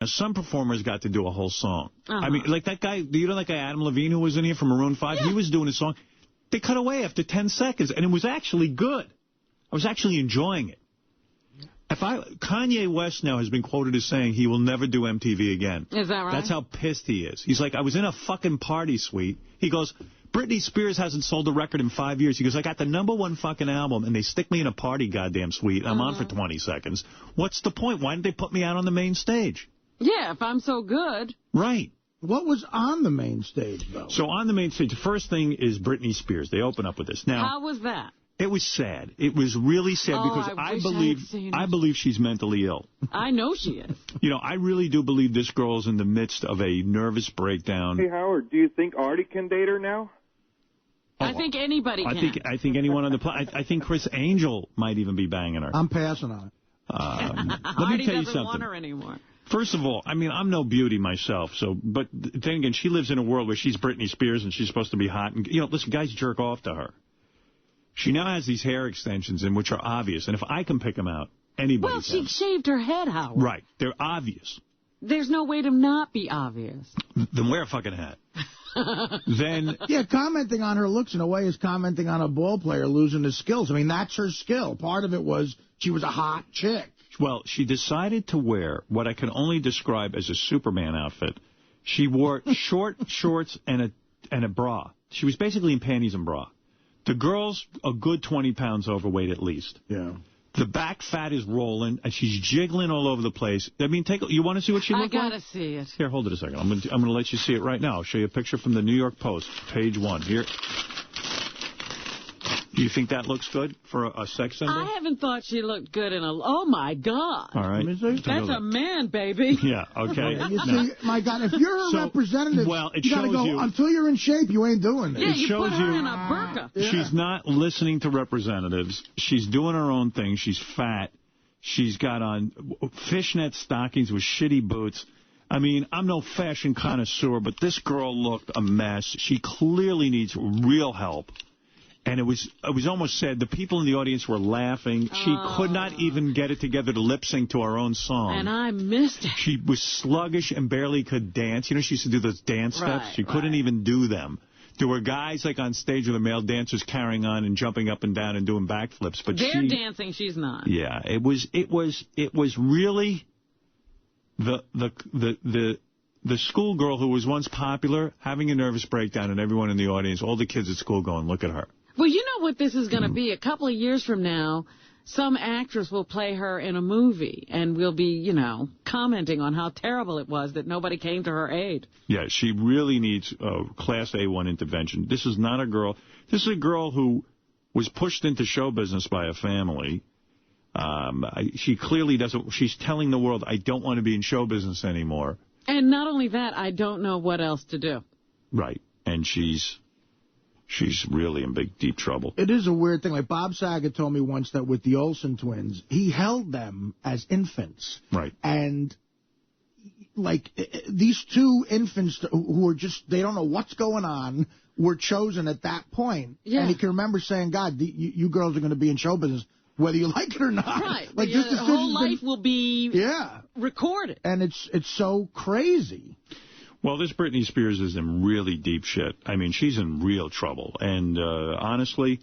Now, some performers got to do a whole song. I mean, like that guy, you know that guy Adam Levine who was in here from Maroon 5? Yeah. He was doing a song. They cut away after 10 seconds, and it was actually good. I was actually enjoying it. Kanye West now has been quoted as saying he will never do MTV again. Is that right? That's how pissed he is. He's like, I was in a fucking party suite. He goes, Britney Spears hasn't sold a record in 5 years. He goes, I got the #1 fucking album, and they stick me in a party goddamn suite. I'm on for 20 seconds. What's the point? Why didn't they put me out on the main stage? Yeah, if I'm so good. Right. What was on the main stage, though? So on the main stage, the first thing is Britney Spears. They open up with this. Now, how was that? It was sad. It was really sad because I believe she's mentally ill. I know she is. You know, I really do believe this girl's in the midst of a nervous breakdown. Hey, Howard, do you think Artie can date her now? I think anybody can. I think anyone on the planet. I think Chris Angel might even be banging her. I'm passing on it. Let me tell you something. Doesn't want her anymore. First of all, I mean, I'm no beauty myself, but then again, she lives in a world where she's Britney Spears and she's supposed to be hot. And, you know, listen, guys jerk off to her. She now has these hair extensions, which are obvious. And if I can pick them out, anybody can. Well, she shaved her head, Howard. Right. They're obvious. There's no way to not be obvious. Then wear a fucking hat. Then... Yeah, commenting on her looks in a way is commenting on a ball player losing his skills. I mean, that's her skill. Part of it was she was a hot chick. Well, she decided to wear what I can only describe as a Superman outfit. She wore short shorts and a bra. She was basically in panties and bra. The girl's a good 20 pounds overweight at least. Yeah. The back fat is rolling, and she's jiggling all over the place. I mean, you want to see what she looked like? I got to see it. Here, hold it a second. I'm going to let you see it right now. I'll show you a picture from the New York Post, page 1. Here. Do you think that looks good for a sex symbol? I haven't thought she looked good in a... Oh, my God. All right. That's a man, baby. Yeah, okay. You see, my God, if you're a representative, you got to go, until you're in shape, you ain't doing it. Yeah, you put her in a burqa. Yeah. She's not listening to representatives. She's doing her own thing. She's fat. She's got on fishnet stockings with shitty boots. I mean, I'm no fashion connoisseur, but this girl looked a mess. She clearly needs real help. And it was almost sad. The people in the audience were laughing. She could not even get it together to lip sync to her own song. And I missed it. She was sluggish and barely could dance. You know, she used to do those dance steps. She couldn't even do them. There were guys like on stage with the male dancers carrying on and jumping up and down and doing backflips. But they're dancing. She's not. Yeah, it was really the schoolgirl who was once popular having a nervous breakdown, and everyone in the audience, all the kids at school going, look at her. Well, you know what this is going to be? A couple of years from now, some actress will play her in a movie, and we'll be, you know, commenting on how terrible it was that nobody came to her aid. Yeah, she really needs Class A1 intervention. This is not a girl. This is a girl who was pushed into show business by a family. She clearly doesn't. She's telling the world, I don't want to be in show business anymore. And not only that, I don't know what else to do. Right. And she's really in deep trouble. It is a weird thing. Like Bob Saget told me once that with the Olsen twins, he held them as infants. Right. And, like, these two infants who are just, they don't know what's going on, were chosen at that point. Yeah. And he can remember saying, God, you girls are going to be in show business, whether you like it or not. Right. Like, your whole life will be recorded. And it's so crazy. Well, this Britney Spears is in really deep shit. I mean, she's in real trouble. And honestly,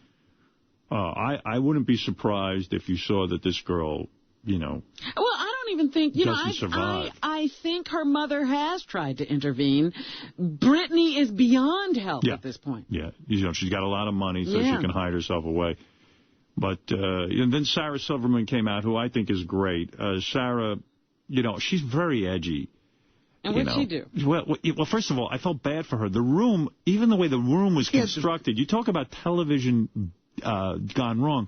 I wouldn't be surprised if you saw that this girl, you know... Well, I don't even think, I think her mother has tried to intervene. Britney is beyond help at this point. Yeah, you know, she's got a lot of money, so she can hide herself away. But and then Sarah Silverman came out, who I think is great. Sarah, you know, she's very edgy. And what did she do? Well, first of all, I felt bad for her. The room, even the way the room was constructed, you talk about television gone wrong.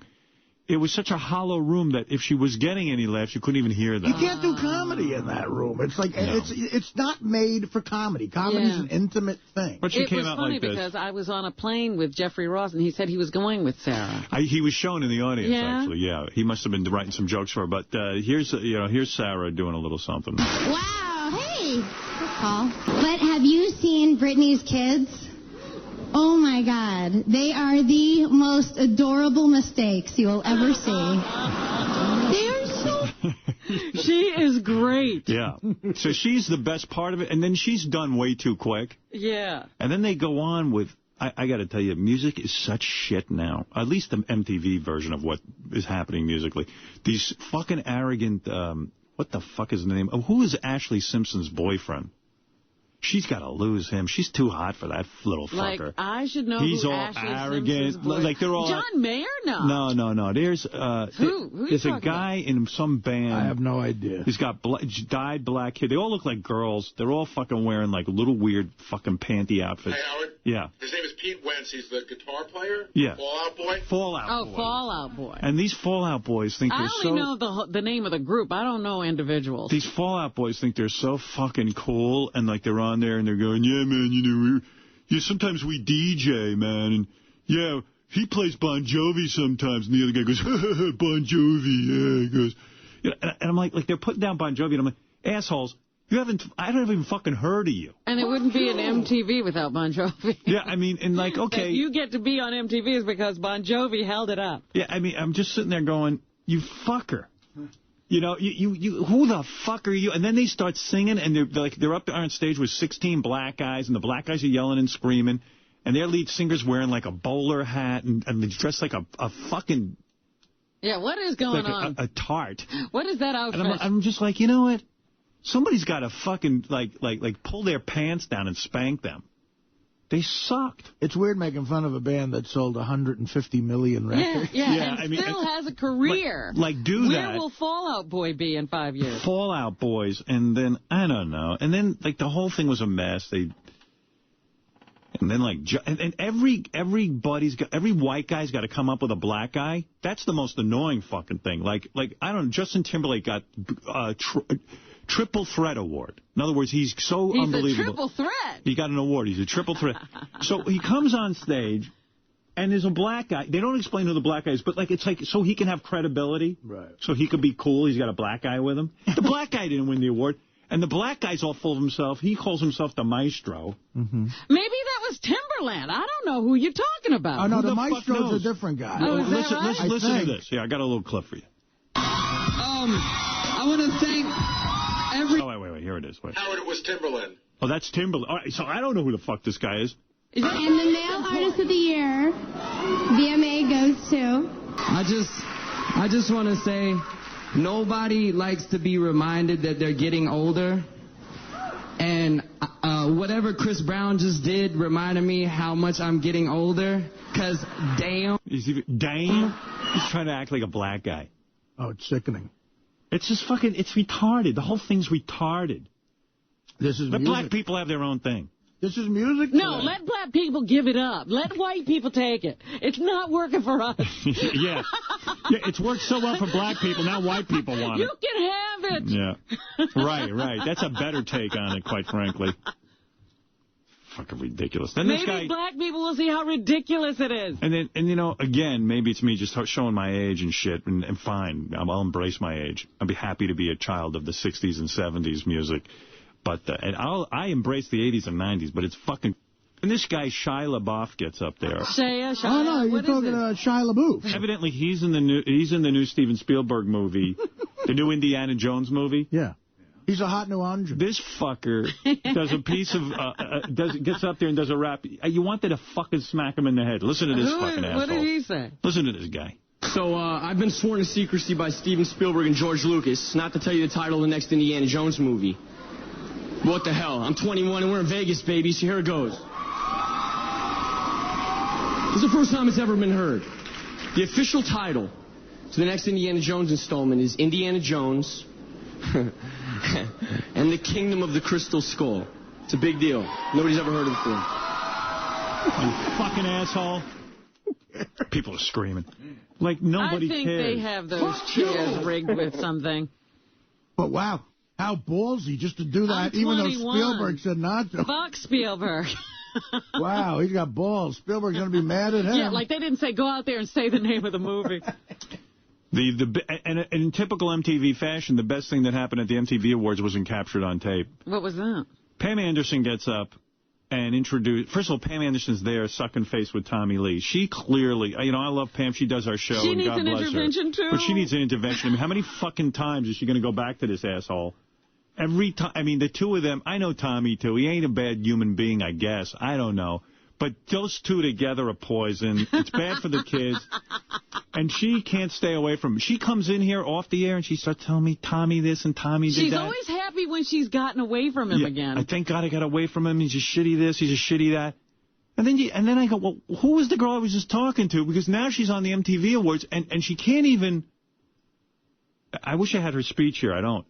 It was such a hollow room that if she was getting any laughs, you couldn't even hear them. You can't do comedy in that room. It's like it's not made for comedy. Comedy is an intimate thing. But she came out like this. It was funny because I was on a plane with Jeffrey Ross, and he said he was going with Sarah. He was shown in the audience, actually. Yeah, he must have been writing some jokes for her. But here's Sarah doing a little something. Wow, hey, Paul. But have you seen Britney's kids? Oh, my God. They are the most adorable mistakes you will ever see. They are so... She is great. Yeah. So she's the best part of it, and then she's done way too quick. Yeah. And then they go on with, I got to tell you, music is such shit now. At least the MTV version of what is happening musically. These fucking arrogant, what the fuck is the name? Who is Ashley Simpson's boyfriend? She's got to lose him. She's too hot for that little fucker. Like, I should know He's who all Ashley arrogant. Like, they're all... John Mayer? No. No. There's there's a guy in some band. I have no idea. He's got dyed black hair. They all look like girls. They're all fucking wearing, like, little weird fucking panty outfits. Hey, Howard. Yeah. His name is Pete Wentz. He's the guitar player. Yeah. Fallout Boy. Fallout Boy. Fallout Boy. And these Fallout Boys think they're so... I only know the name of the group. I don't know individuals. These Fallout Boys think they're so fucking cool, and, like, they're on there and they're going, yeah, man, you know, sometimes we DJ, man, and, yeah, he plays Bon Jovi sometimes, and the other guy goes, Bon Jovi, yeah, he goes, you know, and I'm like, they're putting down Bon Jovi, and I'm like, assholes, I haven't even fucking heard of you. And it wouldn't be an MTV without Bon Jovi. Yeah, I mean, and like, okay. If you get to be on MTV is because Bon Jovi held it up. Yeah, I mean, I'm just sitting there going, you fucker. You know, you who the fuck are you? And then they start singing, and they're up there on stage with 16 black guys, and the black guys are yelling and screaming, and their lead singer's wearing like a bowler hat, and they're dressed like a fucking... Yeah, what is going on? A tart. What is that outfit? And I'm just like, you know what? Somebody's got to fucking, like pull their pants down and spank them. They sucked. It's weird making fun of a band that sold 150 million records. Yeah, and still has a career. Like do Where that. Where will Fallout Boy be in 5 years? Fallout Boys, and then, I don't know. And then, like, the whole thing was a mess. And then, like, and every white guy's got to come up with a black guy. That's the most annoying fucking thing. Like I don't know, Justin Timberlake got triple threat award. In other words, he's so unbelievable. He's a triple threat. He got an award. He's a triple threat. So he comes on stage, and there's a black guy. They don't explain who the black guy is, but like it's like so he can have credibility. Right. So he could be cool. He's got a black guy with him. The black guy didn't win the award. And the black guy's all full of himself. He calls himself the maestro. Mm-hmm. Maybe that was Timberland. I don't know who you're talking about. Oh, no, the maestro's a different guy. Oh, is that right? Listen to this. Yeah, I got a little clip for you. I want to thank every... Oh, wait. Here it is. Wait. Howard, it was Timberland. Oh, that's Timberland. All right, so I don't know who the fuck this guy is. And the Male Artist of the Year, VMA goes to... I just want to say... Nobody likes to be reminded that they're getting older. And whatever Chris Brown just did reminded me how much I'm getting older. Because damn. He's trying to act like a black guy. Oh, it's sickening. It's just fucking, it's retarded. The whole thing's retarded. Let black people have their own thing. This is music? No, let black people give it up. Let white people take it. It's not working for us. Yeah, it's worked so well for black people, now white people want it. You can have it. Yeah. Right. That's a better take on it, quite frankly. Fucking ridiculous. Then maybe this guy, black people will see how ridiculous it is. And you know, again, maybe it's me just showing my age and shit, and fine. I'll embrace my age. I'll be happy to be a child of the 60s and 70s music. But and I embrace the 80s and 90s, but it's fucking... And this guy, Shia LaBeouf, gets up there. Shia? Oh, no, you're talking about Shia LaBeouf. Evidently, he's in the new Steven Spielberg movie, the new Indiana Jones movie. Yeah. He's a hot new Andre. This fucker does a piece of... gets up there and does a rap. You wanted to fucking smack him in the head. Listen to this fucking asshole. What did he say? Listen to this guy. So, I've been sworn to secrecy by Steven Spielberg and George Lucas not to tell you the title of the next Indiana Jones movie. What the hell? I'm 21 and we're in Vegas, baby, so here it goes. This is the first time it's ever been heard. The official title to the next Indiana Jones installment is Indiana Jones and the Kingdom of the Crystal Skull. It's a big deal. Nobody's ever heard of it before. You fucking asshole. People are screaming. Like nobody cares. I think they have those chairs rigged with something. But wow. How ballsy just to do that, even though Spielberg said not to. Fuck Spielberg. Wow, he's got balls. Spielberg's going to be mad at him. Yeah, like they didn't say, go out there and say the name of the movie. And in typical MTV fashion, the best thing that happened at the MTV Awards wasn't captured on tape. What was that? Pam Anderson gets up and introduce... First of all, Pam Anderson's there, sucking face with Tommy Lee. She clearly... I love Pam. She does our show, she and God bless her. She needs an intervention, too. But she needs an intervention. I mean, how many fucking times is she going to go back to this asshole? Every time... I mean, the two of them... I know Tommy, too. He ain't a bad human being, I guess. I don't know. But those two together are poison. It's bad for the kids. And she can't stay away from him. She comes in here off the air and she starts telling me, Tommy this and Tommy did that. She's always happy when she's gotten away from him again. I thank God I got away from him. He's a shitty this, he's a shitty that. And then I go, well, who was the girl I was just talking to? Because now she's on the MTV Awards and she can't even... I wish I had her speech here. I don't.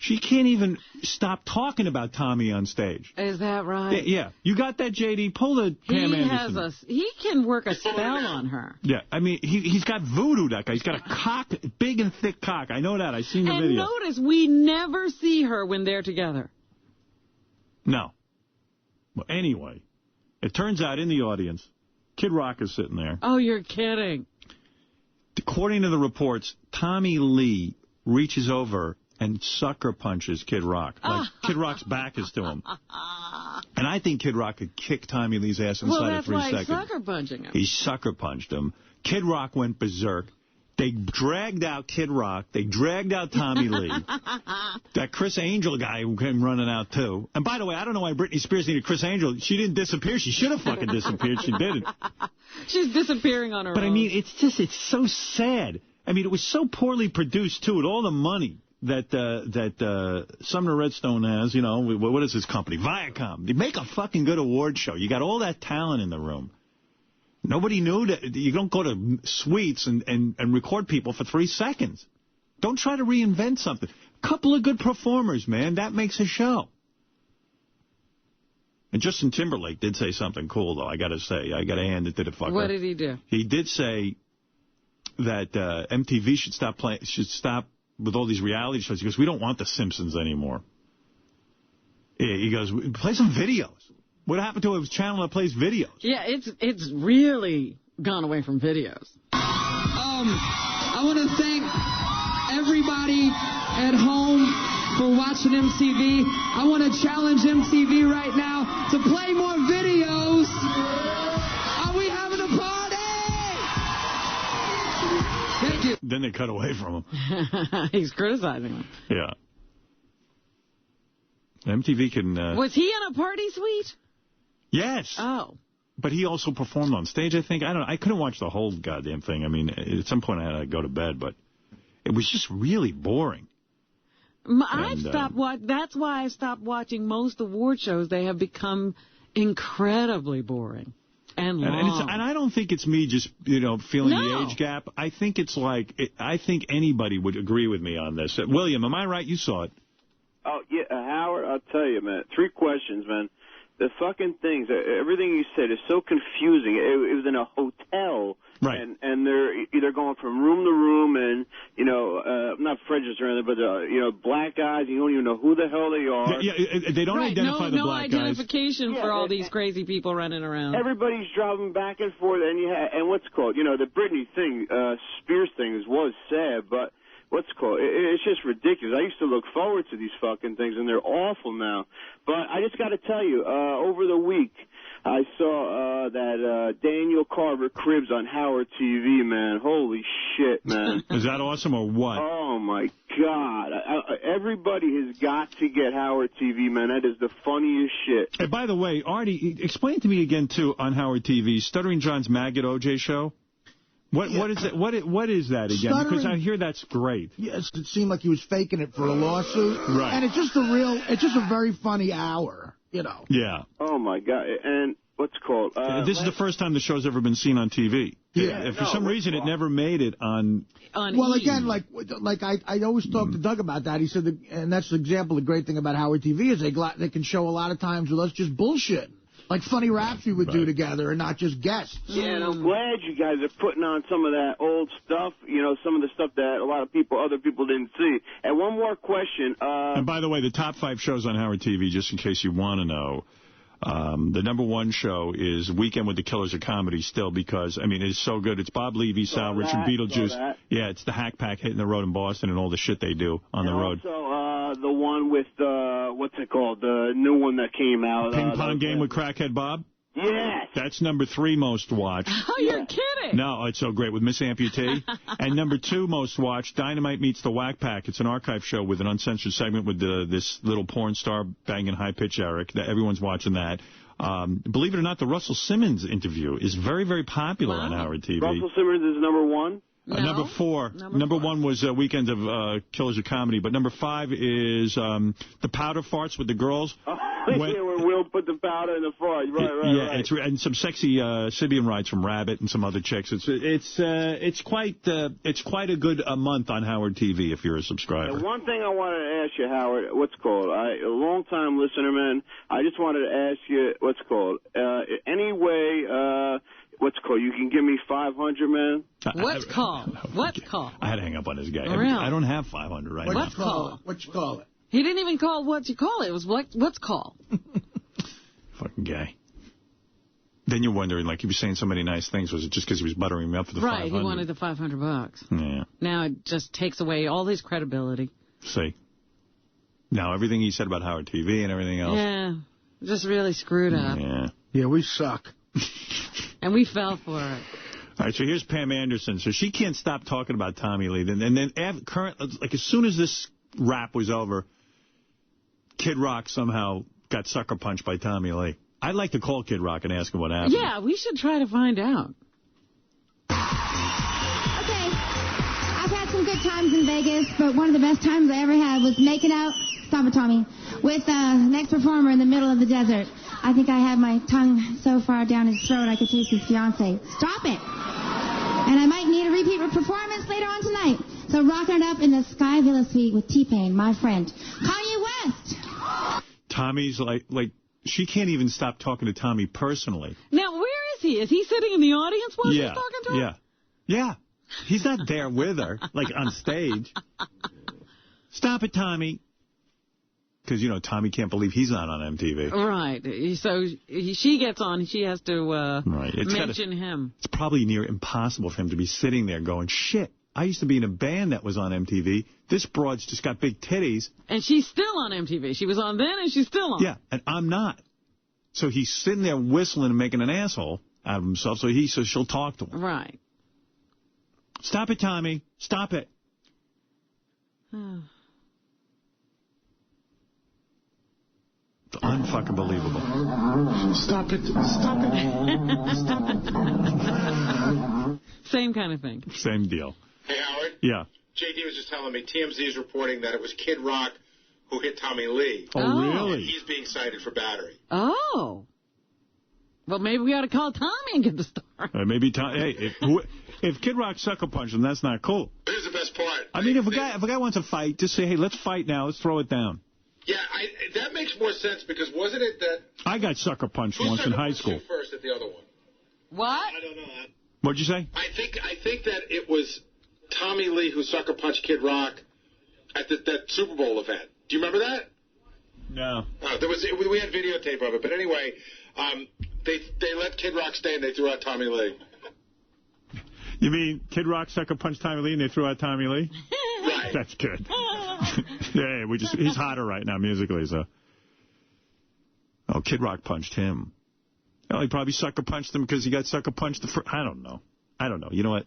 She can't even stop talking about Tommy on stage. Is that right? Yeah. You got that, J.D.? Pull the Pam Anderson. He can work a spell on her. Yeah. I mean, he's got voodoo, that guy. He's got a cock, big and thick cock. I know that. I've seen the video. And notice, we never see her when they're together. No. Well, anyway, it turns out in the audience, Kid Rock is sitting there. Oh, you're kidding. According to the reports, Tommy Lee reaches over and sucker punches Kid Rock. Like, Kid Rock's back is to him. And I think Kid Rock could kick Tommy Lee's ass inside of 3 seconds. Well, that's why he's sucker punching him. He sucker punched him. Kid Rock went berserk. They dragged out Kid Rock. They dragged out Tommy Lee. That Chris Angel guy who came running out, too. And by the way, I don't know why Britney Spears needed Chris Angel. She didn't disappear. She should have fucking disappeared. She didn't. She's disappearing on her own. But, I mean, it's so sad. I mean, it was so poorly produced, too, with all the money that Sumner Redstone has, you know, what is his company? Viacom. They make a fucking good award show. You got all that talent in the room. Nobody knew that you don't go to suites and record people for 3 seconds. Don't try to reinvent something. A couple of good performers, man. That makes a show. And Justin Timberlake did say something cool, though, I got to say. I got to hand it to the fucker. What did he do? He did say that MTV should stop with all these reality shows. He goes, we don't want The Simpsons anymore. Yeah, he goes, play some videos. What happened to his channel that plays videos? Yeah, it's really gone away from videos. I want to thank everybody at home for watching MTV. I want to challenge MTV right now to play more videos. Are we having a party? Thank you. Then they cut away from him. He's criticizing him. Yeah. MTV can... Was he in a party suite? Yes. Oh. But he also performed on stage, I think. I couldn't watch the whole goddamn thing. I mean, at some point I had to go to bed, but it was just really boring. That's why I stopped watching most award shows. They have become incredibly boring and long. And I don't think it's me just, feeling the age gap. I think it's like, I think anybody would agree with me on this. William, am I right? You saw it. Oh, yeah, Howard, I'll tell you, man. 3 questions, man. The fucking things, everything you said is so confusing. It was in a hotel, right? And they're either going from room to room, and not fridges or anything, but black guys. You don't even know who the hell they are. Yeah, they don't identify the black guys. No identification for all these crazy people running around. Everybody's driving back and forth, and what's called, the Britney thing, Spears thing was sad, but. It's just ridiculous. I used to look forward to these fucking things, and they're awful now. But I just got to tell you, over the week, I saw that Daniel Carver Cribs on Howard TV, man. Holy shit, man. Is that awesome or what? Oh, my God. Everybody has got to get Howard TV, man. That is the funniest shit. Hey, by the way, Artie, explain to me again, too, on Howard TV, Stuttering John's Maggot OJ show. What is it? What is that again? Because I hear that's great. Yes, it seemed like he was faking it for a lawsuit. Right. And it's just a very funny hour, Yeah. Oh my God. And what's called? This is the first time the show's ever been seen on TV. Yeah. For some reason it never made it on. Well, again, like I always talk to Doug about that. He said, and that's the example. The great thing about Howard TV is they can show a lot of times with us just bullshit. Like funny raps we would do together and not just guests. Yeah, and I'm glad you guys are putting on some of that old stuff, some of the stuff that a lot of other people didn't see. And one more question. And by the way, the top 5 shows on Howard TV, just in case you want to know, the #1 show is Weekend with the Killers of Comedy still because, it's so good. It's Bob Levy, Sal Rich, and Beetlejuice. Yeah, it's the Hack Pack hitting the road in Boston and all the shit they do on the road. Also, the one with, what's it called? The new one that came out. Ping Pong Game with Crackhead Bob? Yes. That's number 3 most watched. Oh, you're kidding. No, it's so great with Miss Amputee. And number 2 most watched, Dynamite Meets the Whack Pack. It's an archive show with an uncensored segment with this little porn star banging high-pitch Eric. Everyone's watching that. Believe it or not, the Russell Simmons interview is very, very popular on Howard TV. Russell Simmons is number 1? No. Number 4. Number 1 was Weekend of Killers of Comedy. But number 5 is the powder farts with the girls. Where Will put the powder in the fart. Right. And some sexy Sibian rides from Rabbit and some other chicks. It's quite a good month on Howard TV if you're a subscriber. And one thing I wanted to ask you, Howard, a long-time listener, man. I just wanted to ask you, any way, you can give me 500, man? What's called? I had to hang up on this guy. Really? I don't have 500 right now. What's called? What you call it? He didn't even call what you call it. It was what's called. Fucking guy. Then you're wondering, like, he was saying so many nice things. Was it just because he was buttering me up for the 500? Right, he wanted the $500. Yeah. Now it just takes away all his credibility. See? Now everything he said about Howard TV and everything else. Yeah, just really screwed up. Yeah, we suck. And we fell for it. All right, so here's Pam Anderson. So she can't stop talking about Tommy Lee. And then as soon as this rap was over, Kid Rock somehow got sucker punched by Tommy Lee. I'd like to call Kid Rock and ask him what happened. Yeah, we should try to find out. Okay, I've had some good times in Vegas, but one of the best times I ever had was making out, stop it, Tommy, with the next performer in the middle of the desert. I think I had my tongue so far down his throat I could taste his fiancé. Stop it! And I might need a repeat performance later on tonight. So rocking it up in the Sky Villa Suite with T-Pain, my friend. Kanye West! Tommy's like, she can't even stop talking to Tommy personally. Now, where is he? Is he sitting in the audience while she's talking to him? Yeah. He's not there with her, like on stage. Stop it, Tommy. Because, Tommy can't believe he's not on MTV. Right. So she gets on, she has to mention him. It's probably near impossible for him to be sitting there going, shit, I used to be in a band that was on MTV. This broad's just got big titties. And she's still on MTV. She was on then and she's still on. Yeah, and I'm not. So he's sitting there whistling and making an asshole out of himself, so she'll talk to him. Right. Stop it, Tommy. Stop it. It's unfucking believable. Stop it. Same kind of thing. Same deal. Hey, Howard? Yeah. JD was just telling me TMZ is reporting that it was Kid Rock who hit Tommy Lee. Oh, really? And he's being cited for battery. Oh. Well, maybe we ought to call Tommy and get the story. Maybe Tommy. Hey, if Kid Rock sucker punched him, that's not cool. Here's the best part. I mean, if a guy wants to fight, just say, hey, let's fight now. Let's throw it down. Yeah, that makes more sense because wasn't it that... I got sucker punched once in high school. Who first at the other one? What? I don't know that. What'd you say? I think that it was Tommy Lee who sucker punched Kid Rock at that Super Bowl event. Do you remember that? No. We had videotape of it, but anyway, they let Kid Rock stay and they threw out Tommy Lee. You mean Kid Rock sucker punched Tommy Lee and they threw out Tommy Lee? Right. That's good. Yeah, he's hotter right now musically, so. Oh, Kid Rock punched him. Well, he probably sucker punched him because he got sucker punched the first. I don't know. You know what?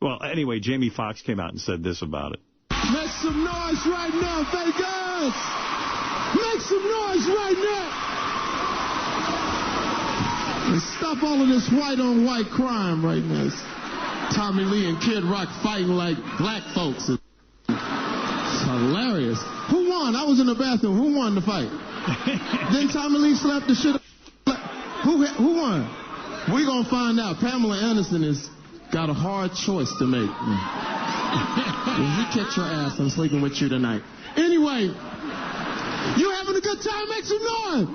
Well, anyway, Jamie Foxx came out and said this about it. Make some noise right now, Vegas! Make some noise right now! And stop all of this white-on-white crime right now. It's Tommy Lee and Kid Rock fighting like black folks. It's hilarious. Who won? I was in the bathroom. Who won the fight? Then Tommy Lee slapped the shit up. Who won? We're going to find out. Pamela Anderson has got a hard choice to make. When you catch your ass, I'm sleeping with you tonight. Anyway, you having a good time? Make some noise.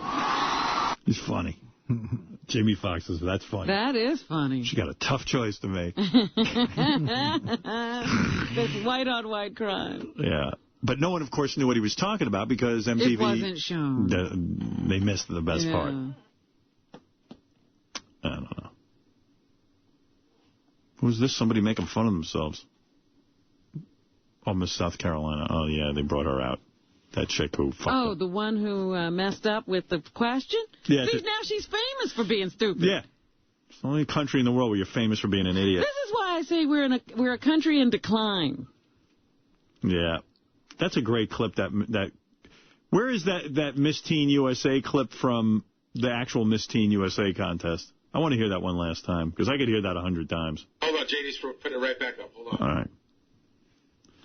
He's funny. Jamie Foxx says, that's funny. That is funny. She got a tough choice to make. That's white-on-white crime. Yeah. But no one, of course, knew what he was talking about because MTV... It wasn't shown. They missed the best part. I don't know. Who's this? Somebody making fun of themselves. Oh, Miss South Carolina. Oh, yeah, they brought her out. That chick who fucked up. The one who messed up with the question? Yeah. See, now she's famous for being stupid. Yeah. It's the only country in the world where you're famous for being an idiot. This is why I say we're a country in decline. Yeah. That's a great clip. Where is that Miss Teen USA clip from the actual Miss Teen USA contest? I want to hear that one last time, because I could hear that 100 times. Hold on, JD's putting it right back up. Hold on. All right.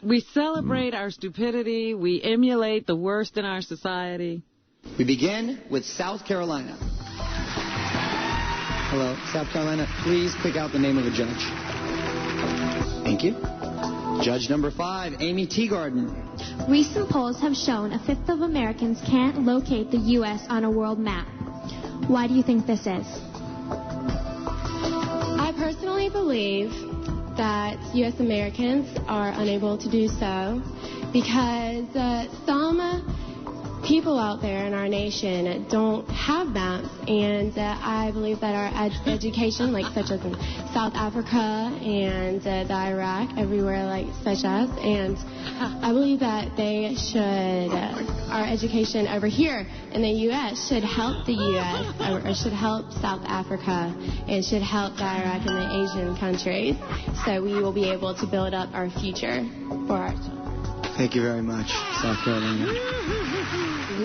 We celebrate our stupidity. We emulate the worst in our society. We begin with South Carolina. Hello, South Carolina. Please pick out the name of a judge. Thank you. Judge number 5, Amy Teagarden. Recent polls have shown a fifth of Americans can't locate the U.S. on a world map. Why do you think this is? I personally believe that U.S. Americans are unable to do so because some people out there in our nation don't have maps, and I believe that our education, like such as in South Africa and the Iraq, everywhere like such as, and I believe that they should, our education over here in the U.S. should help the U.S. or should help South Africa and should help the Iraq and the Asian countries, so we will be able to build up our future for our children. Thank you very much, South Carolina.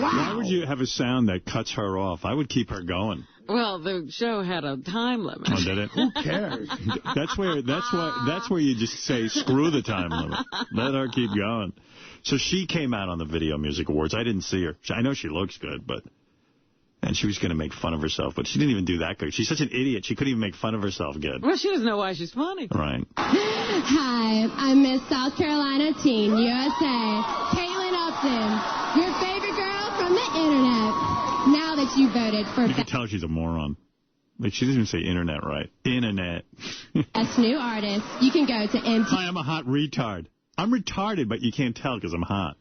Wow. Why would you have a sound that cuts her off? I would keep her going. Well, the show had a time limit. Oh, did it? Who cares? That's where you just say, screw the time limit. Let her keep going. So she came out on the Video Music Awards. I didn't see her. I know she looks good, and she was going to make fun of herself, but she didn't even do that good. She's such an idiot. She couldn't even make fun of herself good. Well, she doesn't know why she's funny. Right. Hi, I'm Miss South Carolina Teen USA, Caitlin Upton, your favorite girl from the internet. Now that you voted for... You can tell she's a moron. Like, she doesn't even say internet right. Internet. Best new artist, you can go to MTV. Hi, I'm a hot retard. I'm retarded, but you can't tell because I'm hot.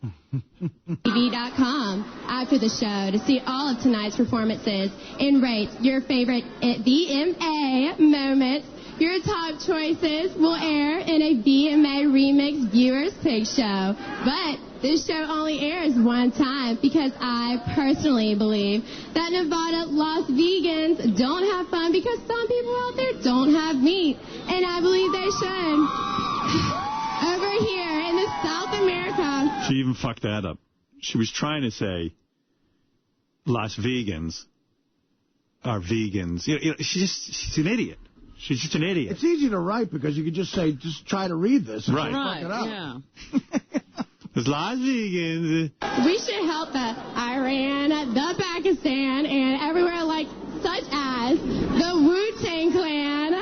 TV.com after the show to see all of tonight's performances and rate your favorite VMA moments. Your top choices will air in a VMA Remix Viewers Pick Show. But this show only airs one time because I personally believe that Nevada Las Vegans don't have fun because some people out there don't have meat. And I believe they should. Over here in the South America. She even fucked that up. She was trying to say Las Vegans are vegans. You know, she's an idiot. She's just an idiot. It's easy to write because you could just say, just try to read this. And fuck it up. Yeah. There's Las Vegans. We should help the Iran, the Pakistan, and everywhere like such as the Wu-Tang Clan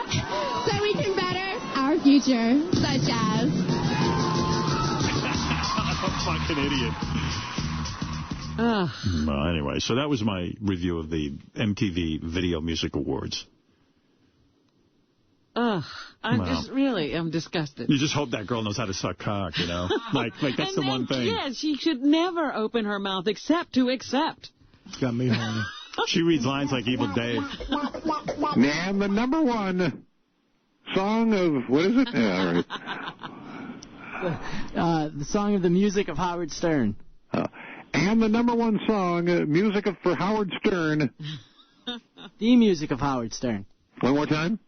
so we can better our future, such as... Fucking idiot. Well, anyway, so that was my review of the MTV Video Music Awards. I'm disgusted. You just hope that girl knows how to suck cock, you know? Like that's the one thing. Yeah, she should never open her mouth except to accept. It's got me horny. She reads lines like Evil Dave. And the number one song of, what is it? Yeah, all right. The song of the music of Howard Stern. And the number one song, music for Howard Stern. The music of Howard Stern. One more time.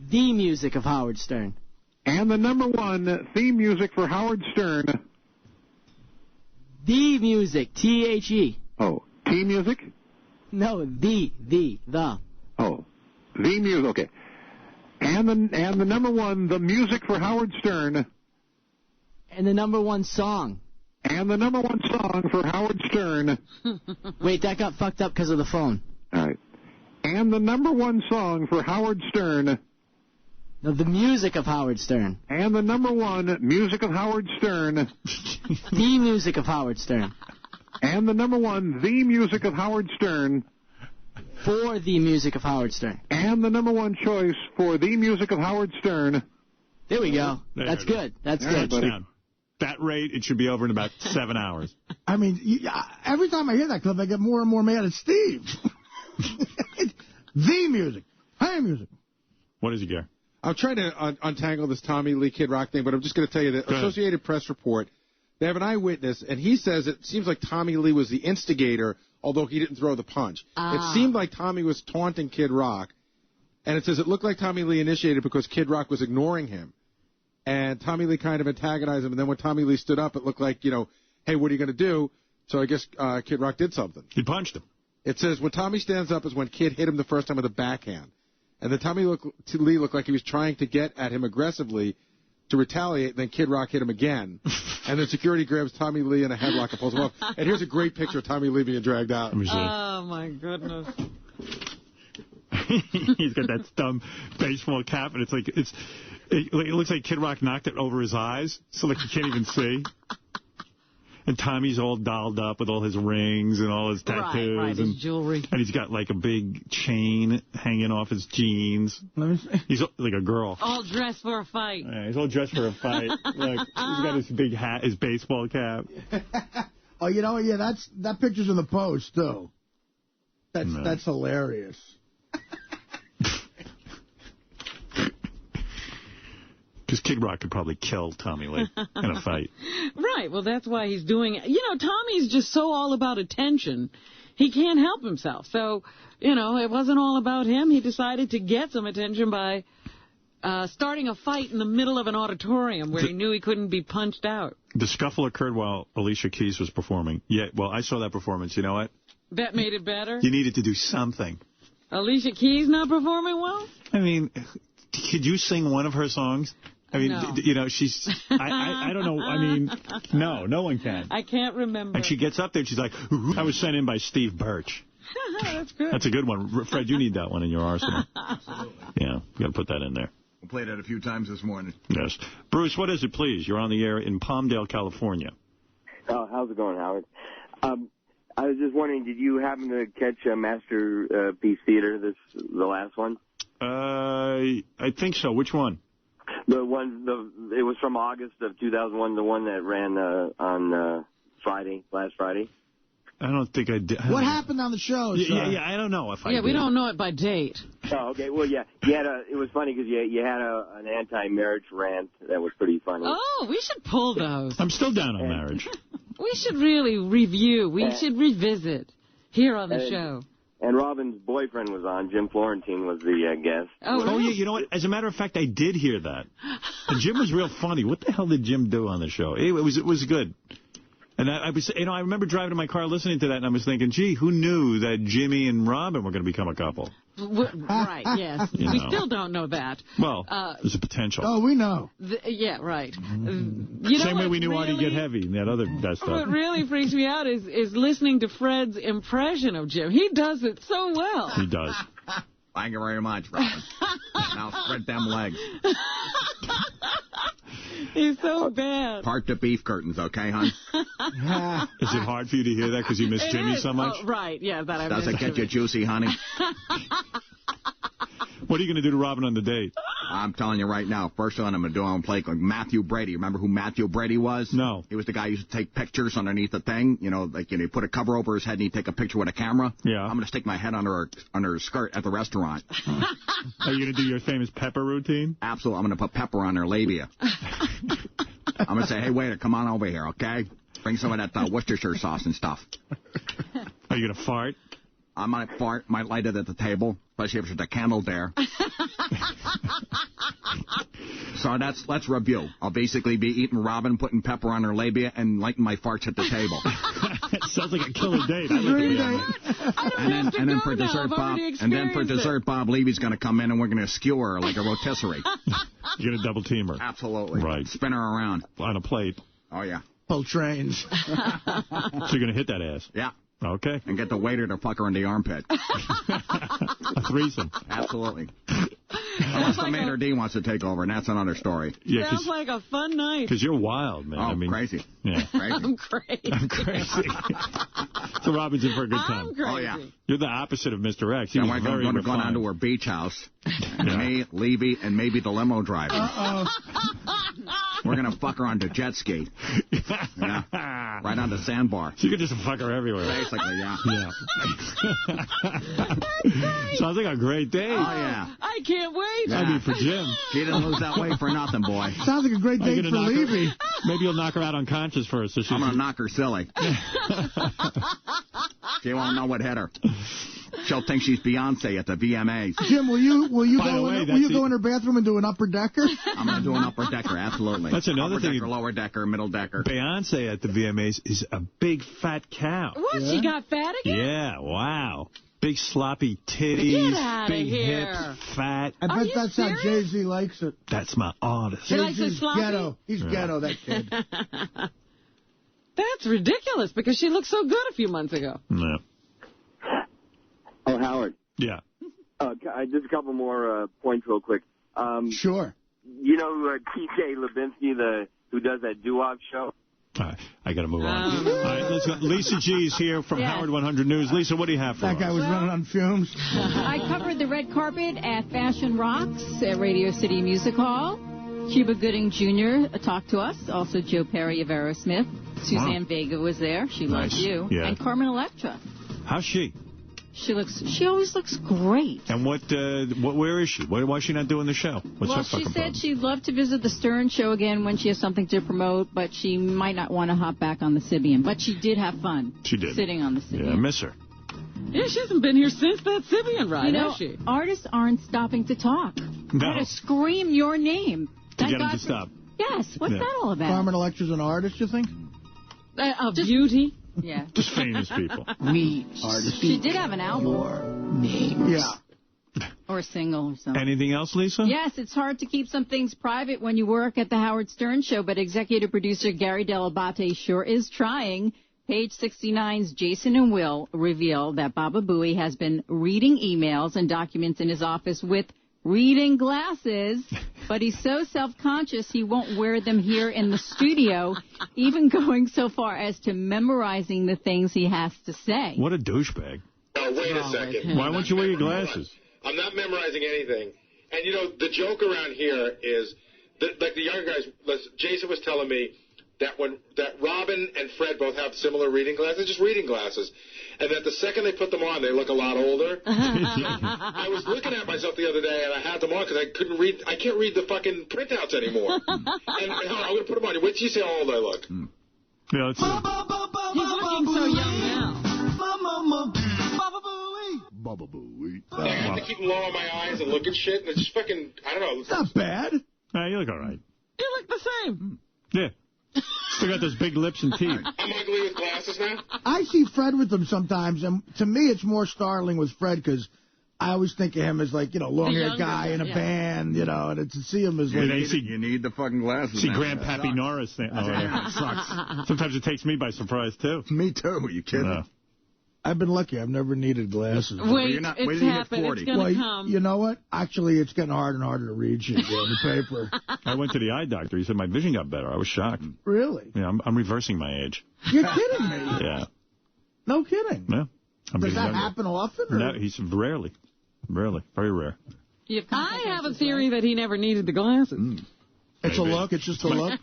The music of Howard Stern. And the number one theme music for Howard Stern. The music, T-H-E. Oh, T music? No, the. Oh, the music, okay. And the number one, the music for Howard Stern. And the number one song. And the number one song for Howard Stern. Wait, that got fucked up because of the phone. All right. And the number one song for Howard Stern. No, the music of Howard Stern. And the number one music of Howard Stern. The music of Howard Stern. And the number one, the music of Howard Stern. For the music of Howard Stern. And the number one choice for the music of Howard Stern. There we go. That's good. That's good. Touchdown. That rate, it should be over in about 7 hours. I mean, every time I hear that clip, I get more and more mad at Steve. The music. Hey, music. What is it, Gary? I'm trying to untangle this Tommy Lee Kid Rock thing, but I'm just going to tell you the Associated Press report They have an eyewitness, and he says it seems like Tommy Lee was the instigator, although he didn't throw the punch. It seemed like Tommy was taunting Kid Rock, and it says it looked like Tommy Lee initiated because Kid Rock was ignoring him. And Tommy Lee kind of antagonized him, and then when Tommy Lee stood up, it looked like, hey, what are you going to do? So I guess Kid Rock did something. He punched him. It says when Tommy stands up is when Kid hit him the first time with a backhand. And then Tommy Lee looked like he was trying to get at him aggressively to retaliate, and then Kid Rock hit him again. And then security grabs Tommy Lee in a headlock and pulls him off. And here's a great picture of Tommy Lee being dragged out. Oh, my goodness. He's got that dumb baseball cap, and it looks like Kid Rock knocked it over his eyes, so like you can't even see. And Tommy's all dolled up with all his rings and all his tattoos. Right, his jewelry. And he's got like a big chain hanging off his jeans. He's like a girl. All dressed for a fight. Yeah, he's all dressed for a fight. Look, he's got his big hat, his baseball cap. Oh, yeah, that picture's in the Post, too. That's hilarious. Because Kid Rock could probably kill Tommy Lee in a fight. Right. Well, that's why he's doing it. Tommy's just so all about attention. He can't help himself. So, it wasn't all about him. He decided to get some attention by starting a fight in the middle of an auditorium where he knew he couldn't be punched out. The scuffle occurred while Alicia Keys was performing. Yeah, well, I saw that performance. You know what? That made it better? You needed to do something. Alicia Keys not performing well? I mean, could you sing one of her songs? I mean, no. she's, I don't know. I mean, no one can. I can't remember. And she gets up there and she's like, I was sent in by Steve Birch. That's good. That's a good one. Fred, you need that one in your arsenal. Absolutely. Yeah, you got to put that in there. We played it a few times this morning. Yes. Bruce, what is it, please? You're on the air in Palmdale, California. Oh, how's it going, Howard? I was just wondering, did you happen to catch Masterpiece Theater, the last one? I think so. Which one? It was from August of 2001, the one that ran on last Friday. I don't think I did. What happened on the show? Yeah, I don't know if I did. We don't know it by date. Oh, okay. Well, yeah, it was funny because you had an anti-marriage rant that was pretty funny. Oh, we should pull those. I'm still down on marriage. We should really review. We should revisit here on the show. And Robin's boyfriend was on. Jim Florentine was the guest. Oh, yeah. You know what? As a matter of fact, I did hear that. And Jim was real funny. What the hell did Jim do on the show? It was good. And I remember driving in my car listening to that, and I was thinking, gee, who knew that Jimmy and Robin were going to become a couple? Right, yes. We still don't know that. Well, there's a potential. Oh, we know. Yeah, right. Same way we knew Artie Get Heavy and that stuff. What really freaks me out is listening to Fred's impression of Jim. He does it so well. He does. Thank you very much, Robin. Now spread them legs. He's so bad. Part the beef curtains, okay, hon? Is it hard for you to hear that because you miss Jimmy so much? Oh, right, yeah. That I Does it get you juicy, honey? What are you going to do to Robin on the date? I'm telling you right now, first one I'm going to do, I'm going to play like Matthew Brady. Remember who Matthew Brady was? No. He was the guy who used to take pictures underneath the thing. You put a cover over his head and he'd take a picture with a camera. Yeah. I'm going to stick my head under her skirt at the restaurant. Are you going to do your famous pepper routine? Absolutely. I'm going to put pepper on her labia. I'm going to say, hey, waiter, come on over here, okay? Bring some of that Worcestershire sauce and stuff. Are you going to fart? I might fart, might light it at the table, especially if there's a candle there. So let's review. I'll basically be eating Robin, putting pepper on her labia, and lighting my farts at the table. Sounds like a killer date. And then for dessert, Bob Levy's going to come in, and we're going to skewer her like a rotisserie. You're going to double team her. Absolutely. Right. Spin her around. On a plate. Oh, yeah. Both trains. So you're going to hit that ass? Yeah. Okay. And get the waiter to fuck her in the armpit. A threesome. Absolutely. Unless the maitre d' wants to take over, and that's another story. Yeah, sounds like a fun night. Because you're wild, man. Oh, crazy. Yeah. Crazy. I'm crazy. I'm crazy. So Robin's in for a good time. I'm crazy. Oh, yeah. You're the opposite of Mr. X. We're going to go down to her beach house. Me, Levy, and maybe the limo driver. We're going to fuck her on the jet ski. Yeah. Right on the sandbar. So you could just fuck her everywhere. Basically, yeah. Sounds like a great day. Oh, yeah. I can't wait. I mean, for Jim. She didn't lose that weight for nothing, boy. Sounds like a great date for Levy. Maybe you'll knock her out unconscious first. So I'm going to knock her silly. She won't know what hit her. She'll think she's Beyonce at the VMAs. Jim, will you go in her bathroom and do an upper decker? I'm going to do an upper decker, absolutely. That's another upper thing. Decker, lower decker, middle decker. Beyonce at the VMAs is a big fat cow. What? She got fat again? Yeah, wow. Big sloppy titties, Get outta big here. hips, fat. I bet that's how Jay-Z likes it. That's my artist. He likes it sloppy? Ghetto. He's ghetto, that kid. That's ridiculous because she looked so good a few months ago. No. Oh, Howard. Yeah. Just a couple more points real quick. Sure. You know TJ Levinsky, who does that doo-wop show? All right, I got to move on. All right, let's go. Lisa G is here from Howard 100 News. Lisa, what do you have for us? That guy was running on fumes. I covered the red carpet at Fashion Rocks at Radio City Music Hall. Cuba Gooding Jr. talked to us. Also Joe Perry of Aerosmith. Suzanne Vega was there. She loves you. Yeah. And Carmen Electra. How's she? She always looks great. And where is she? Why is she not doing the show? What's her She fucking said problem? she'd love to visit the Stern Show again when she has something to promote, but she might not want to hop back on the Sybian. But she did have fun. She did. Sitting on the Sybian. Yeah, I miss her. Yeah, she hasn't been here since that Sybian ride, has she? Artists aren't stopping to talk. No. Gotta scream your name. To get them to stop. Yes, what's that all about? Carmen Electra's an artist, you think? Of beauty? Yeah. Just famous people. We artists. She did have an album. Yeah. Or a single or something. Anything else, Lisa? Yes, it's hard to keep some things private when you work at the Howard Stern Show, but executive producer Gary Dell'Abate sure is trying. Page 69's Jason and Will reveal that Baba Booey has been reading emails and documents in his office with reading glasses, but he's so self-conscious he won't wear them here in the studio, even going so far as to memorizing the things he has to say. What a douchebag. Oh, wait a second. Why won't you wear your glasses? I'm not memorizing anything. And, you know, the joke around here is, like the younger guys, Jason was telling me that Robin and Fred both have similar reading glasses, just reading glasses, and that the second they put them on, they look a lot older. I was looking at myself the other day, and I had them on because I couldn't read. I can't read the fucking printouts anymore. And I'm going to put them on. Wait till you see how old I look. Yeah, let's see. He's looking so young now. Baba Booey. I have to keep them low on my eyes and look at shit, and it's just fucking, I don't know. It's not bad. Nah, you look all right. You look the same. Yeah. Still got those big lips and teeth. I'm ugly with glasses now? I see Fred with them sometimes, and to me it's more startling with Fred because I always think of him as like, long-haired guy in a band, and to see him as like... You need the fucking glasses. See now. Grandpappy Norris. It sucks. Sometimes it takes me by surprise, too. Me, too. You kidding? No. I've been lucky. I've never needed glasses. Wait, it's happened. It's going to come. You know what? Actually, it's getting harder and harder to read shit on the paper. I went to the eye doctor. He said my vision got better. I was shocked. Really? Yeah, I'm reversing my age. You're kidding me. Yeah. No kidding. Yeah. Does that happen often? Or? No, he's rarely. Rarely. Very rare. I have a theory that he never needed the glasses. It's a look. It's just a look.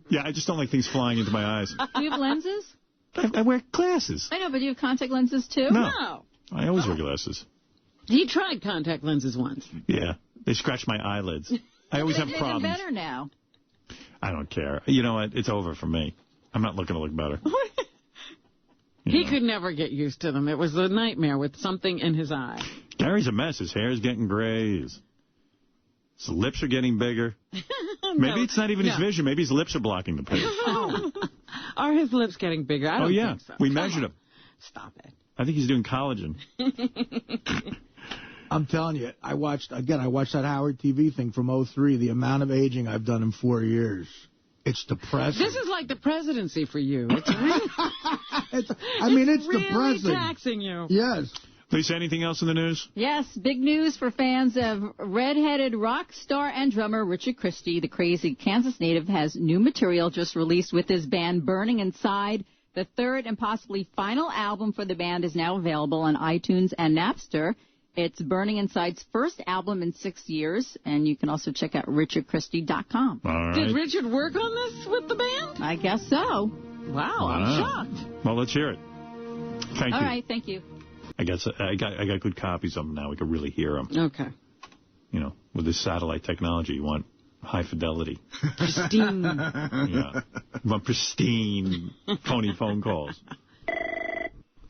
Yeah, I just don't like things flying into my eyes. Do you have lenses? I wear glasses. I know, but do you have contact lenses, too? No. I always wear glasses. He tried contact lenses once. Yeah. They scratch my eyelids. I always have problems. They're better now. I don't care. You know what? It's over for me. I'm not looking to look better. He could never get used to them. It was a nightmare with something in his eye. Gary's a mess. His hair is getting gray. His lips are getting bigger. Maybe it's not even his vision. Maybe his lips are blocking the page. Are his lips getting bigger? I don't think so. We measured him. Stop it. I think he's doing collagen. I'm telling you, I watched that Howard TV thing from 2003. The amount of aging I've done in 4 years. It's depressing. This is like the presidency for you. It's really, it's really depressing. Taxing you. Yes. Lisa, anything else in the news? Yes, big news for fans of redheaded rock star and drummer Richard Christy. The crazy Kansas native has new material just released with his band Burning Inside. The third and possibly final album for the band is now available on iTunes and Napster. It's Burning Inside's first album in 6 years, and you can also check out richardchristy.com. All right. Did Richard work on this with the band? I guess so. Wow, I'm shocked. Well, let's hear it. Thank you. All right, thank you. I got good copies of them now. We could really hear them. Okay. With this satellite technology, you want high fidelity. Pristine. Yeah. Want pristine phony phone calls.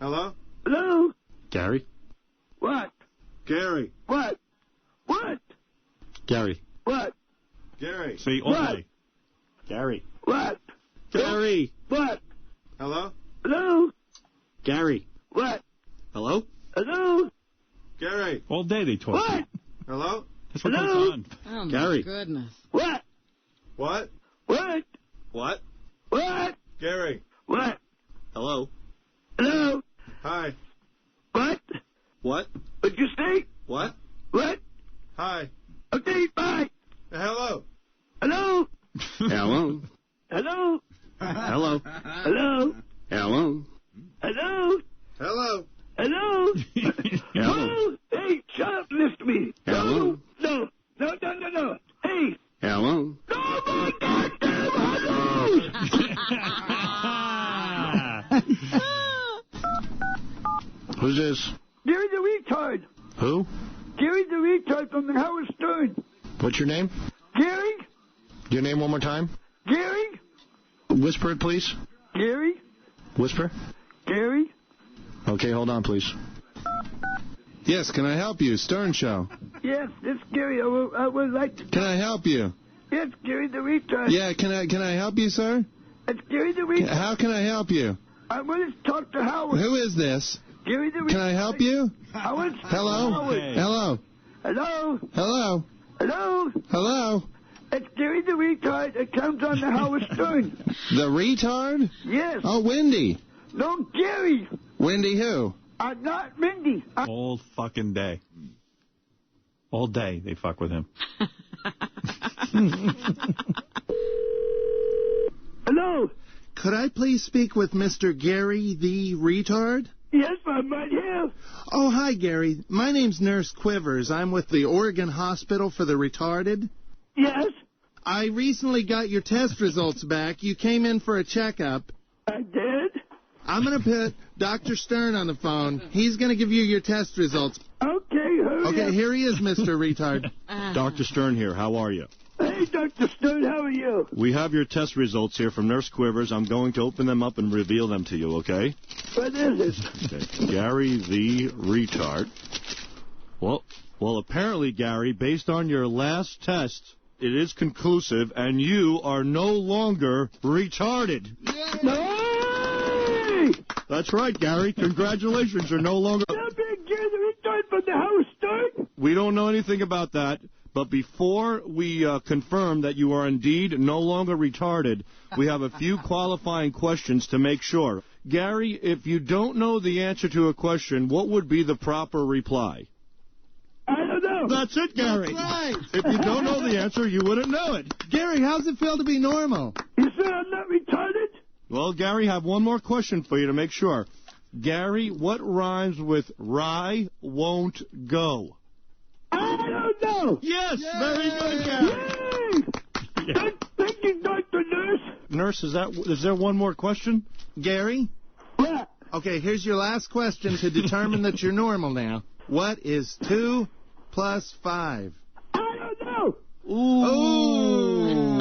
Hello? Hello? Gary? What? Gary. What? What? Gary. What? Gary. See, all day. Gary. What? Gary. What? Hello? Hello? Gary. What? Hello? Hello? Gary. All day they talk. What? Hello? That's what Hello? goes on. Oh, my Gary. goodness. What? What? What? What? What? Gary. What? Hello? Hello? Hi. What? What? What'd you say? What? What? Hi. Okay, bye. Hello. Hello? Hello. Hello? Hello. Hello? Hello. Hello? Hello. Hello? Hello. Hey, shut up, listen to me. Hello. No. Hey. Hello. Oh, my goddamn hello! Who's this? Gary the retard. Who? Gary the retard from the Howard Stern. What's your name? Gary? Your name one more time? Gary? Whisper it, please. Gary? Whisper. Gary? Okay, hold on, please. Yes, can I help you? Stern Show. Yes, it's Gary. I would like to... Can I help you? Yes, Gary the retard. Yeah, can I help you, sir? It's Gary the retard. How can I help you? I want to talk to Howard. Who is this? Gary the retard. Can I help you? Howard? Hello? Howard. Hello? Hello? Hello? Hello? Hello? It's Gary the retard. It comes on the Howard Stern. The retard? Yes. Oh, Wendy. No, Gary. Wendy who? Not Mindy. All fucking day. All day they fuck with him. Hello? Could I please speak with Mr. Gary the retard? Yes, I'm right here. Oh, hi, Gary. My name's Nurse Quivers. I'm with the Oregon Hospital for the Retarded. Yes? I recently got your test results back. You came in for a checkup. I did? I'm going to put Dr. Stern on the phone. He's going to give you your test results. Okay, hurry Okay, up. here he is, Mr. Retard. Dr. Stern here. How are you? Hey, Dr. Stern, how are you? We have your test results here from Nurse Quivers. I'm going to open them up and reveal them to you, okay? What is it? Okay. Gary the retard. Well, apparently, Gary, based on your last test, it is conclusive, and you are no longer retarded. Hey! That's right, Gary. Congratulations. You're no longer... Gary the retard from the Howard Stern? We don't know anything about that, but before we confirm that you are indeed no longer retarded, we have a few qualifying questions to make sure. Gary, if you don't know the answer to a question, what would be the proper reply? I don't know. That's it, Gary. That's right. If you don't know the answer, you wouldn't know it. Gary, how's it feel to be normal? You said I'm not retarded? Well, Gary, I have one more question for you to make sure. Gary, what rhymes with rye won't go? I don't know. Yes, Yay! very good, Gary. Yay! Thank you, Dr. Nurse. Nurse, is there one more question? Gary? What? Okay, here's your last question to determine that you're normal now. What is 2 plus 5? I don't know. Ooh.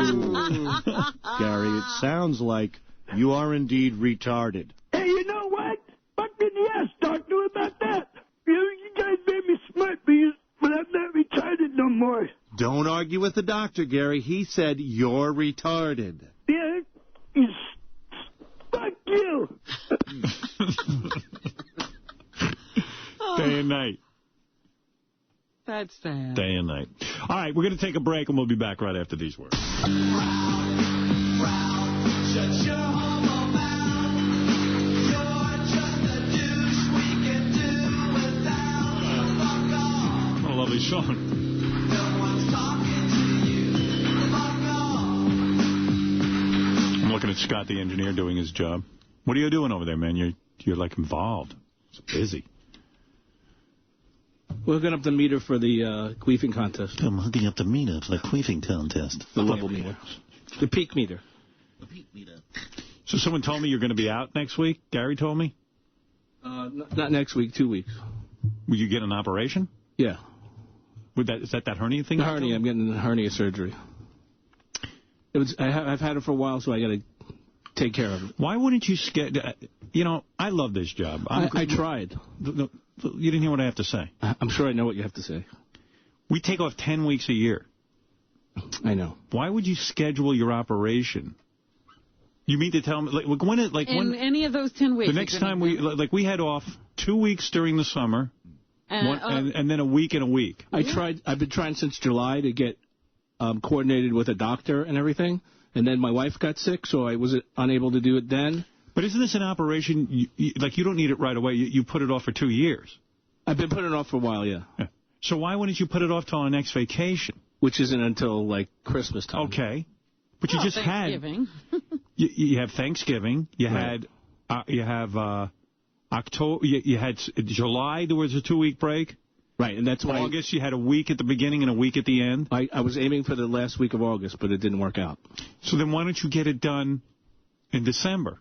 Gary, it sounds like you are indeed retarded. Hey, you know what? Fucking yes, doctor, about that. You guys made me smart, but I'm not retarded no more. Don't argue with the doctor, Gary. He said you're retarded. Yeah, fuck you. Day and night. That's sad. Day and night. All right, we're going to take a break, and we'll be back right after these words. What a lovely song. I'm looking at Scott, the engineer, doing his job. What are you doing over there, man? You're like involved. It's busy. We're hooking up the meter for the queefing contest. I'm hooking up the meter for the queefing contest. The level meter. The peak meter. The peak meter. So someone told me you're going to be out next week? Gary told me? Not next week, 2 weeks. Will you get an operation? Yeah. Is that hernia thing? The hernia. I'm getting hernia surgery. I've had it for a while, so I got to take care of it. Why wouldn't you I love this job. I tried. You didn't hear what I have to say. I'm sure I know what you have to say. We take off 10 weeks a year. I know. Why would you schedule your operation? You mean to tell me, in any of those 10 weeks? The next time we had off 2 weeks during the summer, and then a week and a week. I've been trying since July to get coordinated with a doctor and everything, and then my wife got sick, so I was unable to do it then. But isn't this an operation, you don't need it right away, you put it off for 2 years? I've been putting it off for a while, yeah. So why wouldn't you put it off till our next vacation? Which isn't until, Christmas time. Okay. But you just Thanksgiving. You have Thanksgiving. You have October. You had July. There was a 2-week break. Right, and that's why August. You had a week at the beginning and a week at the end. I was aiming for the last week of August, but it didn't work out. So then why don't you get it done in December?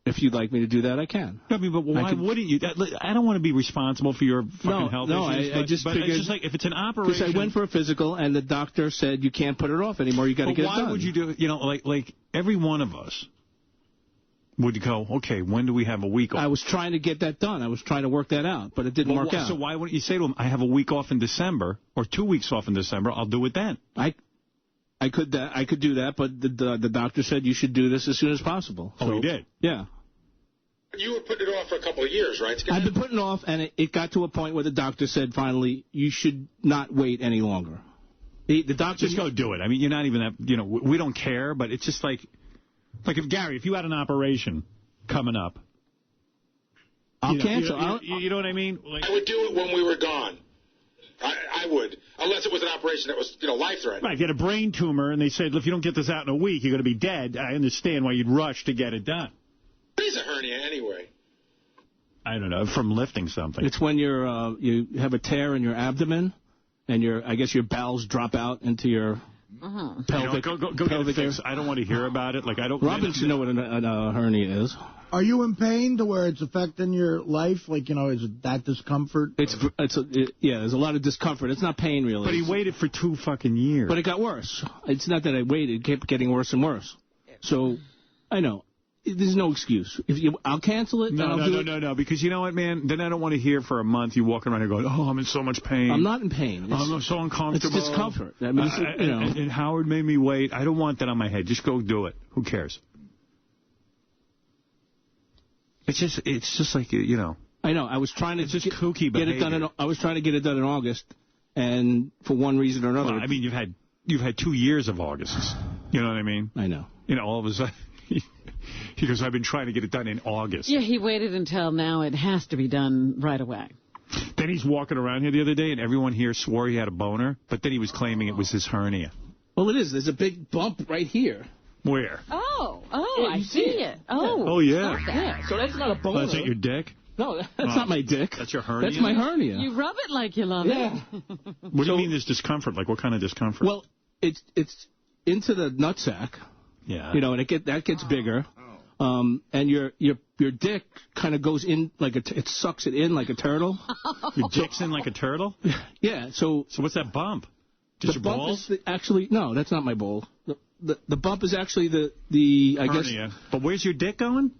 If you'd like me to do that, I can. I mean, but why wouldn't you? I don't want to be responsible for your fucking health issues. I just figured, it's just like if it's an operation. Because I went for a physical, and the doctor said you can't put it off anymore. You got to get it done. Why would you do it? Like every one of us would go, okay, when do we have a week off? I was trying to get that done. I was trying to work that out, but it didn't work out. So why wouldn't you say to him, I have a week off in December, or 2 weeks off in December, I'll do it then? I could do that, but the doctor said you should do this as soon as possible. Oh, he did? Yeah. You were putting it off for a couple of years, right? I've been putting it off, and it got to a point where the doctor said, finally, you should not wait any longer. The doctor... Just go do it. I mean, you're not even that... we don't care, but it's just like if you had an operation coming up... I'll cancel. You know what I mean? I would do it when we were gone. I would. Unless it was an operation that was, life-threatening. Right, if you had a brain tumor, and they said, if you don't get this out in a week, you're going to be dead, I understand why you'd rush to get it done. What is a hernia anyway? I don't know, from lifting something. It's when you have a tear in your abdomen, and I guess your bowels drop out into your pelvic. Go get it fixed. I don't want to hear about it. Robin should know what a hernia is. Are you in pain to where it's affecting your life? Is it that discomfort? There's a lot of discomfort. It's not pain, really. But he waited for 2 fucking years. But it got worse. It's not that I waited. It kept getting worse and worse. So, I know. There's no excuse. I'll cancel it. No, because you know what, man? Then I don't want to hear for a month you walking around here going, oh, I'm in so much pain. I'm not in pain. I'm so uncomfortable. It's discomfort. I mean, and Howard made me wait. I don't want that on my head. Just go do it. Who cares? It's just like, I know. I was trying to just kooky behavior. Get it done. I was trying to get it done in August, and for one reason or another. Well, I mean, you've had 2 years of Augusts. You know what I mean? I know. All of a sudden. He goes, I've been trying to get it done in August. Yeah, he waited until now. It has to be done right away. Then he's walking around here the other day, and everyone here swore he had a boner, but then he was claiming it was his hernia. Well, it is. There's a big bump right here. Where? Oh, I see it. Oh, yeah. Yeah, so that's not a boner. Oh, is that your dick? No, that's not my dick. That's your hernia? That's my hernia. You rub it like you love it. What do you mean there's discomfort? Like, what kind of discomfort? Well, it's into the nutsack. Yeah. And that gets bigger. And your dick kind of goes in it sucks it in like a turtle. Your dick's in like a turtle? Yeah. So what's that bump? Just your balls? No, that's not my ball. The bump is actually the hernia. But where's your dick going?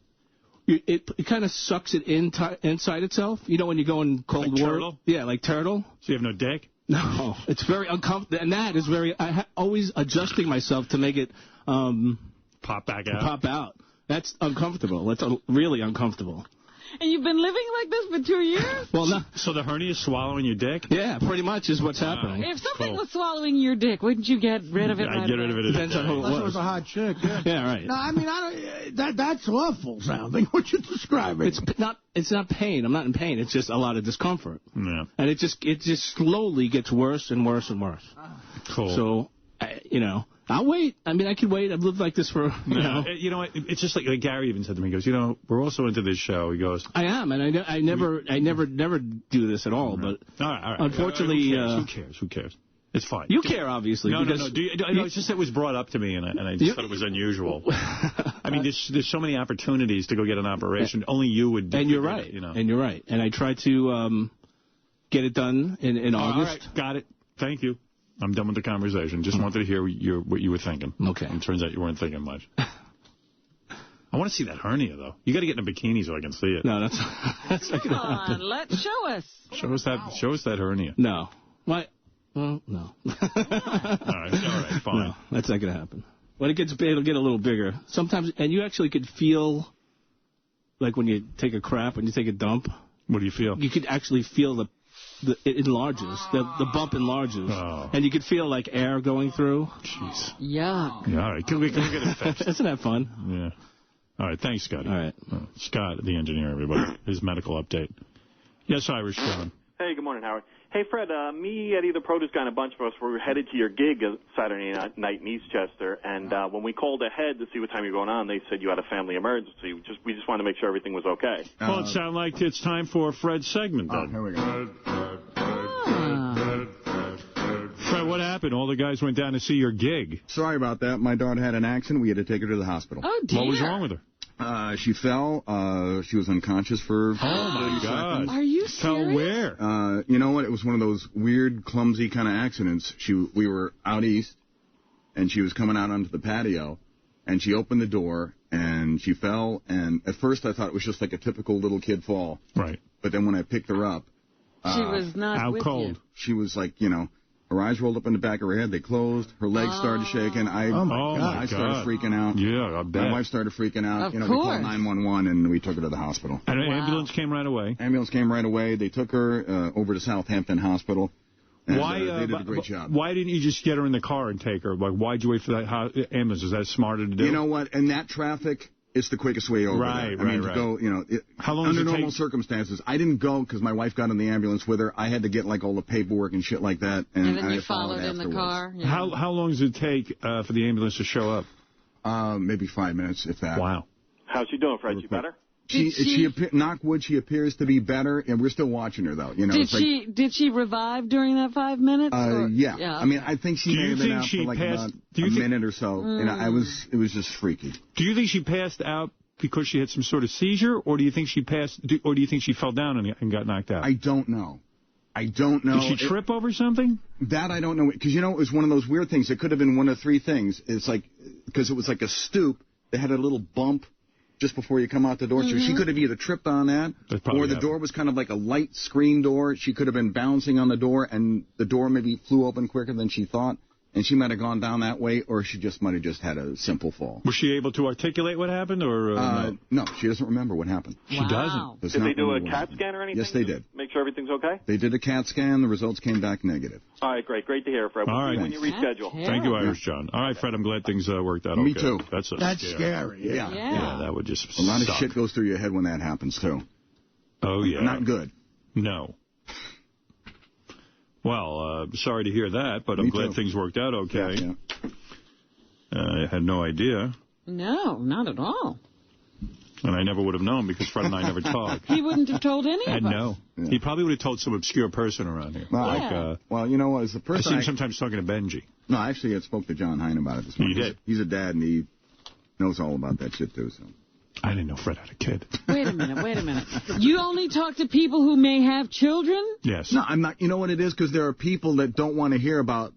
It kind of sucks it inside itself. When you go in cold water. Turtle? Yeah, like turtle. So you have no dick? No, it's very uncomfortable, and that is always adjusting myself to make it pop back out. Pop out. That's uncomfortable. That's really uncomfortable. And you've been living like this for 2 years? Well, no. So the hernia is swallowing your dick? Yeah, pretty much is what's happening. If something was swallowing your dick, wouldn't you get rid of it? I'd get rid of it. Depends on who it was. Unless it was a hot chick. Yeah, yeah, right. No, I mean, that's awful sounding. What you're describing. It's not pain. I'm not in pain. It's just a lot of discomfort. Yeah. And it just slowly gets worse and worse and worse. Cool. So, I'll wait. I mean, I could wait. I've lived like this for, You know what? It's just like Gary even said to me, he goes, we're also into this show. He goes, I am, and I never do this at all, but all right. Unfortunately... Who cares? It's fine. You care, obviously. No. It's just it was brought up to me, and I just thought it was unusual. I mean, there's so many opportunities to go get an operation. Only you would do it. And you're right. And you're right. And I tried to get it done in August. All right. Got it. Thank you. I'm done with the conversation. Just wanted to hear what you were thinking. Okay. And it turns out you weren't thinking much. I want to see that hernia, though. You got to get in a bikini so I can see it. No, that's not going to happen. Show us. Show us that hernia. No. Why? Well, no. all right, fine. No, that's not going to happen. When it gets big, it'll get a little bigger. Sometimes, and you actually could feel, like when you take a crap, when you take a dump. What do you feel? You could actually feel it enlarges. The bump enlarges. Oh. And you could feel like air going through. Jeez. Yuck. Yeah, all right. Can we get it fixed? Isn't that fun? Yeah. All right, thanks, Scott. All right. Scott, the engineer, everybody. His medical update. Yes, Irish John. Hey, good morning, Howard. Hey, Fred, me, Eddie the Produce Guy, and a bunch of us were headed to your gig Saturday night in Eastchester, and when we called ahead to see what time you were going on, they said you had a family emergency. We just wanted to make sure everything was okay. Well, it sounds like it's time for Fred's segment, then. Here we go. Fred, what happened? All the guys went down to see your gig. Sorry about that. My daughter had an accident. We had to take her to the hospital. Oh, dear. What was wrong with her? She fell. She was unconscious for 30 God. seconds. Are you serious? Fell where? You know what? It was one of those weird, clumsy kind of accidents. We were out east, and she was coming out onto the patio, and she opened the door, and she fell. And at first I thought it was just like a typical little kid fall. Right. But then when I picked her up, she was not out with cold. you. She was like, her eyes rolled up in the back of her head. They closed. Her legs started shaking. I started freaking out. Yeah, I bet. My wife started freaking out. Of we course. called 911, and we took her to the hospital. And an ambulance came right away? Ambulance came right away. They took her over to Southampton Hospital. And, why? They did a great job. Why didn't you just get her in the car and take her? Like, why'd you wait for that ambulance? Is that smarter to do? You know what? In that traffic, it's the quickest way over right, there. I mean, right. to go, how long under does it normal take? circumstances. I didn't go because my wife got in the ambulance with her. I had to get, like, all the paperwork and shit like that. And then you I followed in the car? Yeah. How long does it take for the ambulance to show up? Maybe 5 minutes, if that. Wow. How's she doing, Fred? She better? Knock wood, she appears to be better, and we're still watching her, though. Did she revive during that 5 minutes? Yeah. Yeah. I mean, I think she may have been out for like about a minute or so. It was just freaky. Do you think she passed out because she had some sort of seizure, or do you think she fell down and got knocked out? I don't know. Did she trip over something? That I don't know. Because, it was one of those weird things. It could have been one of three things. It's like, because it was like a stoop. They had a little bump just before you come out the door. So she could have either tripped on that, or the door was kind of like a light screen door. She could have been bouncing on the door, and the door maybe flew open quicker than she thought. And she might have gone down that way, or she just might have just had a simple fall. Was she able to articulate what happened, or no? She doesn't remember what happened. She doesn't. Did they do a CAT scan or anything? Yes, they did. Make sure everything's okay? They did a CAT scan. The results came back negative. All right, great. Great to hear, Fred. All right. When you reschedule. Thank you, Irish John. All right, Fred, I'm glad things worked out okay. Me too. That's scary. Yeah, that would just a lot suck. of shit goes through your head when that happens, too. Oh, yeah. Not good. No. Well, sorry to hear that, but I'm glad things worked out okay. Yeah. I had no idea. No, not at all. And I never would have known because Fred and I never talk. He wouldn't have told any of us. No. Yeah. He probably would have told some obscure person around here. Well, you know what? As the person I see him sometimes talking to Benji. No, actually, I spoke to John Hine about it this morning. You did? He's a dad, and he knows all about that shit, too. So. I didn't know Fred had a kid. Wait a minute. You only talk to people who may have children? Yes. No, I'm not. You know what it is? Because there are people that don't want to hear about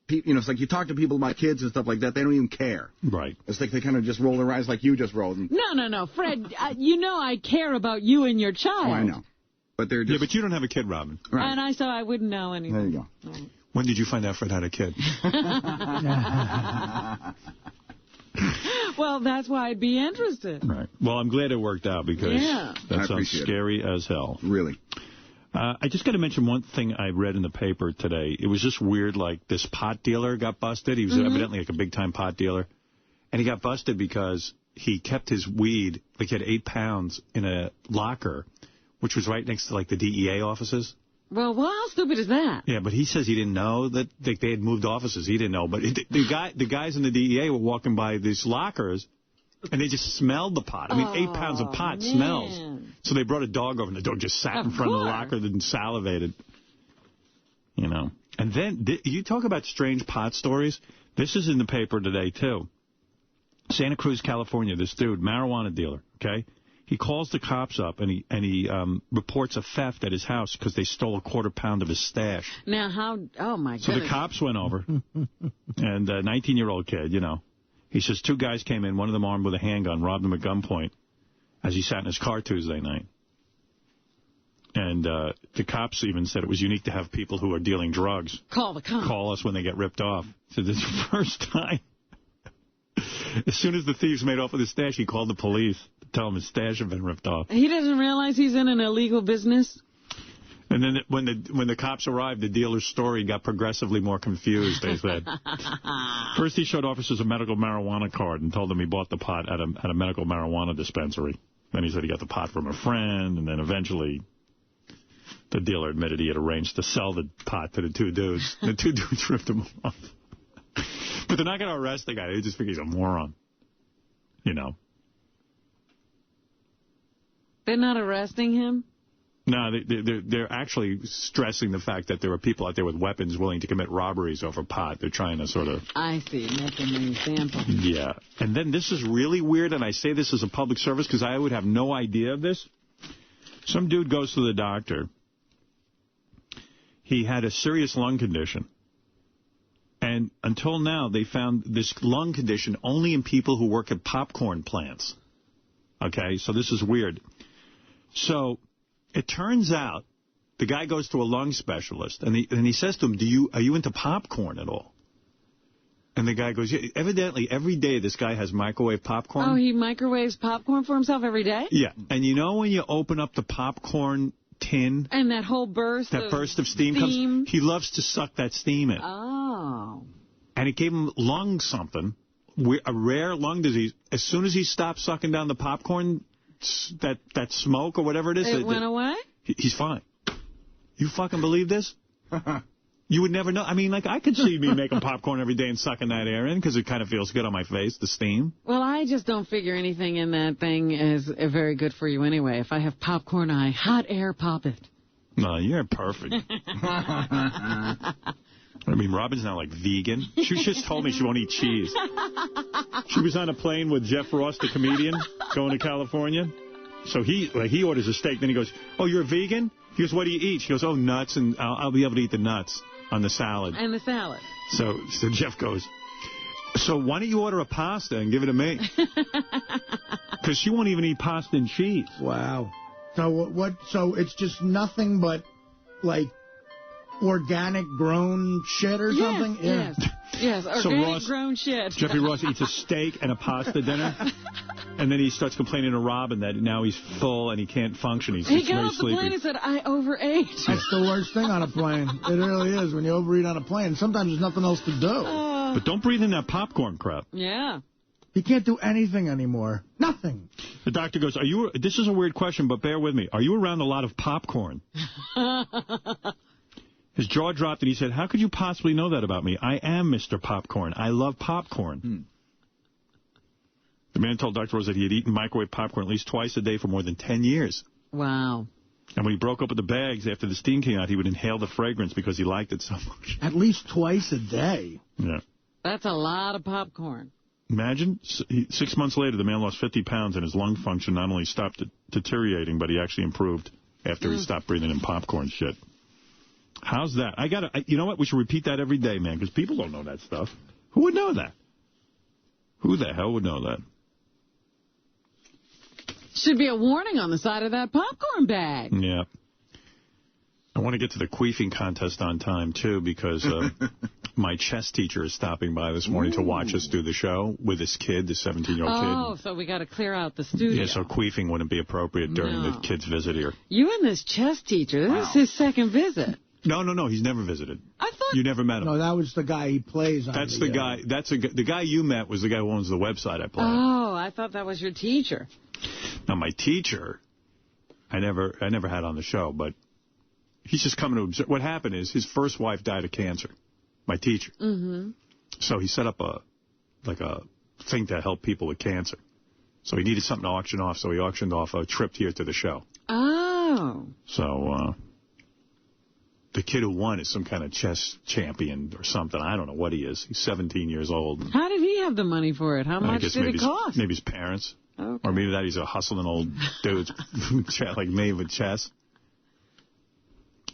people. It's like you talk to people about kids and stuff like that. They don't even care. Right. It's like they kind of just roll their eyes like you just rolled. No. Fred, I care about you and your child. Oh, I know. But they're just... Yeah, but you don't have a kid, Robin. Right. And I wouldn't know anything. There you go. Right. When did you find out Fred had a kid? Well, that's why I'd be interested. Right. Well, I'm glad it worked out because that sounds scary as hell. Really. I just got to mention one thing I read in the paper today. It was just weird, like this pot dealer got busted. He was evidently like a big-time pot dealer. And he got busted because he kept his weed, like he had 8 pounds in a locker, which was right next to like the DEA offices. Well, how stupid is that? Yeah, but he says he didn't know that they had moved offices. He didn't know. But the guys in the DEA were walking by these lockers, and they just smelled the pot. I mean, 8 pounds of pot smells. So they brought a dog over, and the dog just sat in front of the locker and salivated. You know. And then, you talk about strange pot stories. This is in the paper today, too. Santa Cruz, California, this dude, marijuana dealer, okay? He calls the cops up, and he reports a theft at his house because they stole a quarter pound of his stash. Now, how... Oh, my goodness. So the cops went over, and a 19-year-old kid, you know, he says 2 guys came in, one of them armed with a handgun, robbed him at gunpoint as he sat in his car Tuesday night. And the cops even said it was unique to have people who are dealing drugs call the cops. Call us when they get ripped off. So this is the first time. As soon as the thieves made off with his stash, he called the police to tell them his stash had been ripped off. He doesn't realize he's in an illegal business? And then when the cops arrived, the dealer's story got progressively more confused, they said. First, he showed officers a medical marijuana card and told them he bought the pot at a medical marijuana dispensary. Then he said he got the pot from a friend, and then eventually the dealer admitted he had arranged to sell the pot to the 2 dudes. The 2 dudes ripped him off. But they're not going to arrest the guy. They just think he's a moron. You know. They're not arresting him? No, they're actually stressing the fact that there are people out there with weapons willing to commit robberies over pot. They're trying to sort of... I see. Making an example. Yeah. And then this is really weird, and I say this as a public service because I would have no idea of this. Some dude goes to the doctor. He had a serious lung condition. And until now, they found this lung condition only in people who work at popcorn plants. Okay, so this is weird. So it turns out the guy goes to a lung specialist, and he says to him, are you into popcorn at all? And the guy goes, yeah, evidently every day this guy has microwave popcorn. Oh, he microwaves popcorn for himself every day? Yeah, and you know when you open up the popcorn tin? And that whole burst of steam comes, he loves to suck that steam in. Oh. And it gave him lung something, a rare lung disease. As soon as he stopped sucking down the popcorn, that smoke or whatever it is. It went away? He's fine. You fucking believe this? You would never know. I mean, like, I could see me making popcorn every day and sucking that air in because it kind of feels good on my face, the steam. Well, I just don't figure anything in that thing is very good for you anyway. If I have popcorn, I hot air pop it. No, you're perfect. I mean, Robin's now, like, vegan. She just told me she won't eat cheese. She was on a plane with Jeff Ross, the comedian, going to California. So he orders a steak. Then he goes, oh, you're a vegan? He goes, what do you eat? She goes, oh, nuts, and I'll be able to eat the nuts on the salad. And the salad. So Jeff goes, so why don't you order a pasta and give it to me? Because she won't even eat pasta and cheese. Wow. So it's just nothing but, like, organic grown shit or something? Yes, organic grown shit. Jeffrey Ross eats a steak and a pasta dinner, and then he starts complaining to Robin that now he's full and he can't function. He got off the plane and said, I overate. That's the worst thing on a plane. It really is when you overeat on a plane. Sometimes there's nothing else to do. But don't breathe in that popcorn crap. Yeah. He can't do anything anymore. Nothing. The doctor goes, this is a weird question, but bear with me. Are you around a lot of popcorn? His jaw dropped, and he said, how could you possibly know that about me? I am Mr. Popcorn. I love popcorn. The man told Dr. Rose that he had eaten microwave popcorn at least twice a day for more than 10 years. Wow. And when he broke up with the bags after the steam came out, he would inhale the fragrance because he liked it so much. At least twice a day. Yeah. That's a lot of popcorn. Imagine, 6 months later, the man lost 50 pounds, and his lung function not only stopped deteriorating, but he actually improved after he stopped breathing in popcorn shit. How's that? You know what? We should repeat that every day, man, because people don't know that stuff. Who would know that? Who the hell would know that? Should be a warning on the side of that popcorn bag. Yeah. I want to get to the queefing contest on time, too, because my chess teacher is stopping by this morning to watch us do the show with his kid, the 17-year-old kid. Oh, so we got to clear out the studio. Yeah, so queefing wouldn't be appropriate during the kid's visit here. You and this chess teacher, this is his second visit. No, he's never visited. I thought you never met him. No, that was the guy he plays on. That's the guy. The guy you met was the guy who owns the website I play on. Oh, I thought that was your teacher. Now, my teacher, I never had on the show, but he's just coming to observe. What happened is his first wife died of cancer, my teacher. Mm-hmm. So he set up a thing to help people with cancer. So he needed something to auction off, so he auctioned off a trip here to the show. Oh. So the kid who won is some kind of chess champion or something. I don't know what he is. He's 17 years old. How did he have the money for it? How much did it cost? Maybe his parents. Okay. Or maybe that he's a hustling old dude like me with chess.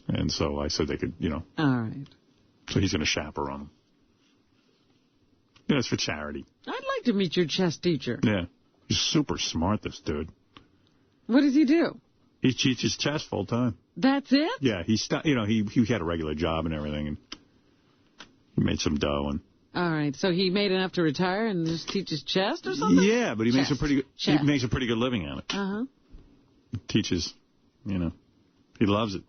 And so I said they could, All right. So he's going to chaperone him. It's for charity. I'd like to meet your chess teacher. Yeah. He's super smart, this dude. What does he do? He teaches chess full time. That's it? Yeah, he had a regular job and everything, and he made some dough. And all right, so he made enough to retire and just teaches chess or something? Yeah, but he makes a pretty good living at it. Uh-huh. He teaches, he loves it.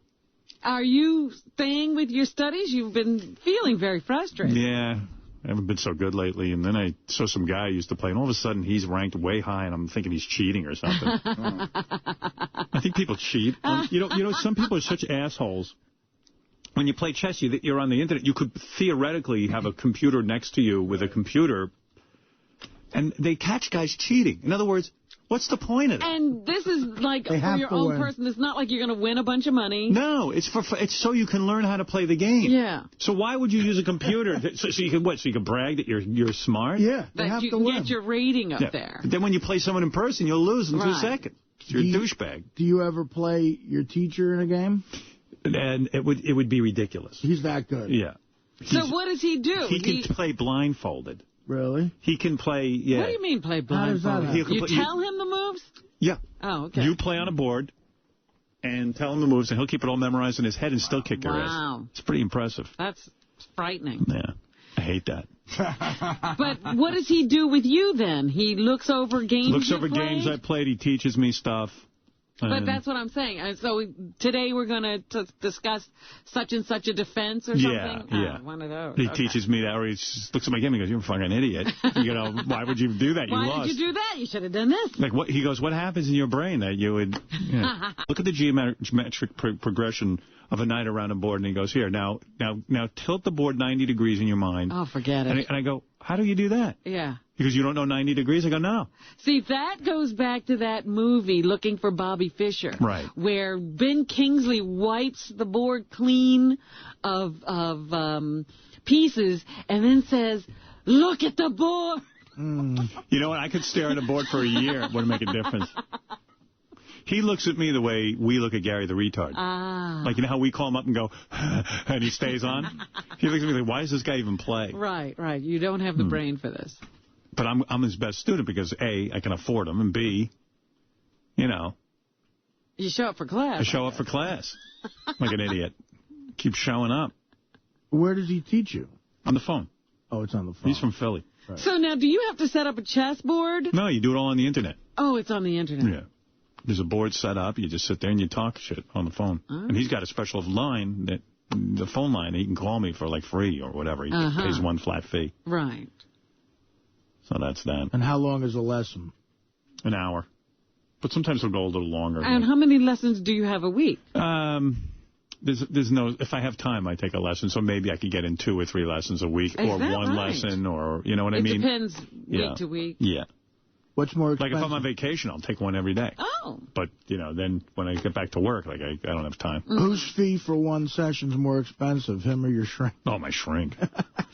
Are you staying with your studies? You've been feeling very frustrated. Yeah, I haven't been so good lately. And then I saw some guy I used to play, and all of a sudden he's ranked way high, and I'm thinking he's cheating or something. I think people cheat. Some people are such assholes. When you play chess, you're on the Internet. You could theoretically have a computer next to you with a computer, and they catch guys cheating. In other words, what's the point of it? And this is like for your own person. It's not like you're going to win a bunch of money. No, it's so you can learn how to play the game. Yeah. So why would you use a computer? So you can what? So you can brag that you're smart? Yeah. That you can get your rating up there. But then when you play someone in person, you'll lose in 2 seconds. You're a douchebag. Do you ever play your teacher in a game? And it would be ridiculous. He's that good. Yeah. So what does he do? He can play blindfolded. Really? He can play, yeah. What do you mean play blindfolded? You tell him the moves? Yeah. Oh, okay. You play on a board and tell him the moves, and he'll keep it all memorized in his head and still kick your ass. Wow. It's pretty impressive. That's frightening. Yeah. I hate that. But what does he do with you then? He looks over games games I played. He teaches me stuff. But that's what I'm saying. So today we're going to discuss such and such a defense or something? Yeah. One of those. He teaches me that, or he just looks at my game and goes, you're a fucking idiot. Why would you do that? You lost. Why did you do that? You should have done this. Like what? He goes, what happens in your brain that you would... Look at the geometric progression of a night around a board, and he goes, here, now tilt the board 90 degrees in your mind. Oh, forget it. And I go, how do you do that? Yeah. Because you don't know 90 degrees? I go, no. See, that goes back to that movie, Looking for Bobby Fischer. Right. Where Ben Kingsley wipes the board clean of pieces and then says, look at the board. You know what? I could stare at a board for a year. It wouldn't make a difference. He looks at me the way we look at Gary the retard. Like, you know how we call him up and go, and he stays on? He looks at me like, why does this guy even play? Right. You don't have the brain for this. But I'm his best student because, A, I can afford him, and B, You show up for class. I show up for class. Like an idiot. Keep showing up. Where does he teach you? On the phone. Oh, it's on the phone. He's from Philly. Right. So now, do you have to set up a chessboard? No, you do it all on the Internet. Oh, it's on the Internet. Yeah. There's a board set up. You just sit there and you talk shit on the phone. And he's got a special line, the phone line, he can call me for like free or whatever. He pays one flat fee. Right. So that's that. And how long is a lesson? An hour. But sometimes it'll go a little longer. And how many lessons do you have a week? There's no, if I have time, I take a lesson. So maybe I could get in 2 or 3 lessons a week, or one lesson, or, you know what I mean? It depends week to week. Yeah. What's more expensive? Like if I'm on vacation, I'll take one every day. Oh. But, then when I get back to work, like I don't have time. Whose fee for one session is more expensive, him or your shrink? Oh, my shrink.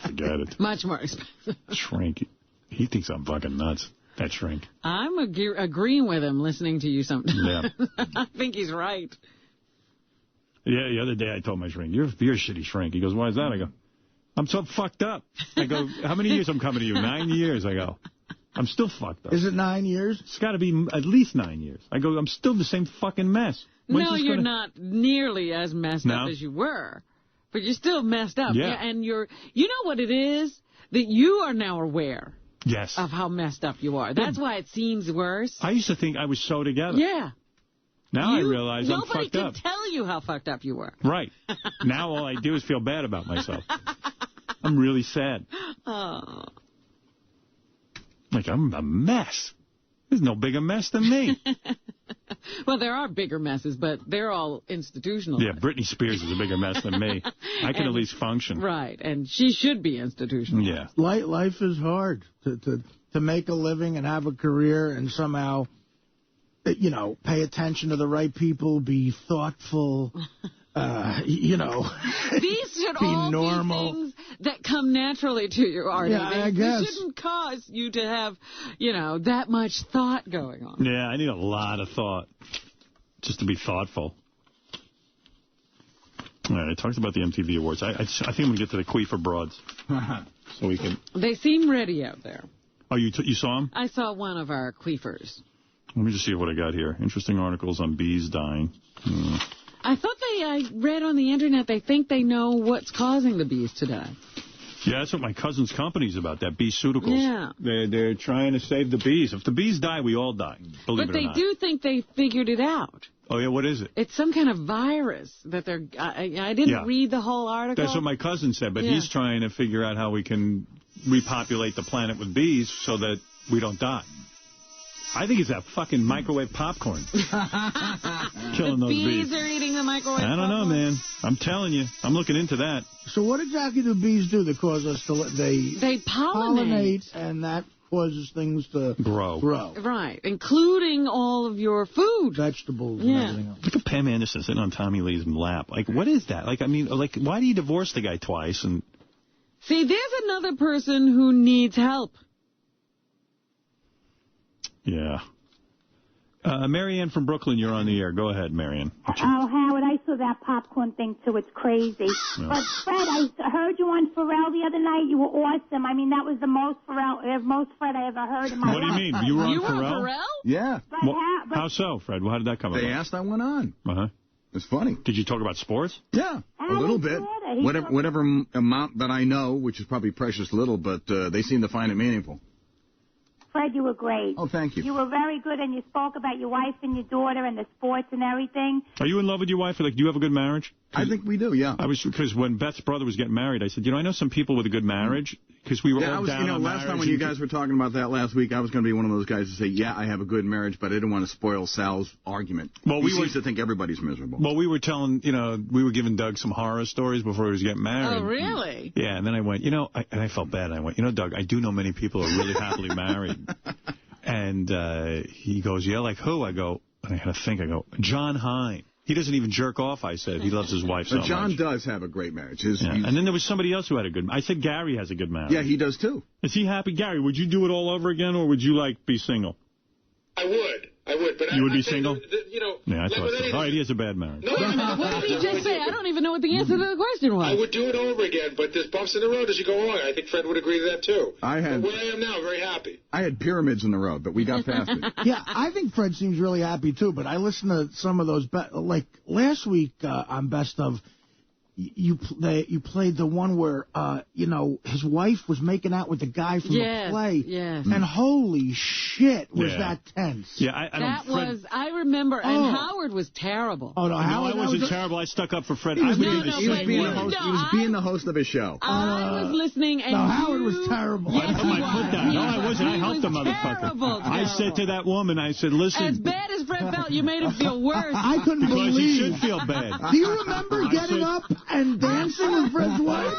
Forget it. Much more expensive. Shrink. He thinks I'm fucking nuts. That shrink. I'm agreeing with him listening to you sometimes. Yeah. I think he's right. Yeah, the other day I told my shrink, you're a shitty shrink. He goes, why is that? I go, I'm so fucked up. I go, how many years I'm coming to you? 9 years. I go, I'm still fucked up. Is it 9 years? It's got to be at least 9 years. I go, I'm still the same fucking mess. No, you're not nearly as messed up as you were. But you're still messed up. Yeah. And you know what it is? That you are now aware. Yes. Of how messed up you are. That's why it seems worse. I used to think I was so together. Yeah. Now I realize I'm fucked up. Nobody can tell you how fucked up you were. Right. Now all I do is feel bad about myself. I'm really sad. Oh. Like, I'm a mess. There's no bigger mess than me. Well, there are bigger messes, but they're all institutional. Yeah, Britney Spears is a bigger mess than me. I can at least function. Right, and she should be institutional. Yeah. Life is hard to make a living and have a career and somehow, pay attention to the right people, be thoughtful, These should be all normal. be things that come naturally to you, Artie. Yeah, I guess. They shouldn't cause you to have, that much thought going on. Yeah, I need a lot of thought just to be thoughtful. All right, I talked about the MTV Awards. I think I'm going to get to the Queefer Broads. So we can... They seem ready out there. Oh, you saw them? I saw one of our queefers. Let me just see what I got here. Interesting articles on bees dying. I thought I read on the internet they think they know what's causing the bees to die. Yeah, that's what my cousin's company's about, that Beeceuticals. Yeah. They're trying to save the bees. If the bees die, we all die, believe it or not. But they do think they figured it out. Oh, yeah, what is it? It's some kind of virus that they're... I didn't read the whole article. That's what my cousin said, but he's trying to figure out how we can repopulate the planet with bees so that we don't die. I think it's that fucking microwave popcorn. Killing those bees. Bees are eating the microwave I don't know, man. I'm telling you. I'm looking into that. So what exactly do bees do that cause us to... They pollinate. And that causes things to grow. Right, including all of your food. Vegetables and everything else. Look at Pam Anderson sitting on Tommy Lee's lap. Like, what is that? Like, I mean, like, why do you divorce the guy twice? And see, there's another person who needs help. Yeah. Marianne from Brooklyn, you're on the air. Go ahead, Marianne. Oh, Howard, I saw that popcorn thing, too. It's crazy. Yeah. But, Fred, I heard you on Pharrell the other night. You were awesome. I mean, that was the most Fred I ever heard in my life. What do you mean? You were on Pharrell? Yeah. How so, Fred? How did that come about? They asked, I went on. Uh-huh. It's funny. Did you talk about sports? Yeah, a little bit. Whatever amount that I know, which is probably precious little, but they seem to find it meaningful. Fred, you were great. Oh, thank you. You were very good, and you spoke about your wife and your daughter and the sports and everything. Are you in love with your wife? Like, do you have a good marriage? I think we do, yeah. Because when Beth's brother was getting married, I said, I know some people with a good marriage, because we were all down on last time when you guys were talking about that last week, I was going to be one of those guys to say, yeah, I have a good marriage, but I didn't want to spoil Sal's argument. Well, he seems to think everybody's miserable. Well, we were telling, we were giving Doug some horror stories before he was getting married. Oh, really? Yeah, and then I went, and I felt bad. I went, Doug, I do know many people who are really happily married. And he goes, yeah, like who? I go, and I had to think, John Hine. He doesn't even jerk off, I said. He loves his wife so much. But John does have a great marriage. And then there was somebody else who had a good marriage. I said Gary has a good marriage. Yeah, he does too. Is he happy? Gary, would you do it all over again, or would you, be single? I would. But you would be single? Yeah, I thought so. anything. All right, he has a bad marriage. No, what did he just say? I don't even know what the answer to the question was. I would do it over again, but there's bumps in the road as you go along. I think Fred would agree to that, too. But where I am now, I'm very happy. I had pyramids in the road, but we got past it. Yeah, I think Fred seems really happy, too, but I listened to some of those, like last week on Best Of, you played the one where, his wife was making out with the guy from the play. Yes. And holy shit, was that tense. Yeah, I remember, and Howard was terrible. Oh, no, Howard wasn't terrible. I stuck up for Fred. He was being the host of his show. I was listening, and Howard was terrible. I put my foot down. No, I wasn't. I helped the motherfucker. I said to that woman, I said, listen. As bad as Fred felt, you made him feel worse. I couldn't believe. Because he should feel bad. Do you remember getting up and dancing with Fred's wife?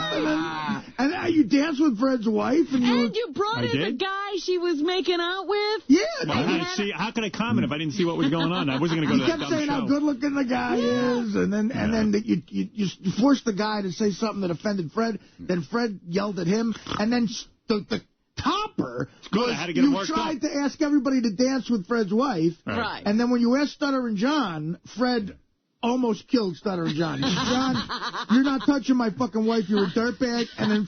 And you danced with Fred's wife? And you brought in the guy she was making out with? Yeah. Well, how could I comment if I didn't see what was going on? I wasn't going to go to that dumb show. He kept saying how good-looking the guy is, and then you forced the guy to say something that offended Fred. Then Fred yelled at him, and then the topper was you tried to ask everybody to dance with Fred's wife. Right. And then when you asked Stutter and John, Fred almost killed Stutter and John. He said, John, you're not touching my fucking wife, you're a dirtbag. And then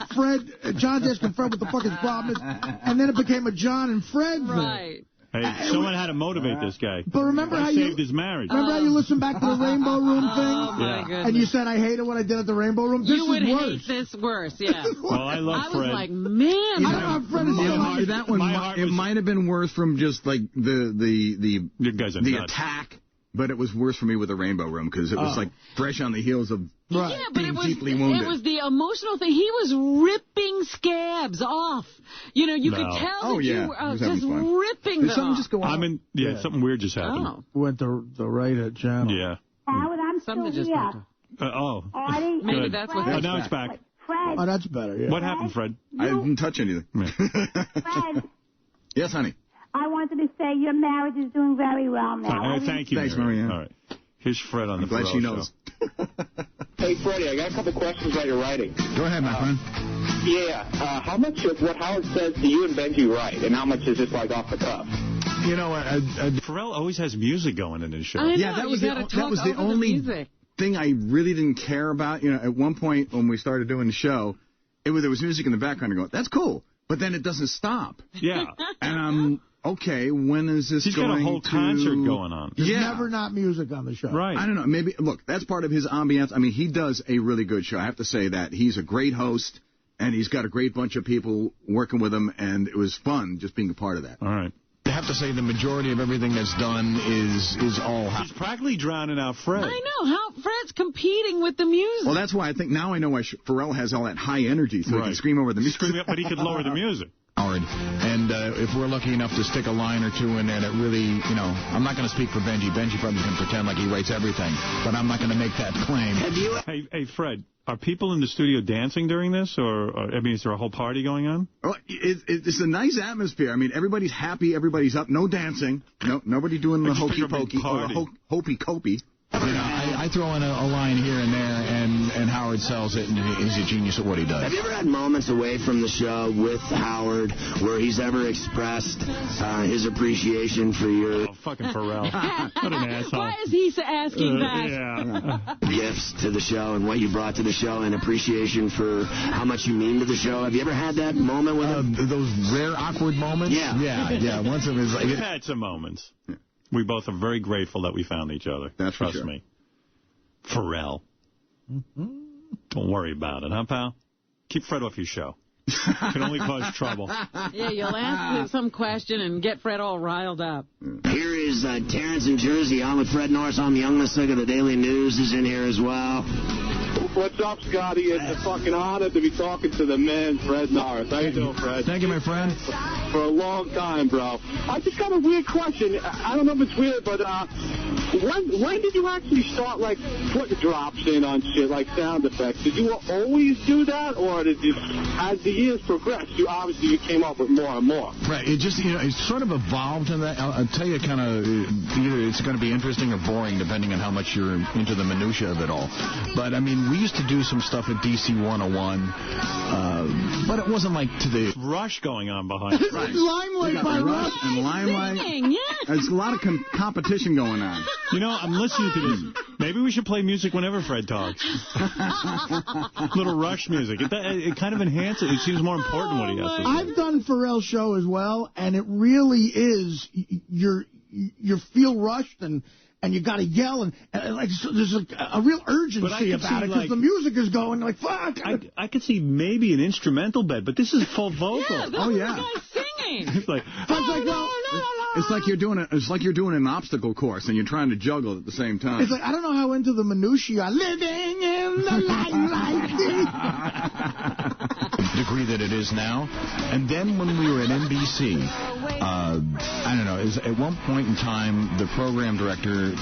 John's asking Fred what the fuck his problem is. And then it became a John and Fred thing. Right. Hey, someone had to motivate this guy. But remember how saved his marriage. Remember how you listened back to the Rainbow Room thing? Oh, my goodness. And you said, I hated what I did at the Rainbow Room? This you would is worse. hate this worse, yeah. Well, I love Fred. I was like, man. I love Fred is that one, it might have been worse from just, like, the attack. But it was worse for me with the Rainbow Room because it was like fresh on the heels of but deeply wounded. It was the emotional thing. He was ripping scabs off. You could tell that you were just ripping them off. Just go on? Something weird just happened. Oh. Went the right channel. Yeah. Howard, I'm Something still just here. Artie, maybe that's what. Oh, now it's back. Fred. Oh, that's better. Yeah. What happened, Fred? I didn't touch anything. Fred. Yes, honey. I wanted to say your marriage is doing very well now. Thank you. Thanks, Marianne. All right. Here's Fred on the glad she knows. Hey, Freddie, I got a couple questions about your writing. Go ahead, my friend. Yeah, how much of what Howard says do you and Benji write, and how much is just like off the cuff? You know, Pharrell always has music going in his show. I know, yeah, that was the only thing I really didn't care about. You know, at one point when we started doing the show, there was music in the background. I go, that's cool, but then it doesn't stop. Yeah, and I'm okay. When is this? He's got a whole concert going on. There's never not music on the show. Right. I don't know. Maybe look, that's part of his ambiance. I mean, he does a really good show. I have to say that he's a great host. And he's got a great bunch of people working with him, and it was fun just being a part of that. All right. I have to say the majority of everything that's done is all... He's practically drowning out Fred. I know. How Fred's competing with the music. Well, that's why I think now I know why Pharrell has all that high energy, so he can scream over the music. But he could lower the music. Howard. And if we're lucky enough to stick a line or two in there that really, you know, I'm not going to speak for Benji. Benji probably going to pretend like he writes everything, but I'm not going to make that claim. Hey, Fred, are people in the studio dancing during this, or I mean, is there a whole party going on? Oh, it's a nice atmosphere. I mean, everybody's happy, everybody's up, no dancing, nobody doing the hokey pokey or hopey copey. You know, I throw in a line here and there, and Howard sells it, and he's a genius at what he does. Have you ever had moments away from the show with Howard where he's ever expressed his appreciation for your... Oh, fucking Pharrell. What an asshole. Why is he asking that? Yeah. Gifts to the show and what you brought to the show and appreciation for how much you mean to the show? Have you ever had that moment with him? Those rare, awkward moments? Yeah. Once it was like... We've had some moments. We both are very grateful that we found each other. Trust me. Pharrell. Don't worry about it, huh, pal? Keep Fred off your show. It can only cause trouble. Yeah, you'll ask some question and get Fred all riled up. Here is Terrence in Jersey on with Fred Norris. I'm Young Messick of the Daily News is in here as well. What's up, Scotty? It's a fucking honor to be talking to the man, Fred Norris. How you doing, Fred? Thank you, my friend. For a long time, bro. I just got a weird question. I don't know if it's weird, but when did you actually start, like, putting drops in on shit, like sound effects? Did you always do that, or did you, as the years progressed, you came up with more and more? Right. It just, you know, it's sort of evolved in that. I'll tell you kind of, either it's going to be interesting or boring, depending on how much you're into the minutia of it all. But, I mean, we used to do some stuff at DC 101, but it wasn't like to the... Rush going on behind it. Right. Limelight by Rush. And Limelight. Singing, yeah. There's a lot of competition going on. You know, I'm listening to this. Maybe we should play music whenever Fred talks. Little Rush music. It kind of enhances it. It seems more important what he has to say. I've done Pharrell's show as well, and it really is, you feel rushed and you got to yell, and like there's a real urgency about it, because the music is going like, fuck. I could see maybe an instrumental bed, but this is full vocal. Yeah, this is the guy singing. It's like, it's like you're doing an obstacle course, and you're trying to juggle at the same time. It's like, I don't know how into the minutiae, living in the limelight. Degree that it is now. And then when we were at NBC, I don't know, at one point in time, the program director,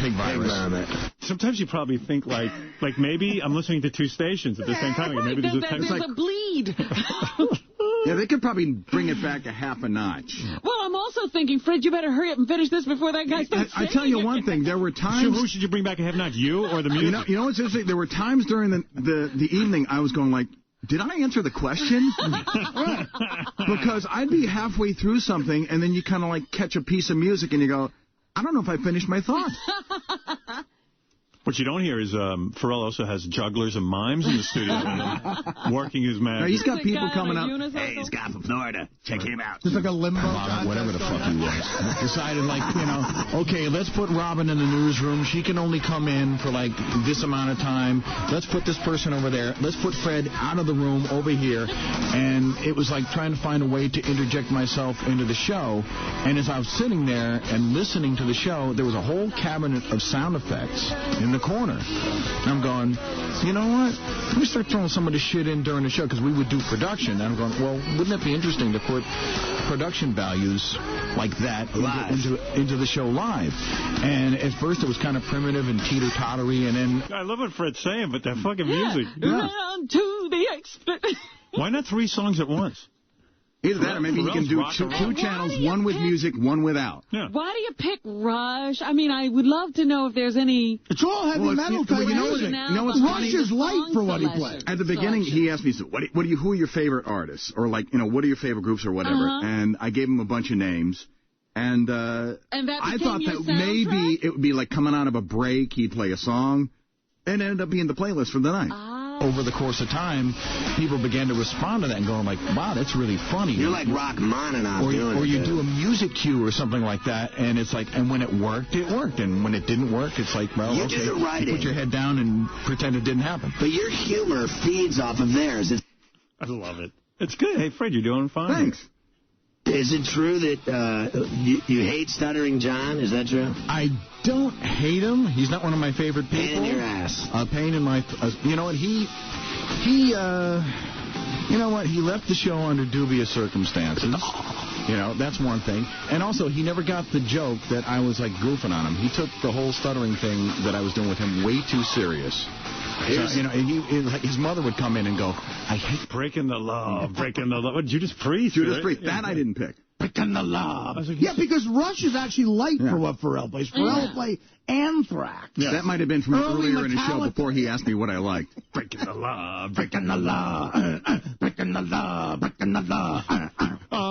Pig Virus. Sometimes you probably think like maybe I'm listening to two stations at the same time. Right, maybe there's a bleed. Yeah, they could probably bring it back a half a notch. Well, I'm also thinking, Fred, you better hurry up and finish this before that guy starts singing. I tell you one thing, there were times... Who should you bring back a half notch, you or the music? You know what's interesting? There were times during the evening I was going like, did I answer the question? Because I'd be halfway through something, and then you kind of like catch a piece of music, and you go, I don't know if I finished my thought. What you don't hear is Pharrell also has jugglers and mimes in the studio working his magic. No, he's got people coming up. Hey, he's guy from Florida. Check him out. Just like a limbo whatever the fuck he was. Decided, like, you know, okay, let's put Robin in the newsroom. She can only come in for, like, this amount of time. Let's put this person over there. Let's put Fred out of the room over here. And it was like trying to find a way to interject myself into the show. And as I was sitting there and listening to the show, there was a whole cabinet of sound effects in the corner. I'm going, you know what? Let me start throwing some of this shit in during the show, because we would do production. And I'm going, well, wouldn't it be interesting to put production values like that into the show live? And at first it was kind of primitive and teeter-tottery, and then... I love what Fred's saying, but that fucking music. Round to the expert. Why not 3 songs at once? Either that or maybe he can do two channels, one with music, one without. Yeah. Why do you pick Rush? I mean, I would love to know if there's any... It's all heavy metal type music. You know what's funny? Rush is light for what he plays. At the beginning, he asked me, so who are your favorite artists? Or like, what are your favorite groups or whatever? And I gave him a bunch of names. And I thought that maybe it would be like coming out of a break, he'd play a song, and it ended up being the playlist for the night. Over the course of time, people began to respond to that and going like, wow, that's really funny. You're like Rachmaninoff doing it. Or you do a music cue or something like that, and it's like, and when it worked, it worked. And when it didn't work, it's like, well, you okay, do the writing. put your head down and pretend it didn't happen. But your humor feeds off of theirs. I love it. It's good. Hey, Fred, you're doing fine. Thanks. Is it true that you hate Stuttering John? Is that true? I don't hate him. He's not one of my favorite people. Pain in your ass. Pain in my... you know what? He left the show under dubious circumstances. That's one thing. And also, he never got the joke that I was, like, goofing on him. He took the whole stuttering thing that I was doing with him way too serious. So, his mother would come in and go, I hate breaking the law, breaking the law. Judas Priest. Judas Priest. That I didn't pick. Breaking the law. Yeah, because Rush is actually light for what Pharrell plays. Pharrell will play Anthrax. Yeah. That might have been from earlier in his show before he asked me what I liked. Breaking the law, breaking the law, breaking the law, breaking the law.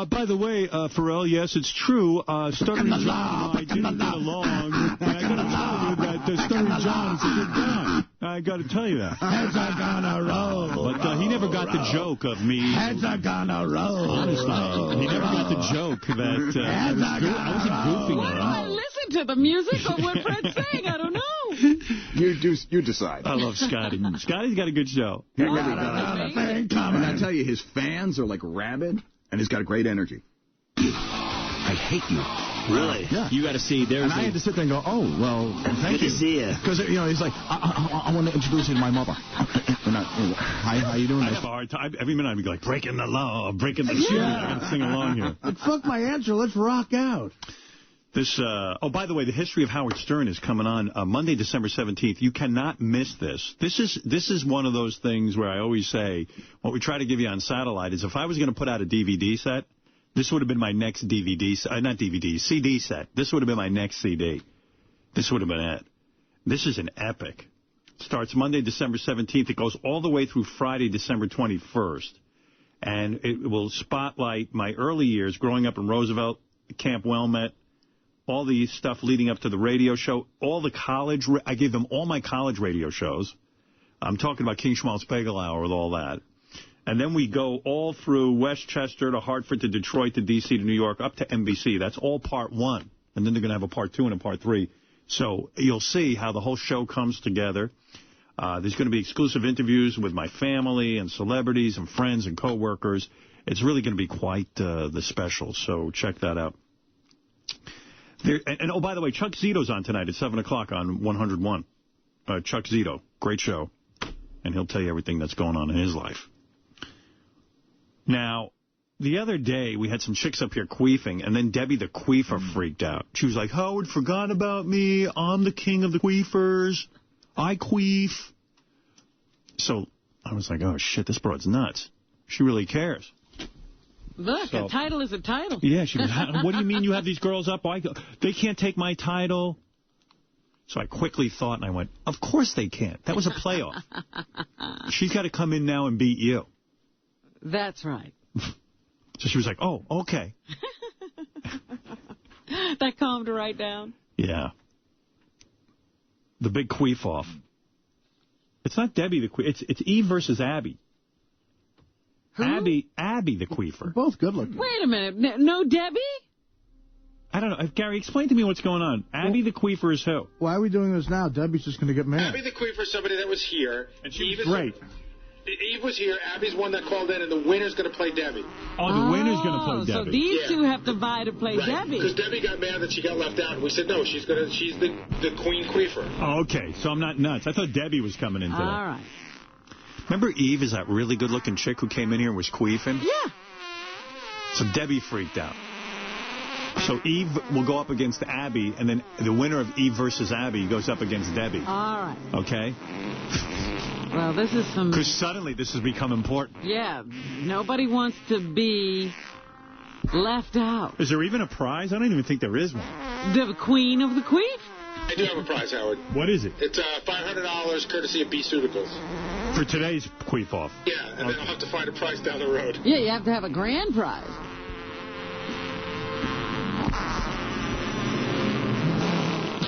By the way, Pharrell, yes, it's true. Stuttering John and I didn't get along. And I got to tell you that Stuttering John is a good guy. I got to tell you that. Heads are gonna roll. But he never got the joke of me. Heads are gonna roll. Honestly, he never got the joke that I wasn't goofing on him. I listen to the music or what Fred's saying. I don't know. You decide. I love Scotty. Scotty's got a good show. He really does. And I tell you, his fans are like rabid, and he's got great energy. I hate you. Really? Yeah. You got to see. And I had to sit there and go, oh, well, thank you. Good to see you. Because, he's like, I want to introduce you to my mother. Hi, how you doing? I have a hard time. Every minute I'd be like, breaking the law, breaking the shoes. I got to sing along here. But fuck my answer. Let's rock out. This, by the way, the history of Howard Stern is coming on Monday, December 17th. You cannot miss this. This is one of those things where I always say, what we try to give you on satellite is if I was going to put out a DVD set, this would have been my next CD set. This would have been my next CD. This would have been it. This is an epic. Starts Monday, December 17th. It goes all the way through Friday, December 21st. And it will spotlight my early years growing up in Roosevelt, Camp Wilmette, all the stuff leading up to the radio show, all the college. I gave them all my college radio shows. I'm talking about King Schmaltz Bagel Hour with all that. And then we go all through Westchester to Hartford to Detroit to D.C. to New York up to NBC. That's all part one. And then they're going to have a part two and a part three. So you'll see how the whole show comes together. There's going to be exclusive interviews with my family and celebrities and friends and coworkers. It's really going to be quite the special. So check that out. And by the way, Chuck Zito's on tonight at 7 o'clock on 101. Chuck Zito. Great show. And he'll tell you everything that's going on in his life. Now, the other day, we had some chicks up here queefing, and then Debbie the queefer freaked out. She was like, Howard forgot about me. I'm the king of the queefers. I queef. So I was like, oh, shit, this broad's nuts. She really cares. Look, a title is a title. Yeah, she goes, what do you mean you have these girls up? They can't take my title. So I quickly thought, and I went, of course they can't. That was a playoff. She's got to come in now and beat you. That's right. So she was like, oh, okay. That calmed her right down. Yeah. The big queef-off. It's not Debbie the queef. It's Eve versus Abby. Who? Abby the queefer. Both good looking. Wait a minute. No Debbie? I don't know. Gary, explain to me what's going on. Abby the queefer is who? Why are we doing this now? Debbie's just going to get mad. Abby the queefer is somebody that was here. And she was great. Eve was here. Abby's one that called in, and the winner's going to play Debbie. Oh, the winner's going to play Debbie. So these two have to vie to play Debbie. Because Debbie got mad that she got left out, and we said, no, she's the queen queefer. Oh, okay. So I'm not nuts. I thought Debbie was coming in today. All right. Remember Eve is that really good-looking chick who came in here and was queefing? Yeah. So Debbie freaked out. So Eve will go up against Abby, and then the winner of Eve versus Abby goes up against Debbie. All right. Okay? Well, this is some... Because suddenly this has become important. Yeah. Nobody wants to be left out. Is there even a prize? I don't even think there is one. The queen of the queef? I do have a prize, Howard. What is it? It's $500 courtesy of B-Ceuticals. For today's queef-off? Yeah, and then I'll have to find a prize down the road. Yeah, you have to have a grand prize.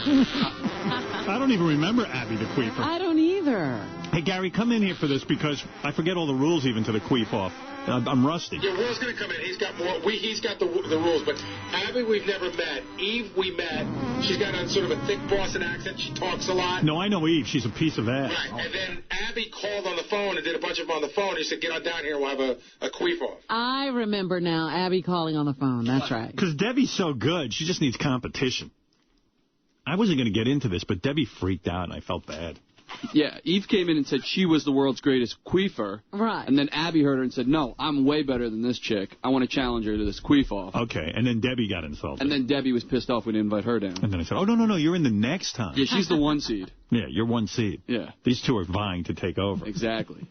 I don't even remember Abby the Queefer. I don't either. Hey, Gary, come in here for this because I forget all the rules even to the queef-off. I'm rusty. Yeah, Will's going to come in. He's got more. He's got the rules. But Abby, we've never met. Eve, we met. She's got a sort of a thick Boston accent. She talks a lot. No, I know Eve. She's a piece of ass. Right. And then Abby called on the phone and did a bunch of them on the phone. He said, get on down here. We'll have a queef-off. I remember now Abby calling on the phone. That's right. Because Debbie's so good. She just needs competition. I wasn't going to get into this, but Debbie freaked out, and I felt bad. Yeah, Eve came in and said she was the world's greatest queefer. Right. And then Abby heard her and said, no, I'm way better than this chick. I want to challenge her to this queef-off. Okay, and then Debbie got insulted. And then Debbie was pissed off we didn't invite her down. And then I said, oh, no, you're in the next time. Yeah, she's the 1 seed. Yeah, you're 1 seed. Yeah. These two are vying to take over. Exactly.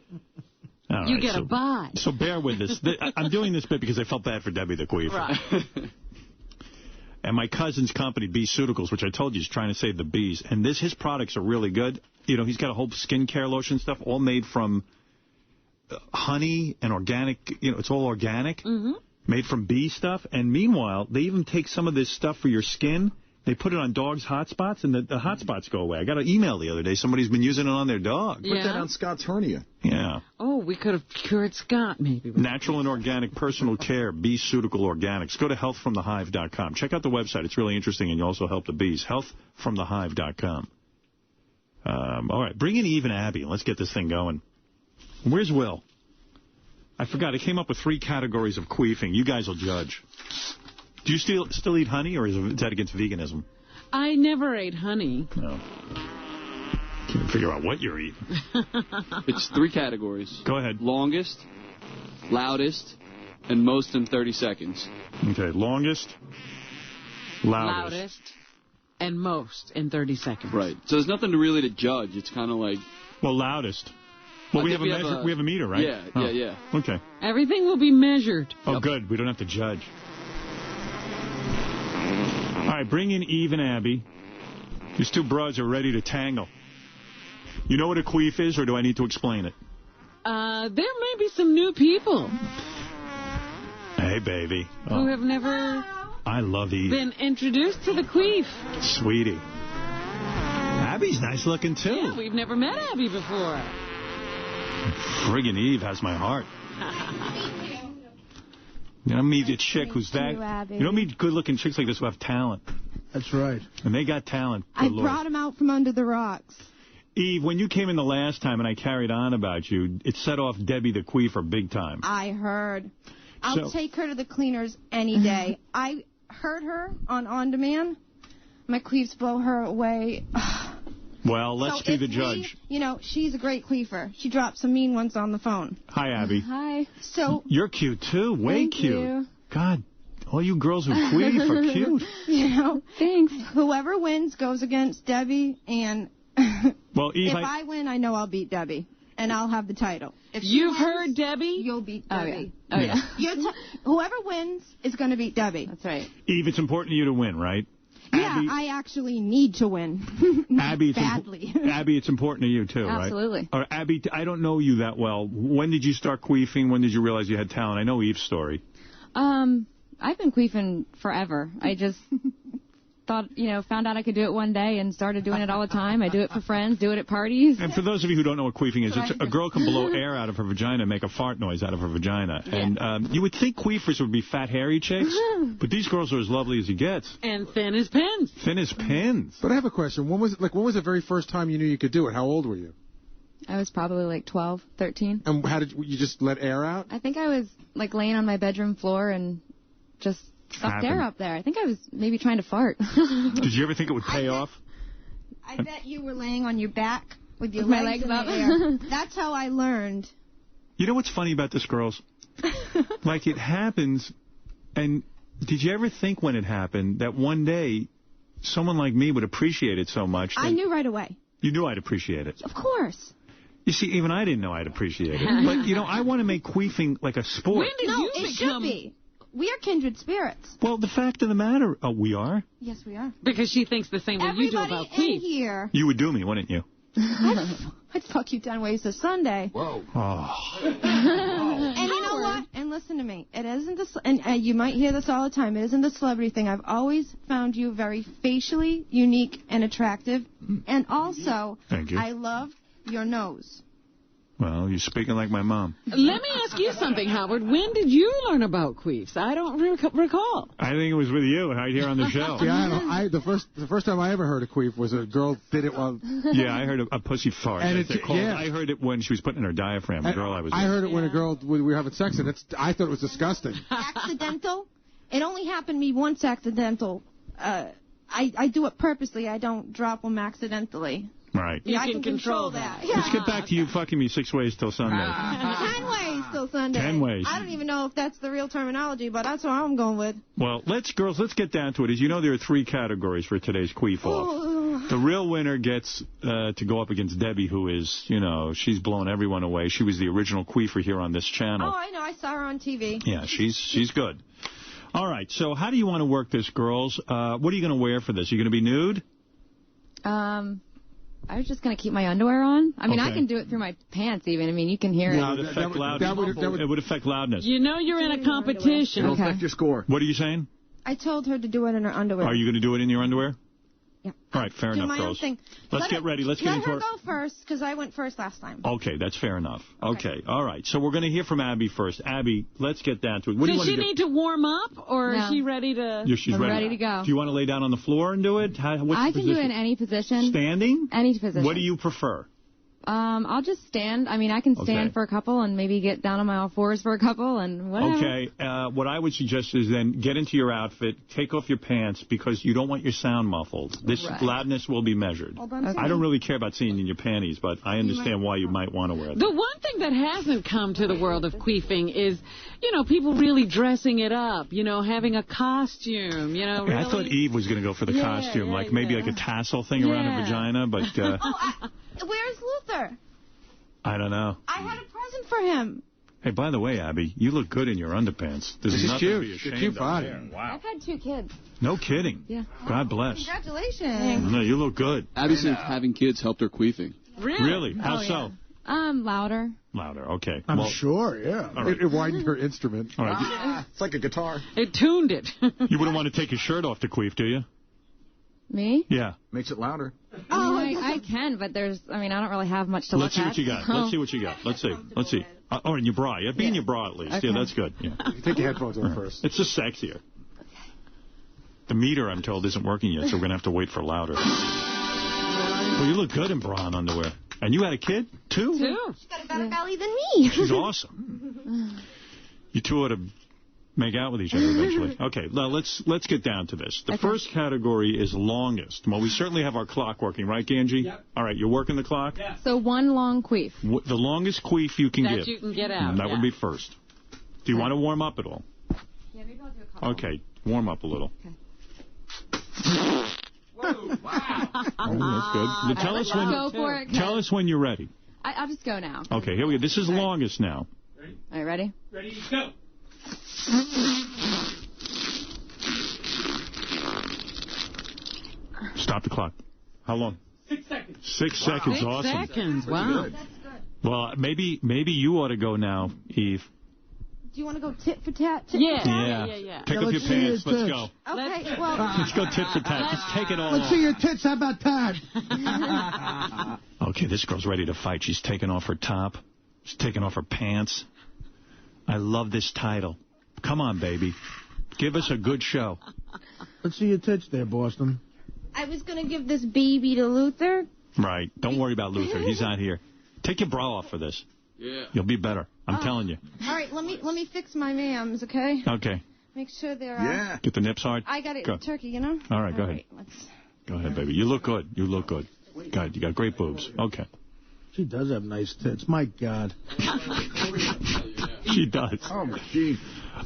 All you right, get a bye. So bear with us. I'm doing this bit because I felt bad for Debbie the queefer. Right. And my cousin's company, B-Ceuticals, which I told you is trying to save the bees. And his products are really good. You know, he's got a whole skincare lotion stuff, all made from honey and organic. You know, it's all organic, made from bee stuff. And meanwhile, they even take some of this stuff for your skin. They put it on dogs' hot spots, and the hot spots go away. I got an email the other day. Somebody's been using it on their dog. Put that on Scott's hernia. Yeah. Oh, we could have cured Scott, maybe. Natural and organic personal care, B-Ceutical Organics. Go to healthfromthehive.com. Check out the website. It's really interesting, and you also help the bees. Healthfromthehive.com. All right, bring in Eve and Abby, and let's get this thing going. Where's Will? I forgot. I came up with 3 categories of queefing. You guys will judge. Do you still eat honey, or is that against veganism? I never ate honey. No. Can't figure out what you're eating. It's 3 categories. Go ahead. Longest, loudest, and most in 30 seconds. Okay, longest, loudest, and most in 30 seconds. Right. So there's nothing really to judge. It's kind of like... Well, loudest. Well, we have a meter, right? Yeah, yeah. Okay. Everything will be measured. Oh, good. We don't have to judge. All right, bring in Eve and Abby. These 2 broads are ready to tangle. You know what a queef is, or do I need to explain it? There may be some new people. Hey, baby. Who have never I love Eve. been introduced to the queef. Sweetie. Abby's nice looking, too. Yeah, we've never met Abby before. Friggin' Eve has my heart. You don't meet a chick who's that... You don't meet good-looking chicks like this who have talent. That's right. And they got talent. I brought him out from under the rocks. Eve, when you came in the last time and I carried on about you, it set off Debbie the queefer big time. I heard. I'll take her to the cleaners any day. I heard her on demand. My queefs blow her away. Well, let's be the judge. She's a great queefer. She dropped some mean ones on the phone. Hi, Abby. Hi. So you're cute, too. Way cute. You. God, all you girls who queef are cute. Thanks. Whoever wins goes against Debbie, and well, Eve, if I win, I know I'll beat Debbie, and I'll have the title. If You've heard Debbie? You'll beat Debbie. Oh, yeah. Whoever wins is going to beat Debbie. That's right. Eve, it's important to you to win, right? Yeah, Abby, I actually need to win. Abby, badly. Abby, it's important to you, too, right? Absolutely. Or Abby, I don't know you that well. When did you start queefing? When did you realize you had talent? I know Eve's story. I've been queefing forever. I just thought, found out I could do it one day and started doing it all the time. I do it for friends, do it at parties. And for those of you who don't know what queefing is, it's a girl can blow air out of her vagina and make a fart noise out of her vagina. Yeah. And you would think queefers would be fat, hairy chicks, but these girls are as lovely as he gets. And thin as pins. Thin as pins. But I have a question. When was the very first time you knew you could do it? How old were you? I was probably like 12, 13. And how did you just let air out? I think I was like laying on my bedroom floor and just sucked air up there. I think I was maybe trying to fart. Did you ever think it would pay off? I bet you were laying on your back with your my legs legs in up. the air. That's how I learned. You know what's funny about this, girls? Like, it happens, and did you ever think when it happened that one day someone like me would appreciate it so much? I knew right away. You knew I'd appreciate it. Of course. You see, even I didn't know I'd appreciate it. But, I want to make queefing like a sport. When did you it should be. we are kindred spirits. Well, the fact of the matter, we are. Yes, we are. Because she thinks the same way you do about Everybody in Keith. here. You would do me, wouldn't you? I'd fuck you 10 ways to Sunday. Whoa. And you know what? And listen to me. It isn't and you might hear this all the time. It isn't the celebrity thing. I've always found you very facially unique and attractive. And also, thank you. I love your nose. Well, you're speaking like my mom. Let me ask you something, Howard. When did you learn about queefs? I don't recall. I think it was with you right here on the show. Yeah, the first time I ever heard a queef was a girl did it while... Yeah, I heard a pussy fart. And I heard it when she was putting in her diaphragm. The girl I was with. I heard it when a girl, we were having sex, and I thought it was disgusting. Accidental? It only happened to me once accidental. I do it purposely. I don't drop them accidentally. Right. Yeah, I can control that. Yeah. Let's get back to you fucking me 6 ways till Sunday. 10 ways till Sunday. 10 ways. I don't even know if that's the real terminology, but that's what I'm going with. Well, let's get down to it. As you know, there are 3 categories for today's queef-off. The real winner gets to go up against Debbie, who is, she's blown everyone away. She was the original queefer here on this channel. Oh, I know. I saw her on TV. Yeah, she's good. All right, so how do you want to work this, girls? What are you going to wear for this? Are you going to be nude? I was just going to keep my underwear on. I mean, Okay. I can do it through my pants even. I mean, you can hear it. It would affect loudness. You know you're in a competition. It'll affect your score. What are you saying? I told her to do it in her underwear. Are you going to do it in your underwear? Yeah. All right, fair do enough, my own girls. thing. Let's get ready. Let's get let into her our... go first, because I went first last time. Okay, that's fair enough. Okay, all right. So we're going to hear from Abby first. Abby, let's get down to it. What do you Does want she to do? need to warm up, or is she ready to... She's I'm ready to go. Do you want to lay down on the floor and do it? I can do it in any position. Standing? Any position. What do you prefer? I'll just stand. I mean, I can stand Okay. for a couple and maybe get down on my all fours for a couple and whatever. Okay, what I would suggest is then get into your outfit, take off your pants, because you don't want your sound muffled. This loudness will be measured. Okay. I don't really care about seeing in your panties, but I understand why you might want to wear them. The one thing that hasn't come to the world of queefing is, people really dressing it up, having a costume, Yeah, really. I thought Eve was going to go for the costume, maybe like a tassel thing around her vagina, but Where's Luther? I don't know. I had a present for him. Hey, by the way, Abby, you look good in your underpants. There's This is nothing to cute. be ashamed Cute of body. there. Wow. I've had 2 kids. No kidding. Yeah. God bless. Congratulations. No, you look good. Abby says having kids helped her queefing. Really? How so? Louder. Louder, okay. I'm Well, sure, yeah. All right. It widened her instrument. All right. It's like a guitar. It tuned it. You wouldn't want to take your shirt off to queef, do you? Me? Yeah. Makes it louder. Oh, I can, but I don't really have much to Let's see look what you got. at. Let's see what you got. Let's see. Oh, in your bra. Yeah, be in your bra at least. Okay. Yeah, that's good. Yeah. You take your headphones off first. It's just sexier. The meter, I'm told, isn't working yet, so we're going to have to wait for louder. Well, you look good in bra and underwear. And you had a kid, too? She's got a better belly than me. She's awesome. You two ought to make out with each other eventually. Okay, now let's get down to this. The first category is longest. Well, we certainly have our clock working, right, Ganji? Yep. All right, you're working the clock? Yeah. So 1 long queef. The longest queef you can That give. you can get out, That would be first. Do you want to warm up at all? Yeah, maybe I'll do a couple. Okay, warm up a little. Okay. Whoa, wow. Oh, that's good. Tell us when you're ready. I'll just go now. Okay, here we go. This is longest now. All right, ready? Ready, go. Stop the clock. How long? 6 seconds. 6 seconds. 6 Awesome. seconds. Wow. Well, maybe you ought to go now, Eve. Do you want to go tit for tat? Tit Yeah. for tat? Yeah. Pick up your pants. Let's go. Okay, well. Let's go tit for tat. Just take it all Let's off. see your tits. How about that? Okay, this girl's ready to fight. She's taking off her top. She's taking off her pants. I love this title. Come on, baby. Give us a good show. Let's see your tits there, Boston. I was going to give this baby to Luther. Right. Don't worry about Luther. He's not here. Take your bra off for this. Yeah. You'll be better. I'm telling you. All right, let me fix my mams, okay? Okay. Make sure they're... Get the nips hard. I got it Go. in turkey, you know? All right, go ahead. Go ahead, baby. You look good. You look good. God, you got great boobs. Okay. She does have nice tits. My God. She does. Oh, my gee.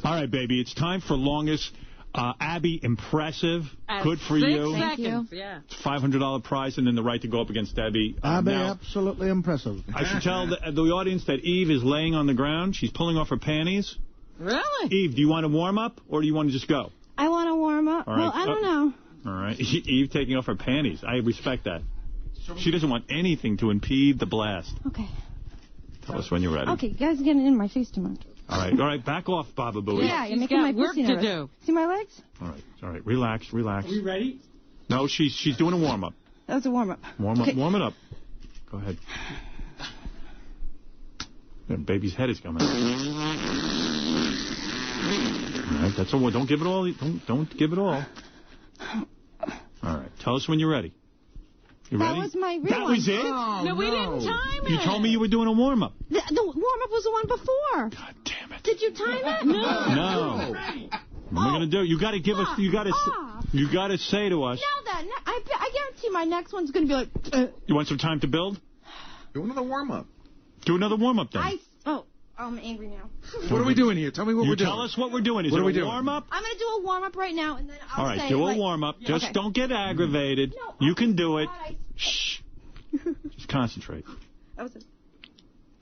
All right, baby. It's time for longest. Abby, impressive. Good for 6 you. seconds. Yeah. It's a $500 prize and then the right to go up against Abby. Abby, Now, absolutely impressive. I should tell the audience that Eve is laying on the ground. She's pulling off her panties. Really? Eve, do you want to warm up, or do you want to just go? I want to warm up. All right. Well, I don't know. All right. Eve taking off her panties. I respect that. She doesn't want anything to impede the blast. Okay. Tell us when you're ready. Okay, you guys are getting in my face too much. All right, back off, Baba Booey. Yeah, you're making my work pussy to nervous. do. See my legs? All right, relax. Are we ready? No, she's doing a warm-up. That was a warm-up. Warm it up. Go ahead. The baby's head is coming. All right, that's all. Don't give it all. Don't give it all. All right, tell us when you're ready. You ready? That was my real That one. was it? Oh, no, we didn't time it. You told me you were doing a warm-up. The warm-up was the one before. God damn it. Did you time it? No. What am I going to do? You got to give us. You got to say to us. Now then, I guarantee my next one's going to be like. You want some time to build? Do another warm-up. Do another warm-up then. I'm angry now. What are we doing here? Tell me what we're doing. Tell us what we're doing. Is it a warm-up? I'm going to do a warm-up right now, and then I'll All right, say, do a like, warm-up. Yeah, Just okay. don't get aggravated. No, you can do it. God, Shh. Just concentrate. I was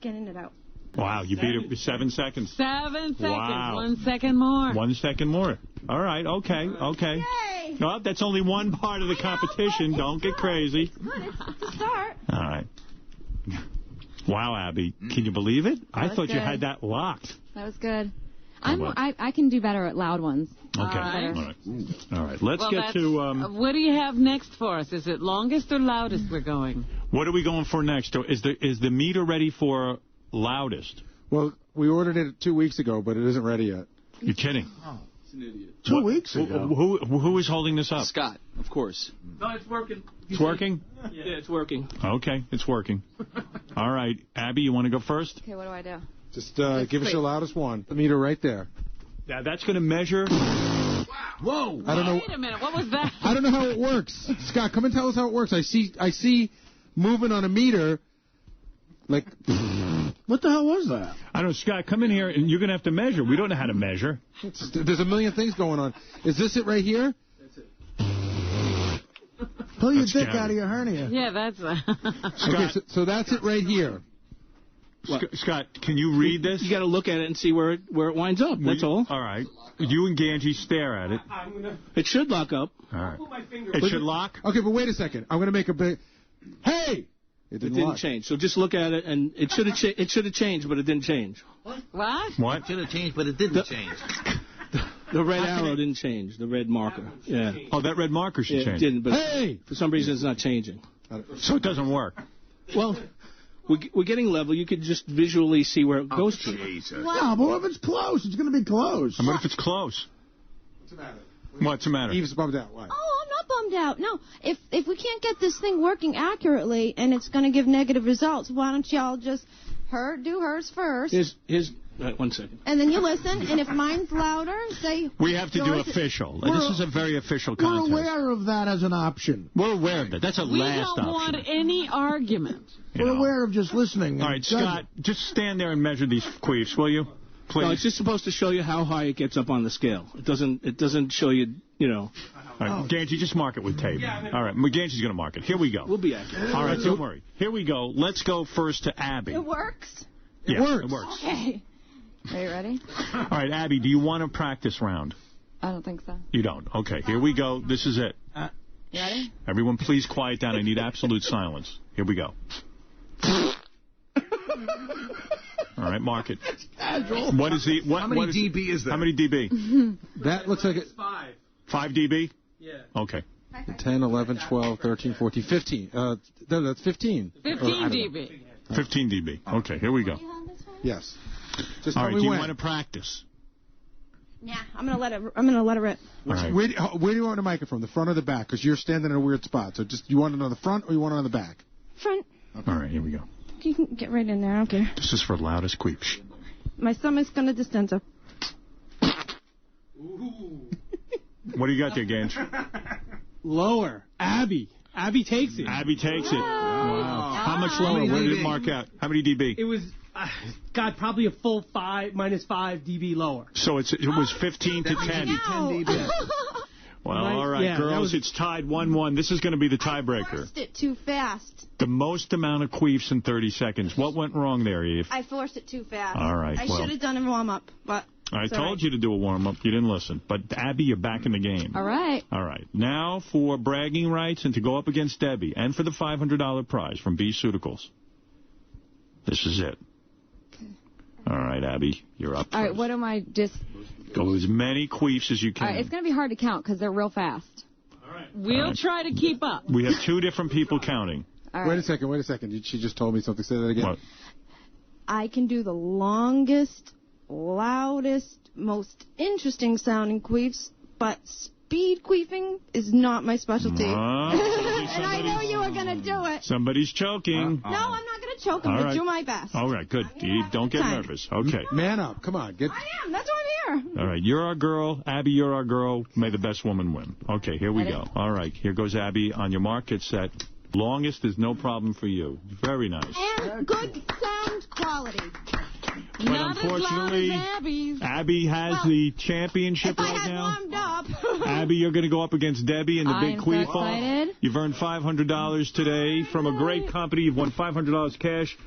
getting it out. Wow, you beat it with 7 seconds. 7 seconds. Wow. 1 second more. 1 second more. All right, okay. Yay! Well, that's only one part of the competition. Don't get crazy. It's good. It's a start. All right. Wow, Abby. Can you believe it? I thought you good. had that locked. That was good. about? I can do better at loud ones. Okay. All right. Let's get to... what do you have next for us? Is it longest or loudest we're going? What are we going for next? Is the meter ready for loudest? Well, we ordered it 2 weeks ago, but it isn't ready yet. You're kidding. Oh, it's an idiot. 2 weeks ago. Who is holding this up? Scott, of course. No, it's working. It's working? Yeah, it's working. Okay, it's working. All right. Abby, you want to go first? Okay, what do I do? Just give us your loudest one. The meter right there. Yeah, that's going to measure... Whoa! I don't know. Wait a minute. What was that? I don't know how it works. Scott, come and tell us how it works. I see movement on a meter, like... What the hell was that? I don't know, Scott, come in here, and you're going to have to measure. We don't know how to measure. There's a million things going on. Is this it right here? That's it. Pull your dick out of your hernia. Yeah, that's... Okay, so that's it right here. Scott, can you read this? You got to look at it and see where it winds up. That's all. All right. You and Ganji stare at it. It should lock up. All right. It should lock? Okay, but wait a second. I'm going to make a big... Hey! It didn't change. So just look at it, and it should have changed, but it didn't change. What? It should have changed, but it didn't change. The red arrow didn't change. The red marker. Yeah. Oh, that red marker should change. It didn't, but hey! For some reason it's not changing. So it doesn't work. Well, we're getting level. You could just visually see where it goes to. Wow, but what if it's close? It's going to be close. And what if it's close? What's the matter? What's the matter? Eve's bummed out. Why? Oh, I'm not bummed out. No, if we can't get this thing working accurately and it's going to give negative results, why don't y'all just do hers first? Here's 1 second. And then you listen, and if mine's louder, say... We have to do official. This is a very official contest. We're aware of that as an option. We're aware of that. That's a last option. We don't want any argument. We're aware of just listening. All right, Scott, just stand there and measure these queefs, will you? Please. No, it's just supposed to show you how high it gets up on the scale. It doesn't show you, All right, Ganji, just mark it with tape. All right, Ganji's going to mark it. Here we go. We'll be accurate. All right, don't worry. Here we go. Let's go first to Abby. It works? Yeah, it works. Okay. Are you ready? All right, Abby, do you want a practice round? I don't think so. You don't? Okay, here we go. This is it. You ready? Everyone, please quiet down. I need absolute silence. Here we go. All right, mark it. What is the... How many dB is that? How many dB? That looks like it... 5. 5 dB? Yeah. Okay. 10, 11, 12, 13, 14, 15. No, that's 15. 15 dB. 15 dB. Okay, here we go. Yes. Just All tell right, me do you when. want to practice? Yeah, I'm gonna let it rip. All right. Where do you want the microphone? The front or the back? Because you're standing in a weird spot. So just you want it on the front or you want it on the back? Front. Okay. All right, here we go. You can get right in there. I don't care. This is for loudest queeps. My stomach's gonna distend. What do you got there, Gage? Lower. Abby takes it. Abby takes it. Wow. How much lower? Where did it mark out? How many dB? It was, God, probably a full minus 5 dB lower. So it was 15 to 10. 10 dB. Well, all right, girls, it's tied 1-1. This is going to be the tiebreaker. I forced it too fast. The most amount of queefs in 30 seconds. What went wrong there, Eve? I forced it too fast. All right, I should have done a warm-up, but... I told you to do a warm-up. You didn't listen. But, Abby, you're back in the game. All right. All right. Now for bragging rights and to go up against Debbie and for the $500 prize from B-Ceuticals. This is it. Okay. All right, Abby, you're up. All right, what am I just... Go as many queefs as you can. All right, it's going to be hard to count because they're real fast. All right. We'll try to keep up. We have 2 different people counting. All right. Wait a second. She just told me something. Say that again. What? I can do the longest, loudest, most interesting sounding queefs, but speed queefing is not my specialty. And I know you were going to do it. Somebody's choking. No, I'm not going to choke. I'm going to do my best. All right, good. Don't get nervous. Okay. Man up. Come on. I am. That's why I'm here. All right, you're our girl. Abby, you're our girl. May the best woman win. Okay, here we go. All right, here goes Abby. On your mark, get set. Longest is no problem for you. Very nice. And good sound quality. But unfortunately, Abby has the championship right now. Warmed up. Abby, you're going to go up against Debbie in the big queef so excited. You've earned $500 today from a great company. You've won $500 cash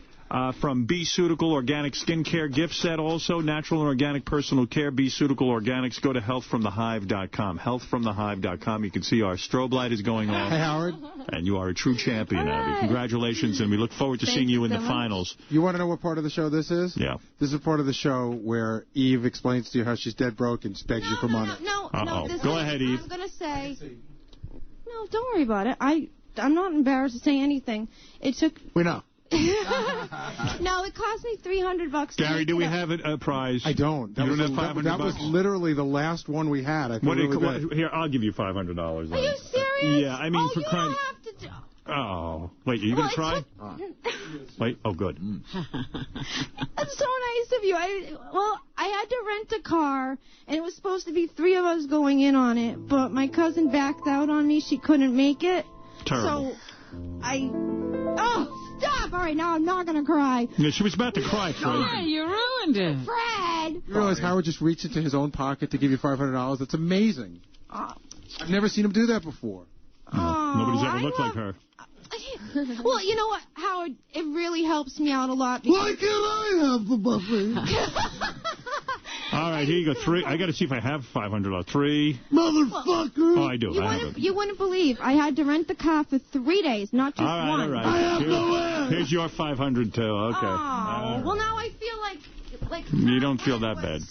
from B-Ceutical Organic Skincare Gift Set. Also, natural and organic personal care. B-Ceutical Organics. Go to healthfromthehive.com. Healthfromthehive.com. You can see our strobe light is going off. Hey, Howard. And you are a true champion, Abby. Congratulations, and we look forward to seeing you in the finals. You want to know what part of the show this is? Yeah. This is a part of the show where Eve explains to you how she's dead broke and begs you for money. No. Go ahead, Eve. I'm going to say... No, don't worry about it. I'm not embarrassed to say anything. It took... We know. No, it cost me $300. Gary, do we have a prize? I don't. That you don't have $500? That was literally the last one we had. I Here, I'll give you $500. Are you serious? Yeah, I mean, for crying... Oh, wait, are you going to try? Wait, oh, good. That's so nice of you. I had to rent a car, and it was supposed to be 3 of us going in on it, but my cousin backed out on me. She couldn't make it. Terrible. So Oh, stop! All right, now I'm not going to cry. Yeah, she was about to cry, Fred. Yeah, you ruined it. Fred! You realize Howard just reached into his own pocket to give you $500? That's amazing. I've never seen him do that before. Nobody's ever looked like her. Well, you know what, Howard? It really helps me out a lot. Why can't I have the buffet? All right, here you go. 3. I got to see if I have $500. 3. Motherfucker. Oh, I do. I have it. You wouldn't believe. I had to rent the car for 3 days, not just one. All right. I have no air. Here's your $500, too. Okay. Well, now I feel like you don't feel that bad.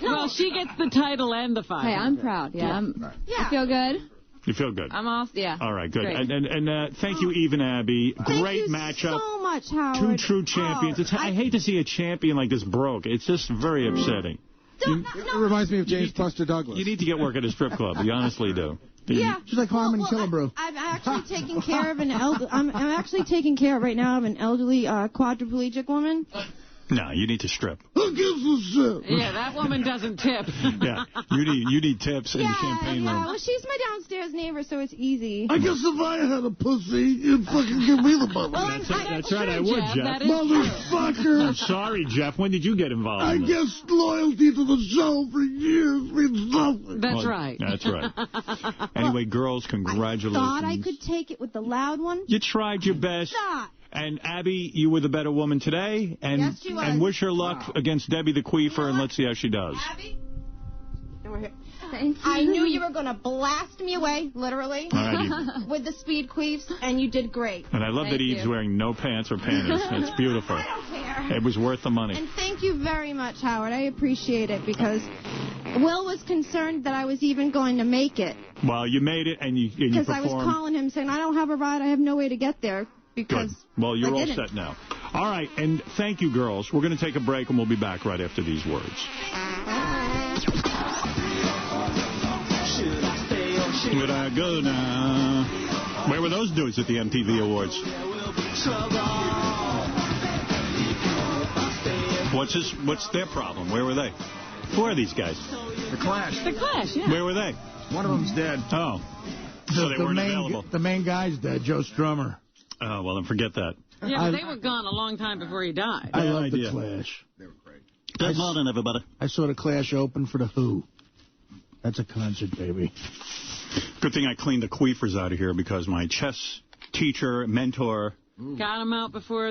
Well, she gets the title and the $500. Hey, I'm proud. Yeah. I feel good. You feel good? I'm off. Yeah. All right, good. Great. And thank you, Eve and Abby. Great Thank you matchup. so much, Howard. 2 true champions. I hate to see a champion like this broke. It's just very upsetting. It reminds me of James Buster Douglas. You need to get work at a strip club. You honestly do. Yeah. She's like Harmon Killebrew. I'm actually taking care of I'm actually taking care right now of an elderly quadriplegic woman. No, you need to strip. Who gives a shit? Yeah, that woman doesn't tip. Yeah, you need tips in the champagne room. Well, she's my downstairs neighbor, so it's easy. I guess if I had a pussy, you'd fucking give me the money. Well, That's right, I would, Jeff. Motherfucker. I'm sorry, Jeff. When did you get involved? I guess loyalty to the show for years means nothing. That's right. That's right. Anyway, girls, congratulations. I thought I could take it with the loud one. You tried your best. Stop. And, Abby, you were the better woman today. And, yes, she was. And wish her luck against Debbie the Queefer, and let's see how she does. Abby? I knew you were going to blast me away, literally, with the speed queefs, and you did great. And I love that Eve's wearing no pants or panties. It's beautiful. I don't care. It was worth the money. And thank you very much, Howard. I appreciate it, because Will was concerned that I was even going to make it. Well, you made it, and you performed. Because I was calling him saying, I don't have a ride, I have no way to get there. Because good. Well, you're all set now. All right, and thank you, girls. We're going to take a break, and we'll be back right after these words. Should I go now? Where were those dudes at the MTV Awards? What's their problem? Where were they? Who are these guys? The Clash. The Clash, yeah. Where were they? One of them's dead. Oh. So they weren't available. The main guy's dead, Joe Strummer. Oh, well, then forget that. Yeah, but they were gone a long time before he died. I love the Clash. They were great. Good morning, everybody. I saw the Clash open for the Who. That's a concert, baby. Good thing I cleaned the queefers out of here because my chess teacher, mentor... Got him out before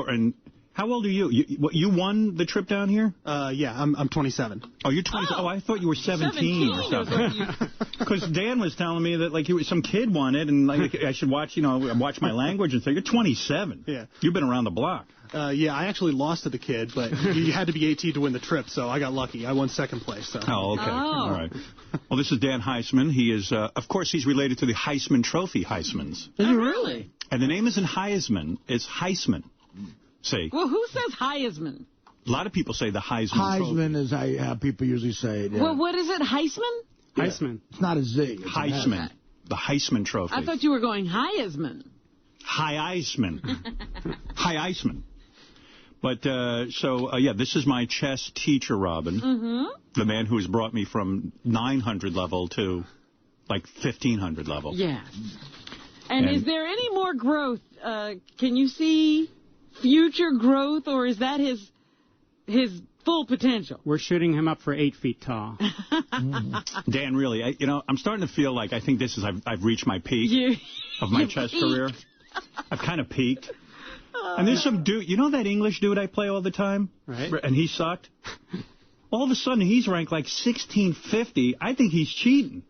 and How old are you? You won the trip down here? Yeah, I'm 27. Oh, you're 27. Oh, I thought you were 17 or something. Because Dan was telling me that like some kid won it, and like I should watch my language and say you're 27. Yeah. You've been around the block. Yeah, I actually lost to the kid, but you had to be 18 to win the trip, so I got lucky. I won second place. So. Oh, okay. All right. Well, this is Dan Heisman. He is, of course, he's related to the Heisman Trophy Heismans. Is he really? And the name isn't Heisman, it's Heisman. See? Well, who says Heisman? A lot of people say the Heisman Trophy. Heisman is how people usually say it. Yeah. Well, what is it, Heisman? Yeah. Heisman. It's not a Z. It's Heisman. The Heisman Trophy. I thought you were going Heisman. Hi Iceman. Hi Iceman. But, yeah, this is my chess teacher, Robin. Mm-hmm. The man who has brought me from 900 level to, like, 1,500 level. Yeah. And is there any more growth? Can you see future growth, or is that his full potential? We're shooting him up for 8 feet tall. Dan, really, I'm starting to feel like I think this is I've reached my peak of my chess career. I've kind of peaked. And there's some dude, you know that English dude I play all the time? Right. And he sucked? All of a sudden, he's ranked like 1650. I think he's cheating.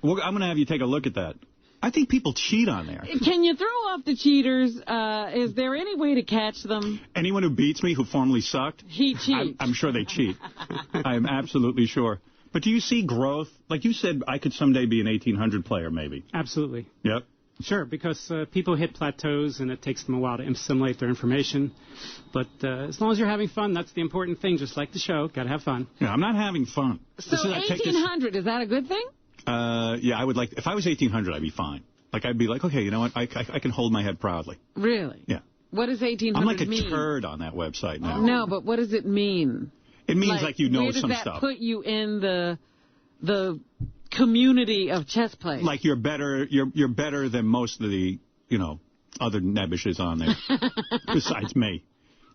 I'm going to have you take a look at that. I think people cheat on there. Can you throw off the cheaters? Is there any way to catch them? Anyone who beats me, who formerly sucked, he cheats. I'm sure they cheat. I'm absolutely sure. But do you see growth? Like you said, I could someday be an 1800 player, maybe. Absolutely. Yep. Sure, because people hit plateaus and it takes them a while to assimilate their information. But as long as you're having fun, that's the important thing, just like the show. Got to have fun. Yeah, I'm not having fun. So 1800, is that a good thing? Yeah, I would like, if I was 1800, I'd be fine. Like, I'd be like, okay, you know what, I can hold my head proudly. Really? Yeah. What does 1800 mean? I'm like a turd on that website now. No, but what does it mean? It means like you know some stuff. Where does that put you in the community of chess players? Like you're better than most of the, other nebbishes on there, besides me.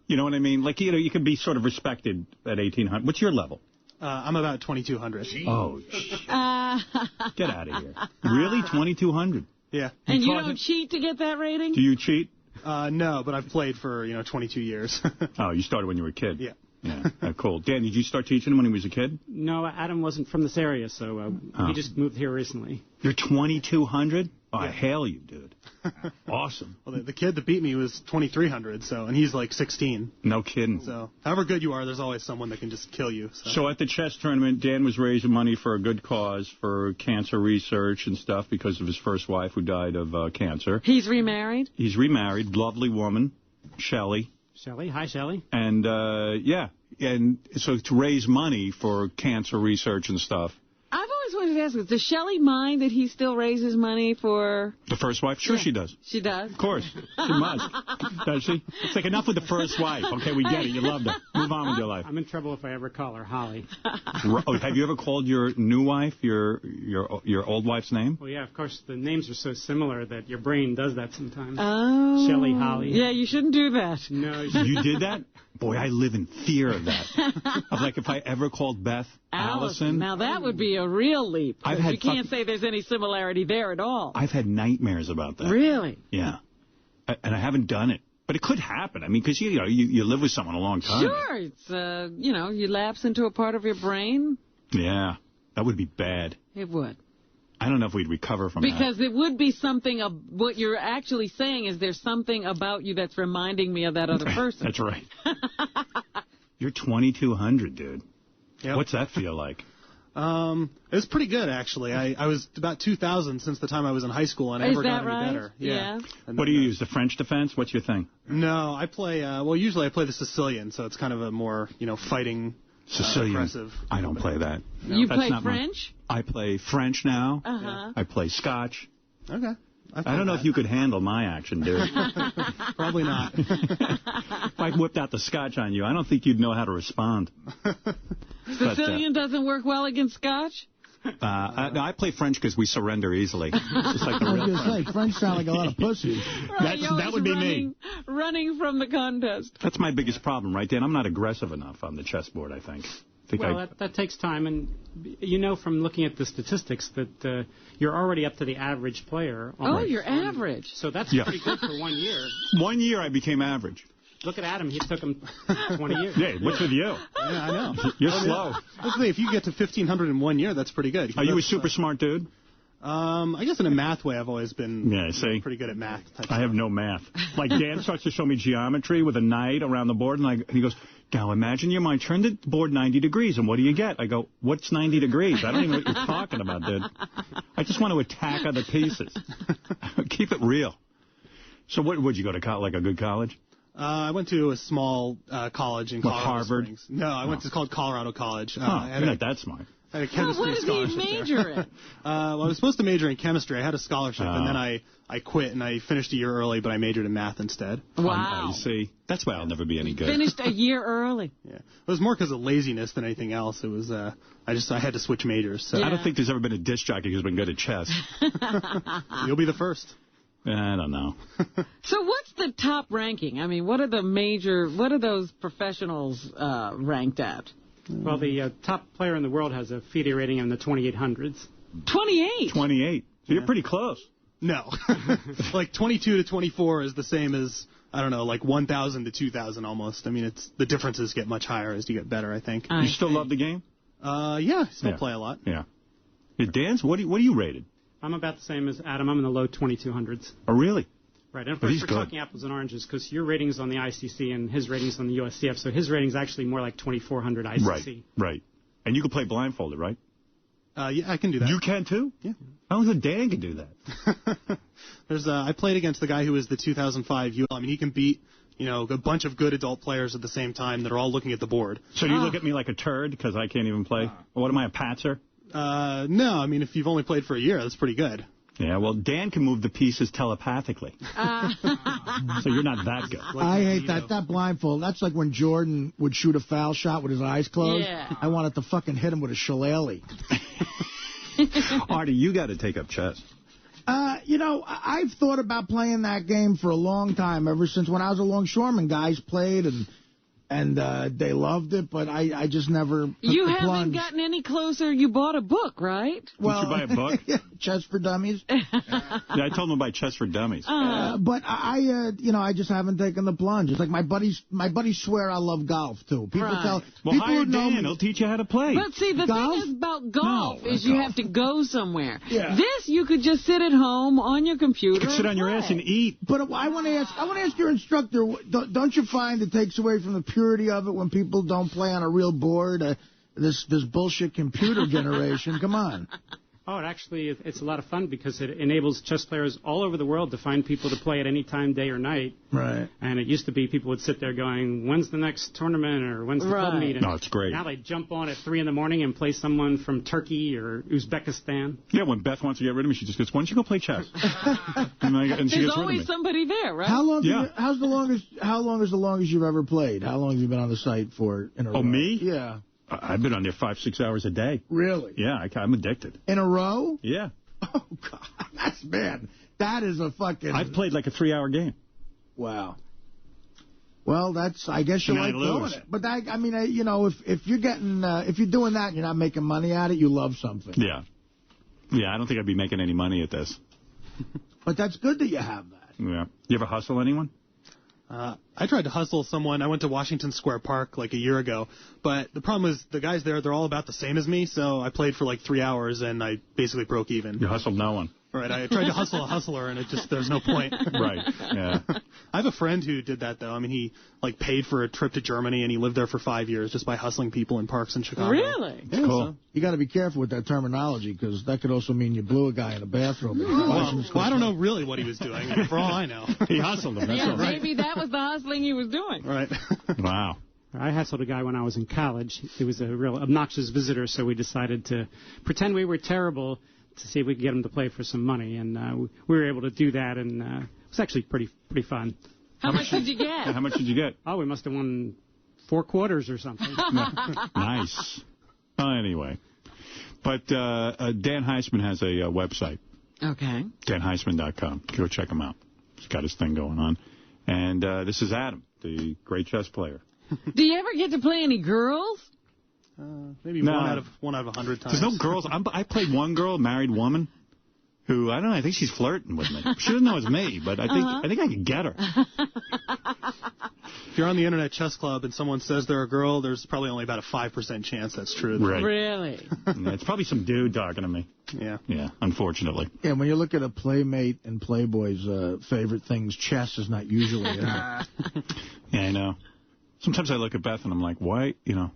You know what I mean? Like, you can be sort of respected at 1800. What's your level? I'm about 2200. Oh, get out of here. Really? 2200? Yeah. And you don't cheat to get that rating? Do you cheat? No, but I've played for, 22 years. Oh, you started when you were a kid? Yeah. Yeah, cool. Dan, did you start teaching him when he was a kid? No, Adam wasn't from this area, so he just moved here recently. You're 2200? Oh, I hail you, dude. Awesome. Well, the kid that beat me was 2300, and he's like 16. No kidding. So, however good you are, there's always someone that can just kill you. So at the chess tournament, Dan was raising money for a good cause, for cancer research and stuff, because of his first wife who died of cancer. He's remarried? He's remarried. Lovely woman, Shelley. Shelley. Hi, Shelley. And, and so to raise money for cancer research and stuff. I've always wanted to ask, does Shelley mind that he still raises money for... The first wife? Sure, she does. She does? Of course. She must. Does she? It's like, enough with the first wife. Okay, we get it. You loved her. Move on with your life. I'm in trouble if I ever call her Holly. Oh, have you ever called your new wife your old wife's name? Well, yeah, of course, the names are so similar that your brain does that sometimes. Oh. Shelley, Holly. Yeah, you shouldn't do that. No. You did that? Boy, I live in fear of that. Of like, if I ever called Beth Allison. Now, that would be a real leap. You can't say there's any similarity there at all. I've had nightmares about that. Really? Yeah. And I haven't done it. But it could happen. I mean, because, you live with someone a long time. Sure. It's, you lapse into a part of your brain. Yeah. That would be bad. It would. I don't know if we'd recover from that. Because it would be something of what you're actually saying is there's something about you that's reminding me of that other person. That's right. You're 2200, dude. Yep. What's that feel like? It was pretty good, actually. I was about 2000 since the time I was in high school, and I never got any better. Yeah. What do you use, the French defense? What's your thing? No, I play, usually I play the Sicilian, so it's kind of a more, fighting, Sicilian. aggressive. I don't play that. No. You play French? I play French now. Uh-huh. I play Scotch. Okay. I don't know if you could handle my action, dude. Probably not. If I whipped out the Scotch on you, I don't think you'd know how to respond. Sicilian doesn't work well against Scotch? No, I play French because we surrender easily. Just like the I was real going to say, French sound like a lot of pussies. Right, that would be me. Running from the contest. That's my biggest problem, right, Dan? I'm not aggressive enough on the chessboard, I think. That takes time, and from looking at the statistics that you're already up to the average player. Oh, you're average. So that's pretty good for 1 year. 1 year I became average. Look at Adam. He took him 20 years. Yeah, what's with you? Yeah, I know. You're slow. That's the thing, if you get to 1,500 in 1 year, that's pretty good. Are you a super smart dude? I guess in a math way, I've always been pretty good at math. I have no math. Like, Dan starts to show me geometry with a knight around the board, and he goes, now imagine your mind, turn the board 90 degrees, and what do you get? I go, what's 90 degrees? I don't even know what you're talking about, dude. I just want to attack other pieces. Keep it real. So would you go to like a good college? I went to a small college in Colorado Harvard? Springs. No, I went to called Colorado College. You're not that smart. I had a chemistry scholarship what did he major in? Well, I was supposed to major in chemistry. I had a scholarship, and then I quit, and I finished a year early, but I majored in math instead. Wow. You see, that's why I'll never be any good. Finished a year early. Yeah, it was more because of laziness than anything else. It was I had to switch majors. So. I don't think there's ever been a disc jockey who's been good at chess. You'll be the first. I don't know. So what's the top ranking? I mean, what are those professionals ranked at? Well, the top player in the world has a FIDE rating in the 2800s. 28? 28. So you're pretty close. No. Like 22 to 24 is the same as, I don't know, like 1,000 to 2,000 almost. I mean, the differences get much higher as you get better, I think. You still love the game? Yeah, I still play a lot. Yeah. Dan's, what are you rated? I'm about the same as Adam. I'm in the low 2200s. Oh, really? Right, and of course, we're talking apples and oranges because your rating's on the ICC and his rating's on the USCF, so his rating's actually more like 2400 ICC. Right. And you can play blindfolded, right? Yeah, I can do that. You can, too? Yeah. I don't think Dan can do that. I played against the guy who was the 2005 UL. I mean, he can beat, a bunch of good adult players at the same time that are all looking at the board. So do you look at me like a turd because I can't even play? What am I, a patzer? No, I mean, if you've only played for a year, that's pretty good. Yeah, well, Dan can move the pieces telepathically. So you're not that good. I hate that. That blindfold, that's like when Jordan would shoot a foul shot with his eyes closed. Yeah. I wanted to fucking hit him with a shillelagh. Artie, you got to take up chess. I've thought about playing that game for a long time, ever since when I was a longshoreman. Guys played, and they loved it, but I just never took You the haven't plunge. gotten any closer. You bought a book, right? Well, Did you buy a book? Chess for Dummies. Yeah, I told him to buy Chess for Dummies. But I just haven't taken the plunge. It's like my buddies swear I love golf too. People tell well, people hire who know Dan. He'll teach you how to play. But see, the Golf? thing is about golf is you have to go somewhere. Yeah. This you could just sit at home on your computer. You could sit on your ass and eat. But I want to ask your instructor. Don't you find it takes away from the purity of it when people don't play on a real board? This bullshit computer generation. Come on. Oh, it's a lot of fun because it enables chess players all over the world to find people to play at any time, day or night. Right. And it used to be people would sit there going, when's the next tournament or when's the club meeting? No, it's great. Now they jump on at 3 in the morning and play someone from Turkey or Uzbekistan. Yeah, when Beth wants to get rid of me, she just goes, why don't you go play chess? and she There's gets always rid of me. somebody there, right? How long? Yeah. How long is the longest you've ever played? How long have you been on the site for in a row? Oh, me? Yeah. I've been on there 5-6 hours a day. Really? Yeah, I'm addicted. In a row? Yeah. Oh, God. That is a fucking... I've played like a 3-hour game. Wow. Well, I guess you like doing it. But if you're doing that and you're not making money at it, you love something. Yeah. Yeah, I don't think I'd be making any money at this. But that's good that you have that. Yeah. You ever hustle anyone? I tried to hustle someone. I went to Washington Square Park like a year ago, but the problem is the guys there, they're all about the same as me, so I played for like 3 hours, and I basically broke even. You hustled no one. Right, I tried to hustle a hustler, and there's no point. Right, yeah. I have a friend who did that, though. I mean, he paid for a trip to Germany, and he lived there for 5 years just by hustling people in parks in Chicago. Really? Yeah, cool. So you got to be careful with that terminology, because that could also mean you blew a guy in the bathroom. Well, I don't know really what he was doing, for all I know. He hustled him. Yeah, maybe that was the hustling he was doing. Right. Wow. I hustled a guy when I was in college. He was a real obnoxious visitor, so we decided to pretend we were terrible to see if we could get him to play for some money, and we were able to do that, and it was actually pretty fun. How much did you get? How much did you get? Oh, we must have won 4 quarters or something. Nice. Anyway, but Dan Heisman has a website. Okay. DanHeisman.com. Go check him out. He's got his thing going on. And this is Adam, the great chess player. Do you ever get to play any girls? Maybe one out of 100 times. There's no girls. I played one girl, a married woman, who, I don't know, I think she's flirting with me. She doesn't know it's me, but I think I could get her. If you're on the Internet Chess Club and someone says they're a girl, there's probably only about a 5% chance that's true. Right. Really? Yeah, it's probably some dude talking to me. Yeah. Yeah, unfortunately. Yeah, when you look at a Playmate and Playboy's favorite things, chess is not usually in it. Yeah, I know. Sometimes I look at Beth and I'm like, why am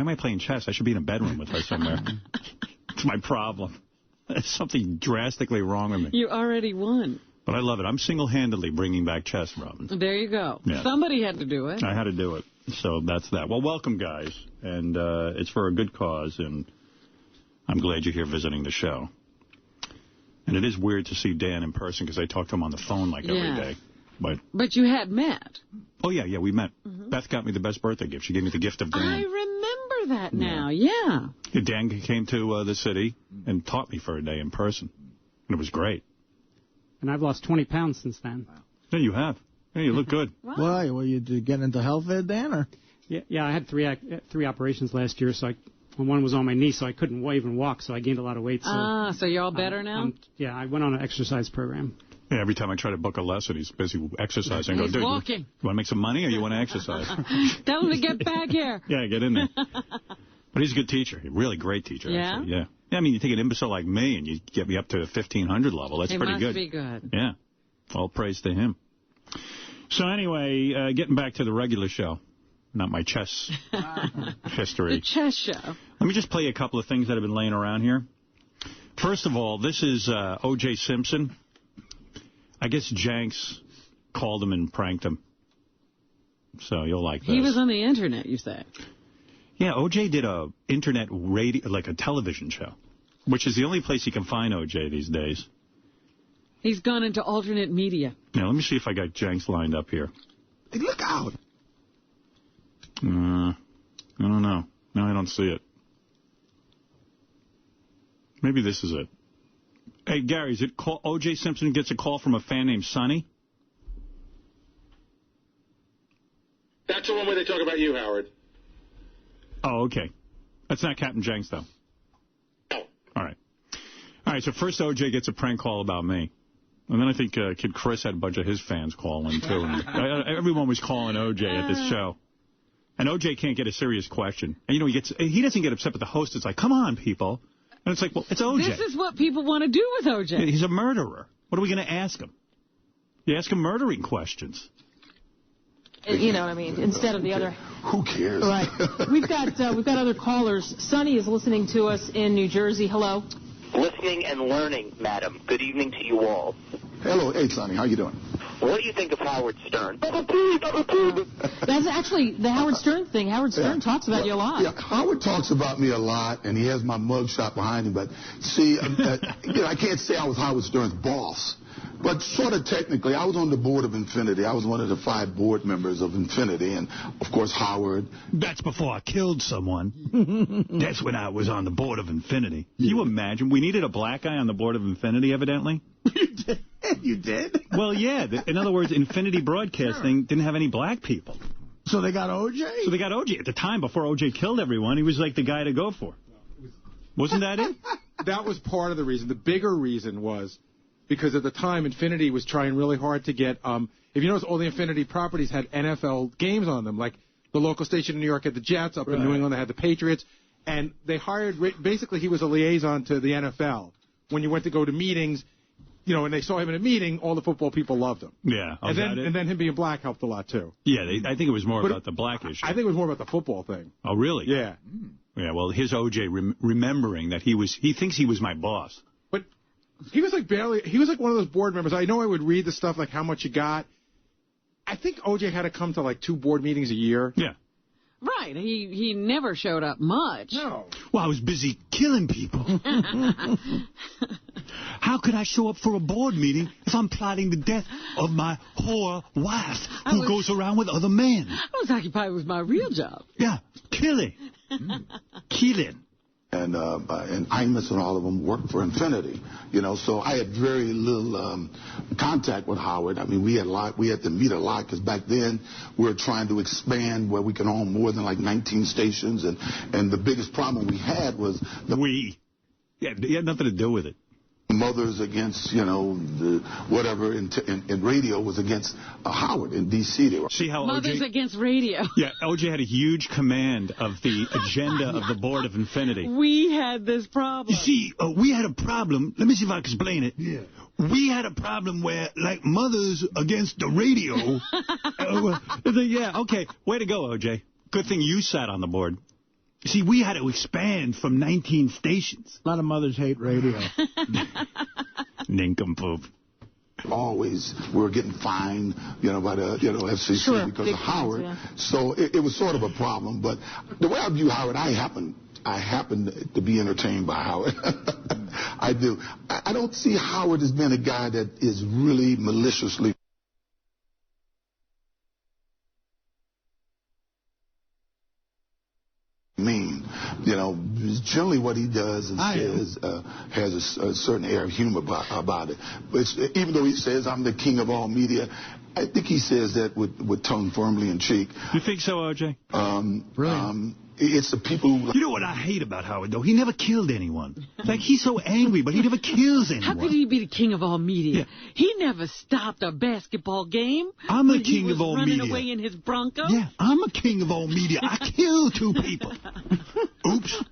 I playing chess? I should be in a bedroom with her somewhere. It's my problem. There's something drastically wrong with me. You already won. But I love it. I'm single-handedly bringing back chess, Robin. There you go. Yeah. Somebody had to do it. I had to do it. So that's that. Well, welcome, guys. And it's for a good cause, and I'm glad you're here visiting the show. And it is weird to see Dan in person because I talk to him on the phone like every day. But you had met. Oh, yeah, we met. Beth got me the best birthday gift. She gave me the gift of Dan. I remember that now, yeah. Dan came to the city and taught me for a day in person. And it was great. And I've lost 20 pounds since then. Yeah, you have. Yeah, you look good. Wow. Why? Were you getting into health there, Dan? Or? Yeah, I had three operations last year, so one was on my knee, so I couldn't even walk, so I gained a lot of weight. So you're all better now? Yeah, I went on an exercise program. Yeah, every time I try to book a lesson, he's busy exercising. He's walking. You want to make some money or you want to exercise? Tell him to get back here. Yeah, get in there. But he's a good teacher. A really great teacher, actually. Yeah. Yeah, I mean, you take an imbecile like me and you get me up to 1,500 level. That's pretty good. He must be good. Yeah. All praise to him. So anyway, getting back to the regular show. Not my chess history. The chess show. Let me just play a couple of things that have been laying around here. First of all, this is O.J. Simpson. I guess Jenks called him and pranked him. So you'll like this. He was on the Internet, you say? Yeah, O.J. did a Internet radio, like a television show, which is the only place you can find O.J. these days. He's gone into alternate media. Now, let me see if I got Jenks lined up here. Hey, look out. I don't know. No, I don't see it. Maybe this is it. Hey, Gary, is it O.J. Simpson gets a call from a fan named Sonny? That's the one where they talk about you, Howard. Oh, okay. That's not Captain Jenks, though. No. All right, so first O.J. gets a prank call about me. And then I think Kid Chris had a bunch of his fans calling, too. And everyone was calling O.J. at this show. And O.J. can't get a serious question. And, he doesn't get upset, but the host is like, come on, people. And it's like, well, it's O.J. This is what people want to do with O.J. He's a murderer. What are we going to ask him? You ask him murdering questions. You know what I mean? Instead of the other. Who cares? Right. We've got other callers. Sonny is listening to us in New Jersey. Hello. Listening and learning, madam. Good evening to you all. Hello. Hey, Sonny. How you doing? What do you think of Howard Stern? That's actually the Howard Stern thing. Howard Stern talks about you a lot. Yeah, Howard talks about me a lot, and he has my mugshot behind him. But, see, I can't say I was Howard Stern's boss. But sort of technically, I was on the board of Infinity. I was one of the 5 board members of Infinity, and, of course, Howard. That's before I killed someone. That's when I was on the board of Infinity. Can you imagine? We needed a black guy on the board of Infinity, evidently. You did? Well, yeah. In other words, Infinity Broadcasting didn't have any black people. So they got O.J.? So they got O.J. At the time, before O.J. killed everyone, he was like the guy to go for. Wasn't that it? That was part of the reason. The bigger reason was because at the time, Infinity was trying really hard to get, if you notice, all the Infinity properties had NFL games on them. Like the local station in New York had the Jets, up in New England they had the Patriots. And they hired, basically he was a liaison to the NFL. When you went to go to meetings, and they saw him in a meeting, all the football people loved him. Yeah. And then him being black helped a lot, too. Yeah, I think it was more about the black issue. I think it was more about the football thing. Oh, really? Yeah. Yeah, well, here's O.J. remembering that he thinks he was my boss. But he was like one of those board members. I know I would read the stuff like how much you got. I think O.J. had to come to like 2 board meetings a year. Yeah. Right. He never showed up much. No. Well, I was busy killing people. How could I show up for a board meeting if I'm plotting the death of my whore wife who goes around with other men? I was occupied with my real job. Yeah, killing. Killing. And Imus and all of them worked for Infinity, so I had very little contact with Howard. I mean, we had to meet a lot because back then we were trying to expand where we could own more than like 19 stations, and the biggest problem we had was... Yeah, it had nothing to do with it. mothers against, the whatever in radio was against Howard in D.C. They were. See how Mothers against radio. Yeah, OJ had a huge command of the agenda of the board of Infinity. We had this problem. You see, we had a problem. Let me see if I can explain it. Yeah. We had a problem where, like, mothers against the radio. Yeah, okay. Way to go, OJ. Good thing you sat on the board. See, we had to expand from 19 stations. A lot of mothers hate radio. Nincompoop. Always we were getting fined, by the FCC because of Howard. Yeah. So it was sort of a problem. But the way I view Howard, I happen to be entertained by Howard. I do. I don't see Howard as being a guy that is really maliciously mean. Generally what he does has a certain air of humor about it. But even though he says, I'm the king of all media, I think he says that with tongue firmly in cheek. You think so, OJ? Brilliant. It's the people who... You know what I hate about Howard, though? He never killed anyone. Like, he's so angry, but he never kills anyone. How could he be the king of all media? Yeah. He never stopped a basketball game. I'm the king of all media. Running away in his Bronco. Yeah, I'm a king of all media. I killed 2 people. Oops.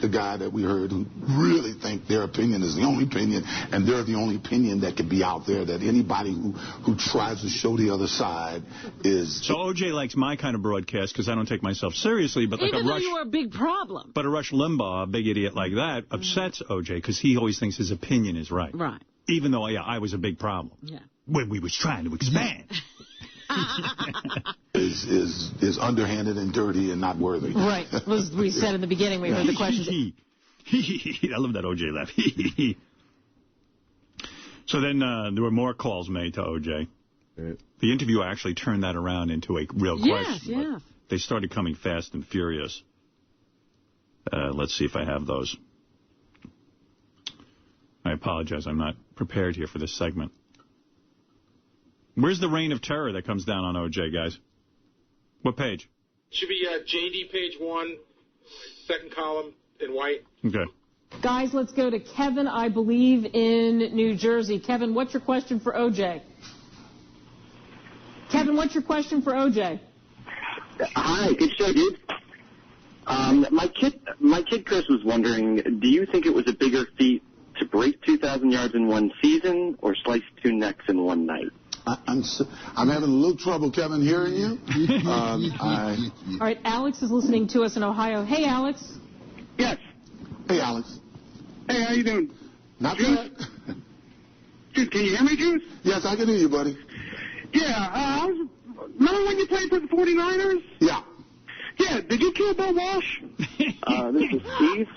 The guy that we heard who really think their opinion is the only opinion, and they're the only opinion that could be out there, that anybody who tries to show the other side is... So OJ likes my kind of broadcast because I don't take myself seriously, but even though you were a big problem. But a Rush Limbaugh, a big idiot like that, upsets OJ because he always thinks his opinion is right. Right. Even though, I was a big problem. Yeah. When we was trying to expand. is underhanded and dirty and not worthy. Right. As we said in the beginning, we heard the questions. I love that OJ laugh. So then there were more calls made to OJ. The interviewer actually turned that around into a real question. Yes. They started coming fast and furious. Let's see if I have those. I apologize. I'm not prepared here for this segment. Where's the reign of terror that comes down on OJ, guys? What page? Should be JD page 1, second column in white. Okay. Guys, let's go to Kevin, I believe, in New Jersey. Kevin, what's your question for OJ? Kevin, what's your question for OJ? Hi, good show, dude. My kid Chris was wondering, do you think it was a bigger feat to break 2,000 yards in one season or slice 2 necks in one night? I'm having a little trouble, Kevin, hearing you. All right, Alex is listening to us in Ohio. Hey, Alex. Yes. Hey, Alex. Hey, how you doing? Not bad. Juice, can you hear me, Juice? Yes, I can hear you, buddy. Yeah, remember when you played for the 49ers? Yeah. Yeah, did you kill Bill Walsh? This is Steve.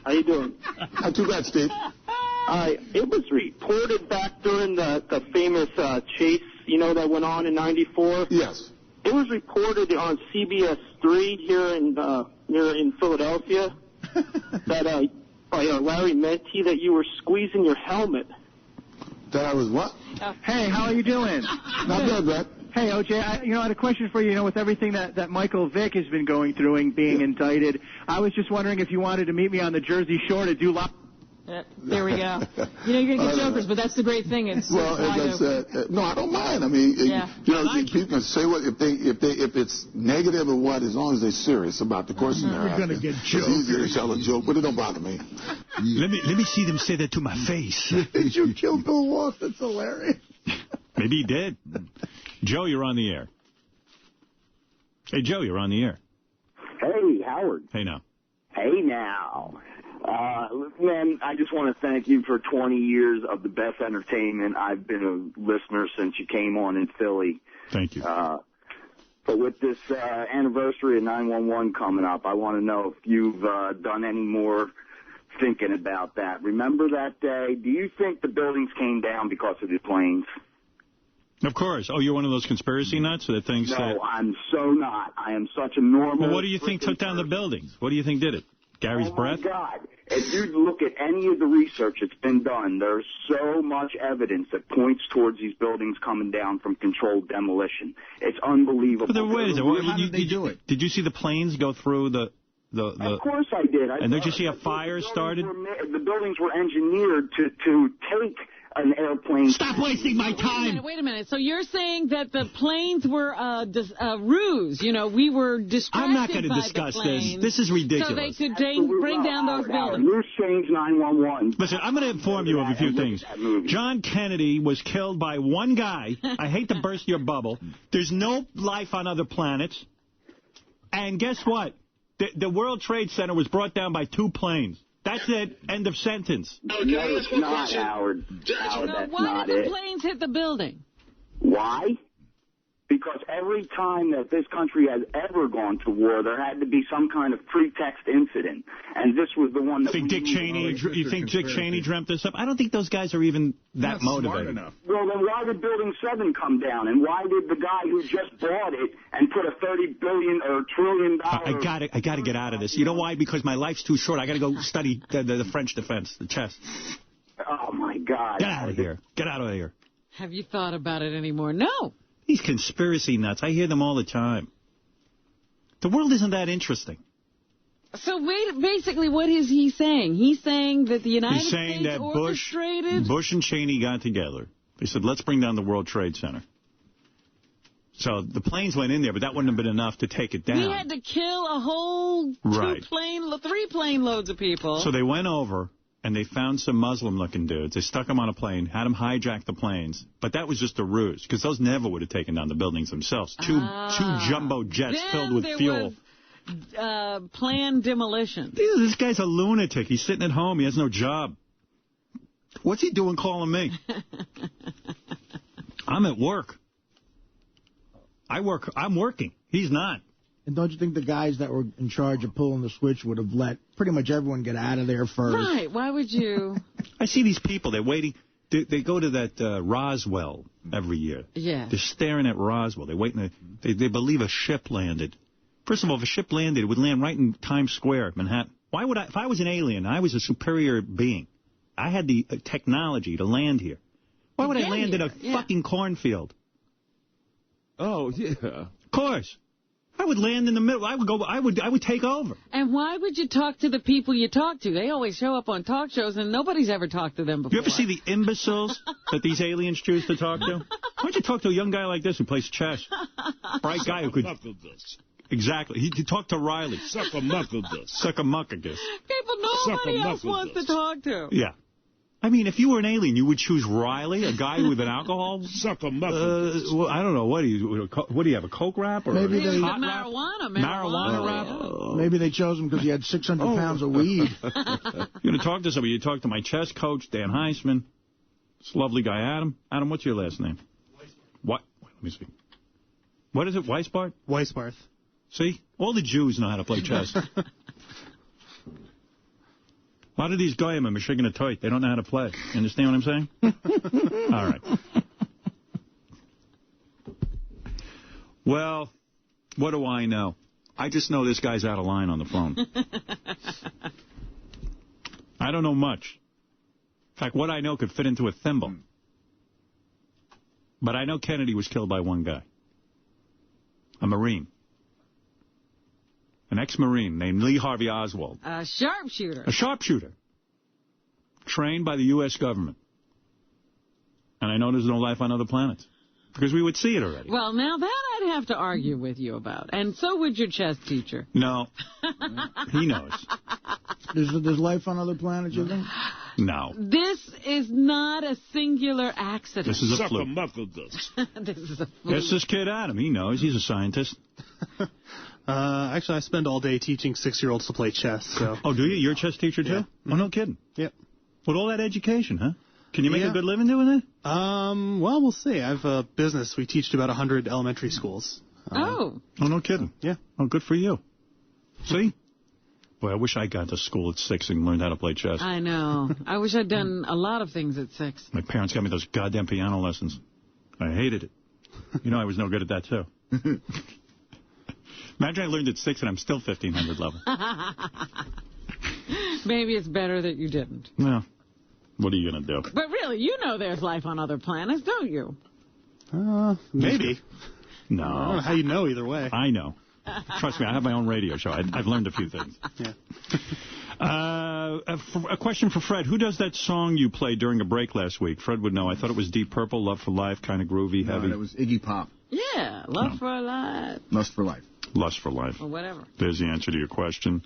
How you doing? Not too bad, Steve. It was reported back during the famous chase, that went on in '94. Yes. It was reported on CBS 3 here in Philadelphia that by Larry Menti that you were squeezing your helmet. That I was what? Hey, how are you doing? Not bad, Brett. Hey, OJ, I had a question for you. With everything that Michael Vick has been going through and being indicted, I was just wondering if you wanted to meet me on the Jersey Shore to do live. There we go. You're going to get jokers, but that's the great thing. It's well, as I said, no, I don't mind. I mean, people can say what if it's negative or what, as long as they're serious about the question. We're going to get jokes. It's easier to tell a joke, but it don't bother me. Let me see them say that to my face. Did you kill Bill Walsh? That's hilarious. Maybe he did. Joe, you're on the air. Hey, Joe, you're on the air. Hey, Howard. Hey, now. Hey, now. Man, I just want to thank you for 20 years of the best entertainment. I've been a listener since you came on in Philly. Thank you. But with this anniversary of 911 coming up, I want to know if you've done any more thinking about that. Remember that day? Do you think the buildings came down because of the planes? Of course. Oh, you're one of those conspiracy nuts that thinks that... No, I'm so not. I am such a normal... Well, what do you think took down the buildings? What do you think did it? Gary's breath? Oh, my God. If you look at any of the research that's been done, there's so much evidence that points towards these buildings coming down from controlled demolition. It's unbelievable. But wait a second. How did they do it? Did you see the planes go through the Of course I did. And don't you see a fire started? The buildings were engineered to take an airplane. Stop wasting my time. Wait a minute. So you're saying that the planes were a ruse? You know, we were distracted. I'm not going to discuss this. This is ridiculous. So they could bring down those buildings. Loose change 911. Listen, I'm going to inform you of a few things. John Kennedy was killed by one guy. I hate to burst your bubble. There's no life on other planets. And guess what? The World Trade Center was brought down by 2 planes. That's it. End of sentence. No, it's not, Howard. Howard, that's why not did the it. planes hit the building? Why? Because every time that this country has ever gone to war, there had to be some kind of pretext incident. And this was the one that You think Dick Cheney dreamt this up? I don't think those guys are even that motivated. enough. Well, then why did Building 7 come down? And why did the guy who just bought it and put a $30 billion or $trillion... I got to get out of this. You know why? Because my life's too short. I got to go study the French defense, the chess. Oh, my God. Get out of here. Get out of here. Have you thought about it anymore? No. These conspiracy nuts, I hear them all the time. The world isn't that interesting. So basically what is he saying? He's saying that the United He's saying States that orchestrated... Bush and Cheney got together. They said, let's bring down the World Trade Center. So the planes went in there, but that wouldn't have been enough to take it down. We had to kill a whole 3 plane loads of people. So they went over, and they found some Muslim-looking dudes. They stuck them on a plane, had them hijack the planes. But that was just a ruse, because those never would have taken down the buildings themselves. Two jumbo jets filled with fuel. Planned demolition. This guy's a lunatic. He's sitting at home. He has no job. What's he doing calling me? I'm at work. I'm working. He's not. And don't you think the guys that were in charge of pulling the switch would have let pretty much everyone get out of there first? Right. Why would you? I see these people. They're waiting. They go to that Roswell every year. Yeah. They're staring at Roswell. They're waiting. They believe a ship landed. First of all, if a ship landed, it would land right in Times Square, Manhattan. Why would I? If I was an alien, I was a superior being. I had the technology to land here. Why would I land in a fucking cornfield? Oh, yeah. Of course. I would land in the middle. I would take over. And why would you talk to the people you talk to? They always show up on talk shows, and nobody's ever talked to them before. You ever see the imbeciles that these aliens choose to talk to? Why don't you talk to a young guy like this who plays chess? Bright guy who could... Exactly. He talked to Riley. Suck a muckagus. Suck a muckagus. People nobody else wants to talk to. Yeah. I mean, if you were an alien, you would choose Riley, a guy with an alcohol. Suck a muckagus. Well, I don't know. What do you have, a Coke wrap? Or maybe they marijuana wrap? Maybe they chose him because he had 600 pounds of weed. You're going to talk to somebody. You talk to my chess coach, Dan Heisman. This lovely guy, Adam. Adam, what's your last name? What? Let me see. What is it? Weisbart? Weisbarth. See? All the Jews know how to play chess. A lot of these guys in Michigan are tight. They don't know how to play. You understand what I'm saying? All right. Well, what do I know? I just know this guy's out of line on the phone. I don't know much. In fact, what I know could fit into a thimble. But I know Kennedy was killed by one guy. A Marine. An ex-Marine named Lee Harvey Oswald. A sharpshooter. A sharpshooter. Trained by the U.S. government. And I know there's no life on other planets. Because we would see it already. Well, now that I'd have to argue with you about. And so would your chess teacher. No. He knows. There's life on other planets, you think? No. This is not a singular accident. This is a fluke. This is a fluke. That's this kid Adam. He knows. He's a scientist. Actually, I spend all day teaching 6-year-olds to play chess. So. Oh, do you? You're a chess teacher, too? Yeah. Oh, no kidding. Yep. With all that education, huh? Can you make a good living doing that? Well, we'll see. I have a business. We teach to about 100 elementary schools. Oh, no kidding. Yeah. Oh, good for you. See? Boy, I wish I got to school at 6 and learned how to play chess. I know. I wish I'd done a lot of things at 6. My parents got me those goddamn piano lessons. I hated it. You know I was no good at that, too. Imagine I learned at 6 and I'm still 1500 level. Maybe it's better that you didn't. Well, what are you going to do? But really, you know there's life on other planets, don't you? Maybe. No. I don't know how you know either way. I know. Trust me, I have my own radio show. I've learned a few things. Yeah. A question for Fred. Who does that song you played during a break last week? Fred would know. I thought it was Deep Purple, Love for Life, kind of groovy, heavy. No, it was Iggy Pop. Yeah, Love for Life. Lust for Life. Lust for Life. Or whatever. There's the answer to your question.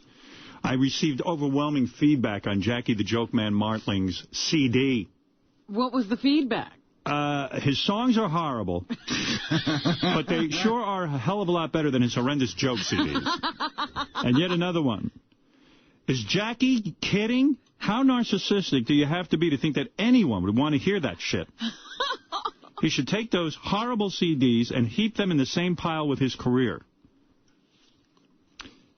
I received overwhelming feedback on Jackie the Joke Man Martling's CD. What was the feedback? His songs are horrible, but they sure are a hell of a lot better than his horrendous joke CDs. And yet another one. Is Jackie kidding? How narcissistic do you have to be to think that anyone would want to hear that shit? He should take those horrible CDs and heap them in the same pile with his career.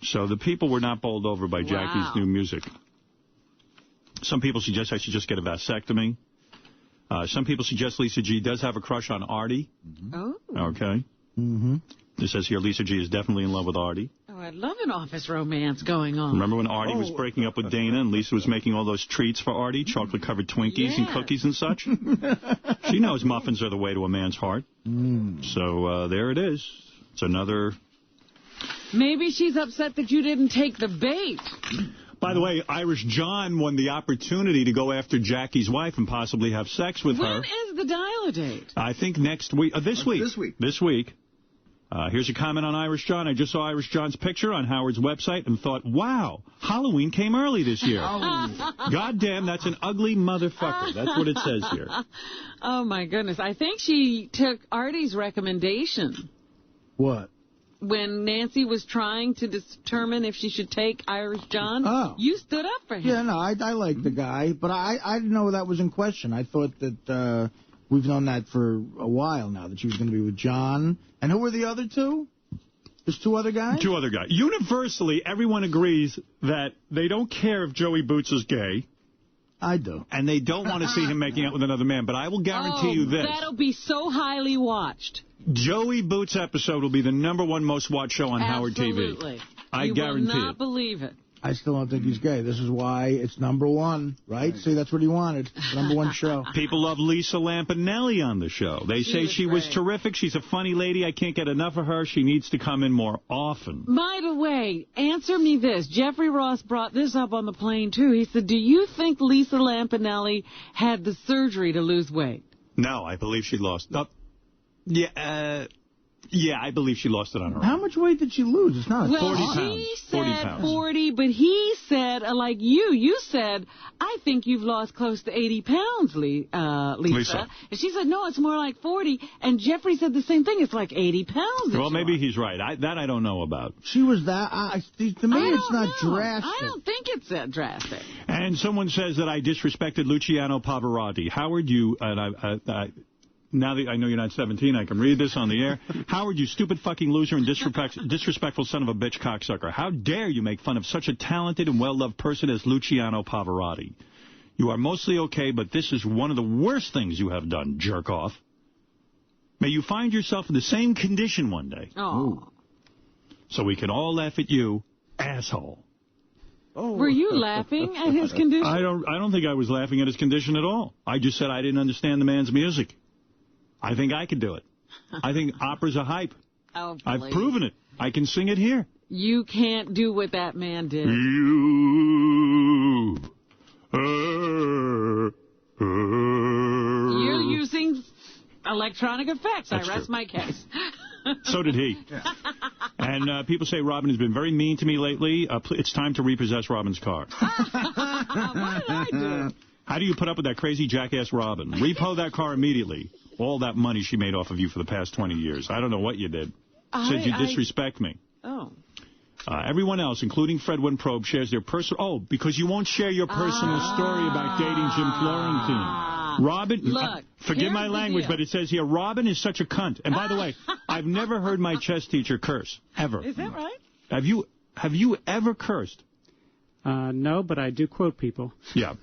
So the people were not bowled over by Jackie's new music. Some people suggest I should just get a vasectomy. Some people suggest Lisa G does have a crush on Artie. Oh. Okay. Mm-hmm. It says here Lisa G is definitely in love with Artie. Oh, I'd love an office romance going on. Remember when Artie was breaking up with Dana and Lisa was making all those treats for Artie, chocolate-covered Twinkies and cookies and such? She knows muffins are the way to a man's heart. So there it is. It's another... Maybe she's upset that you didn't take the bait. By the way, Irish John won the opportunity to go after Jackie's wife and possibly have sex with her. When is the Dial-A-Date? I think next week. This week. This week. Here's a comment on Irish John. I just saw Irish John's picture on Howard's website and thought, wow, Halloween came early this year. God damn, that's an ugly motherfucker. That's what it says here. Oh, my goodness. I think she took Artie's recommendation. What? When Nancy was trying to determine if she should take Irish John, you stood up for him. Yeah, no, I like the guy, but I didn't know that was in question. I thought that we've known that for a while now, that she was going to be with John. And who were the other two? There's two other guys? Two other guys. Universally, everyone agrees that they don't care if Joey Boots is gay. I do. And they don't want to see him making out with another man. But I will guarantee you this. That'll be so highly watched. Joey Boots' episode will be the number1 most watched show on Howard TV. I guarantee it. You will not believe it. I still don't think he's gay. This is why it's #1, right? See, that's what he wanted. #1 show. People love Lisa Lampanelli on the show. They say she was terrific. She's a funny lady. I can't get enough of her. She needs to come in more often. By the way, answer me this. Jeffrey Ross brought this up on the plane, too. He said, do you think Lisa Lampanelli had the surgery to lose weight? No, I believe she lost. Yeah, I believe she lost it on her own. How much weight did she lose? It's not 40 pounds. She said 40 pounds. 40, but he said, like you said, I think you've lost close to 80 pounds, Lisa. And she said, no, it's more like 40. And Jeffrey said the same thing. It's like 80 pounds. Well, maybe he's right. That I don't know about. She was that. To me, it's not drastic. I don't think it's that drastic. And someone says that I disrespected Luciano Pavarotti. Howard, you... Now that I know you're not 17, I can read this on the air. Howard, you stupid fucking loser and disrespectful son of a bitch cocksucker. How dare you make fun of such a talented and well-loved person as Luciano Pavarotti? You are mostly okay, but this is one of the worst things you have done, jerk off. May you find yourself in the same condition one day. Oh. So we can all laugh at you, asshole. Oh. Were you laughing at his condition? I don't think I was laughing at his condition at all. I just said I didn't understand the man's music. I think I could do it. I think opera's a hype. Oh, I've proven it. I can sing it here. You can't do what that man did. You're using electronic effects. That's I rest true. my case. So did he. And people say Robin has been very mean to me lately. It's time to repossess Robin's car. What did I do? How do you put up with that crazy jackass Robin? Repo that car immediately. All that money she made off of you for the past 20 years. I don't know what you did. Said you disrespect me. Oh. Everyone else, including Fred Winprobe, shares their personal... Oh, because you won't share your personal story about dating Jim Florentine. Robin... Look, forgive my language, but it says here, Robin is such a cunt. And by the way, I've never heard my chess teacher curse. Ever. Is that right? Have you ever cursed? No, but I do quote people. Yeah.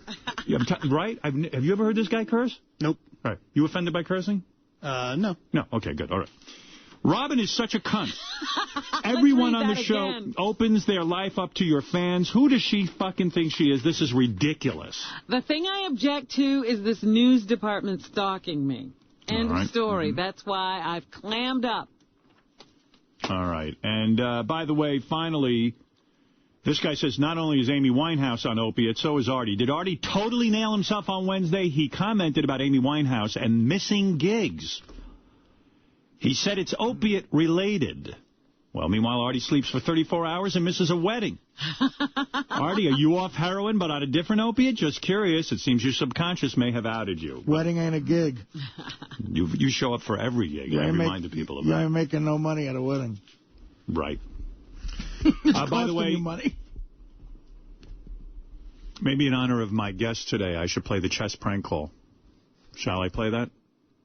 Right? Have you ever heard this guy curse? Nope. All right. You offended by cursing? No. No. Okay, good. All right. Robin is such a cunt. Everyone on the show opens their life up to your fans. Who does she fucking think she is? This is ridiculous. The thing I object to is this news department stalking me. End of story. That's why I've clammed up. All right. And, by the way, finally, this guy says not only is Amy Winehouse on opiates, so is Artie. Did Artie totally nail himself on Wednesday? He commented about Amy Winehouse and missing gigs. He said it's opiate-related. Well, meanwhile, Artie sleeps for 34 hours and misses a wedding. Artie, are you off heroin but on a different opiate? Just curious. It seems your subconscious may have outed you. Wedding ain't a gig. You show up for every gig. I reminded people of that. You ain't making no money at a wedding. Right. It's by the way, you money. Maybe in honor of my guest today, I should play the chess prank call. Shall I play that?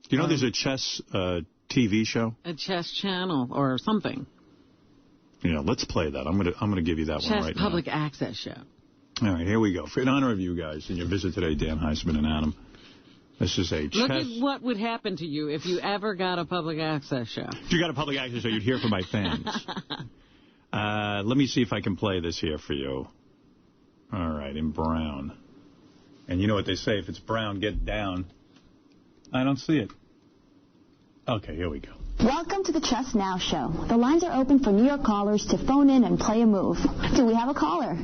You know there's a chess TV show? A chess channel or something. Yeah, let's play that. I'm gonna give you that Chess one right public now. access show. All right, here we go. In honor of you guys and your visit today, Dan Heisman and Adam. This is a chess... Look at what would happen to you if you ever got a public access show. If you got a public access show, you'd hear from my fans. Let me see if I can play this here for you. All right, in brown. And you know what they say, if it's brown, get down. I don't see it. Okay, here we go. Welcome to the Chess Now show. The lines are open for New York callers to phone in and play a move. Do we have a caller?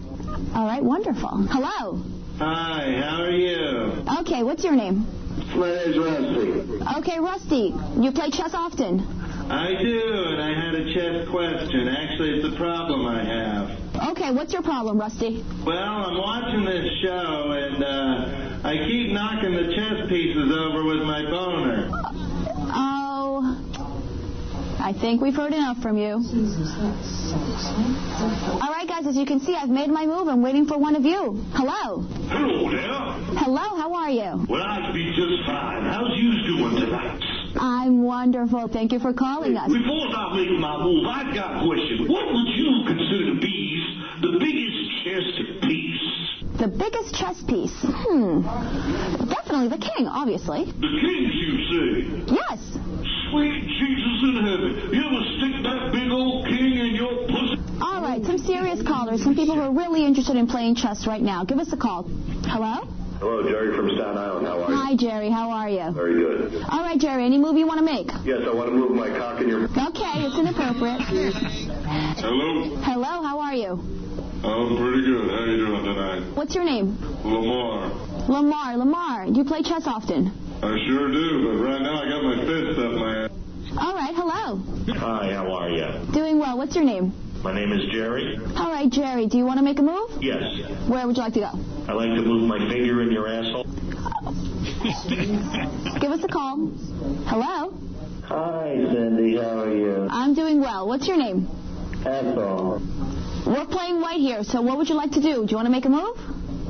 All right, wonderful. Hello. Hi, how are you? Okay, what's your name? My name's Rusty. Okay, Rusty. You play chess often? I do, and I had a chess question. Actually, it's a problem I have. Okay, what's your problem, Rusty? Well, I'm watching this show, and I keep knocking the chess pieces over with my boner. Oh, I think we've heard enough from you. All right, guys, as you can see, I've made my move. I'm waiting for one of you. Hello. Hello there. Hello, how are you? Well, I'd be just fine. How's you doing tonight? I'm wonderful. Thank you for calling us. Before I make my move, I've got a question. What would you consider to be the biggest chess piece? The biggest chess piece? Definitely the king, obviously. The kings, you say? Yes. Sweet Jesus in heaven. You ever stick that big old king in your pussy? All right, some serious callers, some people who are really interested in playing chess right now. Give us a call. Hello? Hello, Jerry from Staten Island. How are you? Hi, Jerry. How are you? Very good. All right, Jerry. Any move you want to make? Yes, I want to move my cock in your... Okay, it's inappropriate. Hello? Hello, how are you? I'm pretty good. How are you doing tonight? What's your name? Lamar. Lamar. Do you play chess often? I sure do, but right now I got my fist up my ass. All right, hello. Hi, how are you? Doing well. What's your name? My name is Jerry. All right, Jerry. Do you want to make a move? Yes. Where would you like to go? I like to move my finger in your asshole. Give us a call. Hello? Hi, Cindy. How are you? I'm doing well. What's your name? Ethel. We're playing white here, so what would you like to do? Do you want to make a move?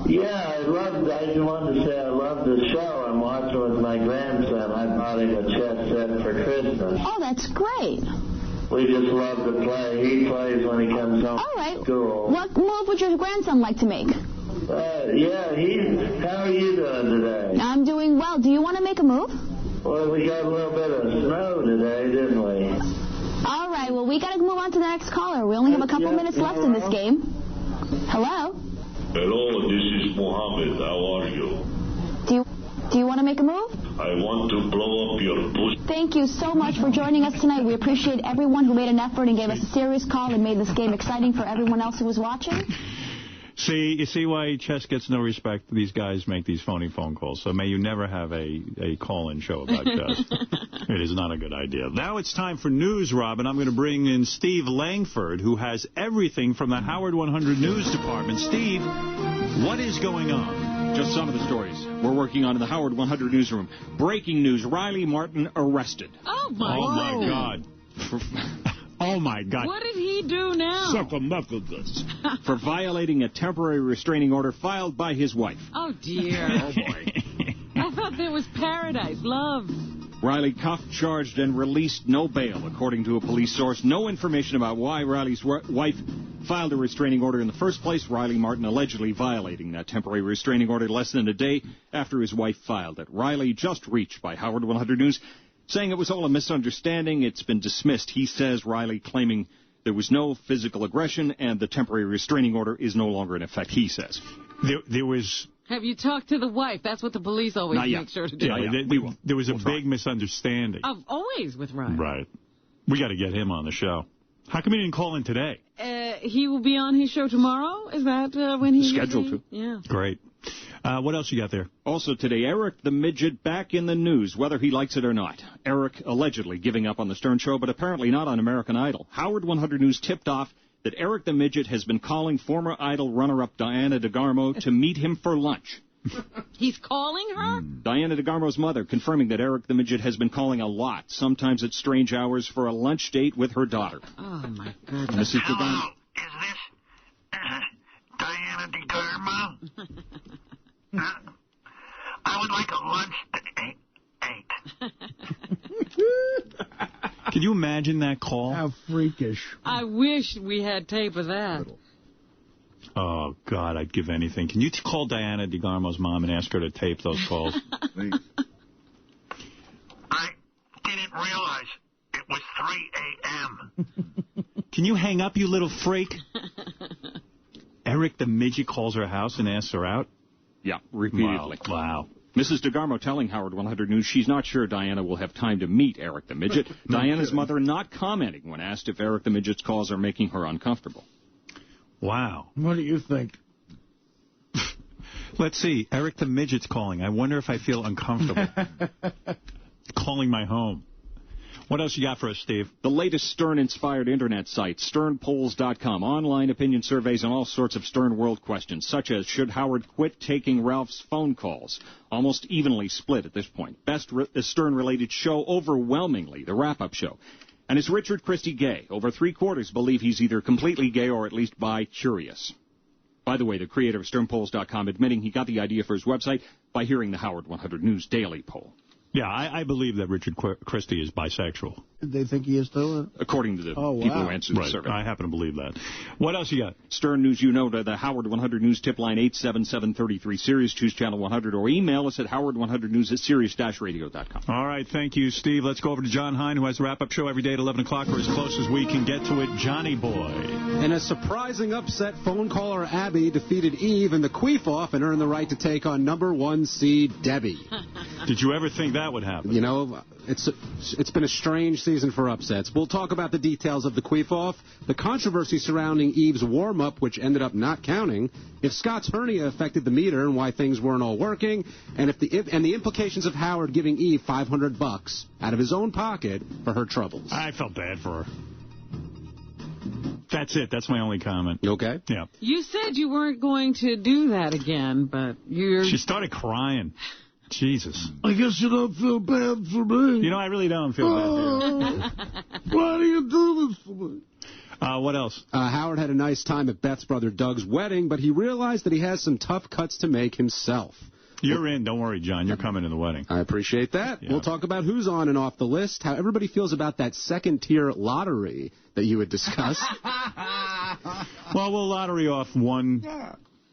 Yeah, I just wanted to say I love the show. I'm watching with my grandson. I bought him a chess set for Christmas. Oh, that's great. We just love to play. He plays when he comes home All right. from school. What move would your grandson like to make? How are you doing today? I'm doing well. Do you want to make a move? Well, we got a little bit of snow today, didn't we? All right. Well, we got to move on to the next caller. We only have a couple minutes left in this game. Hello? Hello, this is Mohammed. How are you? Do you want to make a move? I want to blow up your pussy. Thank you so much for joining us tonight. We appreciate everyone who made an effort and gave us a serious call and made this game exciting for everyone else who was watching. You see why chess gets no respect? These guys make these phony phone calls. So may you never have a call-in show about chess. It is not a good idea. Now it's time for news, Robin. I'm going to bring in Steve Langford, who has everything from the Howard 100 News Department. Steve, what is going on? Just some of the stories we're working on in the Howard 100 newsroom. Breaking news, Riley Martin arrested. Oh, my God. Oh, my God. What did he do now? For violating a temporary restraining order filed by his wife. Oh, dear. Oh, boy. I thought there was paradise, love. Riley cuffed, charged, and released no bail, according to a police source. No information about why Riley's wife filed a restraining order in the first place. Riley Martin allegedly violating that temporary restraining order less than a day after his wife filed it. Riley just reached by Howard 100 News, saying it was all a misunderstanding. It's been dismissed. He says Riley claiming there was no physical aggression and the temporary restraining order is no longer in effect, he says. There was... Have you talked to the wife? That's what the police always make sure to do. There was a big misunderstanding. Always with Ryan. Right. We got to get him on the show. How come he didn't call in today? He will be on his show tomorrow? Is that when he's scheduled to? Yeah. Great. What else you got there? Also today, Eric the Midget back in the news, whether he likes it or not. Eric allegedly giving up on the Stern Show, but apparently not on American Idol. Howard 100 News tipped off that Eric the Midget has been calling former Idol runner-up Diana DeGarmo to meet him for lunch. He's calling her? Diana DeGarmo's mother confirming that Eric the Midget has been calling a lot, sometimes at strange hours, for a lunch date with her daughter. Oh, my goodness. Mrs. DeGarmo. Diana DeGarmo? I would like a lunch at 8. Can you imagine that call? How freakish. I wish we had tape of that. Oh, God, I'd give anything. Can you call Diana DeGarmo's mom and ask her to tape those calls? I didn't realize it was 3 a.m. Can you hang up, you little freak? Eric the Midget calls her house and asks her out? Yeah, repeatedly. Wow. Mrs. DeGarmo telling Howard 100 News she's not sure Diana will have time to meet Eric the Midget. Diana's mother not commenting when asked if Eric the Midget's calls are making her uncomfortable. Wow. What do you think? Let's see. Eric the Midget's calling. I wonder if I feel uncomfortable. Calling my home. What else you got for us, Steve? The latest Stern-inspired internet site, sternpolls.com. Online opinion surveys on all sorts of Stern world questions, such as, should Howard quit taking Ralph's phone calls? Almost evenly split at this point. Best Stern-related show, overwhelmingly, the wrap-up show. And is Richard Christie gay? Over 3/4 believe he's either completely gay or at least bi-curious. By the way, the creator of sternpolls.com admitting he got the idea for his website by hearing the Howard 100 News Daily poll. Yeah, I believe that Richard Christie is bisexual. They think he is still? According to the people who answered the survey. I happen to believe that. What else you got? Stern News, you know, to the Howard 100 News tip line 877-33 Sirius, choose channel 100, or email us at howard100news at sirius-radio.com. All right, thank you, Steve. Let's go over to John Hine, who has the wrap-up show every day at 11 o'clock, or as close as we can get to it. Johnny Boy. In a surprising upset, phone caller Abby defeated Eve in the queef-off and earned the right to take on number 1 seed Debbie. Did you ever think that would happen? You know, it's been a strange season for upsets. We'll talk about the details of the queef-off, the controversy surrounding Eve's warm-up, which ended up not counting, if Scott's hernia affected the meter and why things weren't all working, and the implications of Howard giving Eve $500 out of his own pocket for her troubles. I felt bad for her. That's it. That's my only comment. You okay? Yeah. You said you weren't going to do that again, but you're... She started crying. Jesus. I guess you don't feel bad for me. You know, I really don't feel bad Why do you do this for me? What else? Howard had a nice time at Beth's brother Doug's wedding, but he realized that he has some tough cuts to make himself. You're in. Don't worry, John. You're coming to the wedding. I appreciate that. Yeah. We'll talk about who's on and off the list, how everybody feels about that second-tier lottery that you had discussed. Well, we'll lottery off one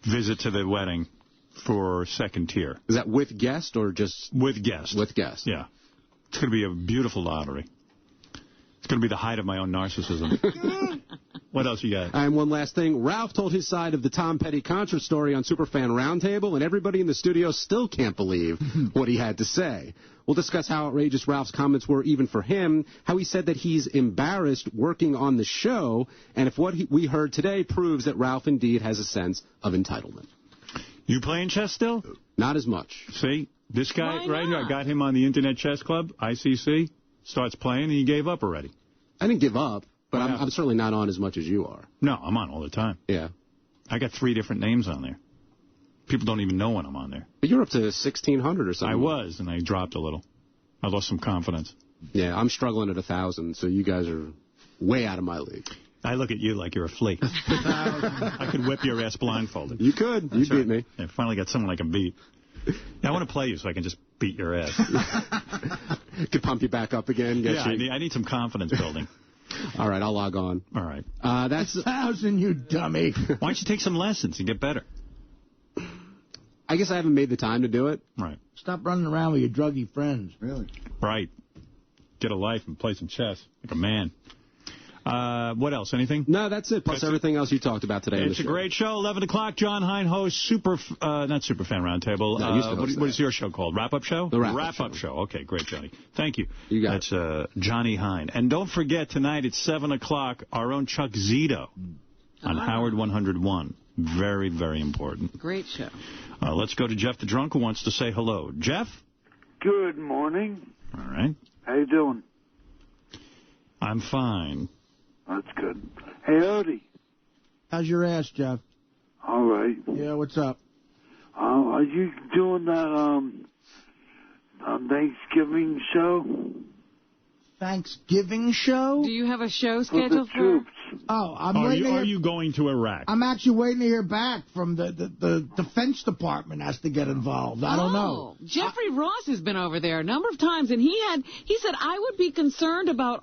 visit to the wedding for second tier. Is that with guest or just... With guest. With guest. Yeah. It's going to be a beautiful lottery. It's going to be the height of my own narcissism. What else you got? And one last thing. Ralph told his side of the Tom Petty-Contra story on Superfan Roundtable, and everybody in the studio still can't believe what he had to say. We'll discuss how outrageous Ralph's comments were even for him, how he said that he's embarrassed working on the show, and if what we heard today proves that Ralph indeed has a sense of entitlement. You playing chess still? Not as much. See, this guy right here, I got him on the Internet Chess Club, ICC, starts playing, and he gave up already. I didn't give up, but I'm certainly not on as much as you are. No, I'm on all the time. Yeah. I got 3 different names on there. People don't even know when I'm on there. But you're up to 1,600 or something. I was, and I dropped a little. I lost some confidence. Yeah, I'm struggling at 1,000, so you guys are way out of my league. I look at you like you're a flea. I could whip your ass blindfolded. You could. You beat me. I finally got someone I can beat. I want to play you so I can just beat your ass. Could pump you back up again. I need some confidence building. All right, I'll log on. All right. That's 1,000, you dummy. Why don't you take some lessons and get better? I guess I haven't made the time to do it. Right. Stop running around with your druggy friends. Really? Right. Get a life and play some chess like a man. What else? Anything? No, that's it. Plus everything else you talked about today. It's a great show. 11 o'clock, John Hein hosts not Superfan Roundtable. No, what is your show called? Wrap-Up Show? The Wrap-Up Show. Okay, great, Johnny. Thank you. You got That's Johnny Hein. And don't forget, tonight at 7 o'clock, our own Chuck Zito on Howard 101. Very, very important. Great show. Let's go to Jeff the Drunk, who wants to say hello. Jeff? Good morning. All right. How you doing? I'm fine. That's good. Hey, Artie. How's your ass, Jeff? All right. Yeah, what's up? Are you doing that Thanksgiving show? Thanksgiving show? Do you have a show scheduled for? Oh, Are you going to Iraq? I'm actually waiting to hear back from the Defense Department has to get involved. I don't know. Jeffrey Ross has been over there a number of times, and he said, I would be concerned about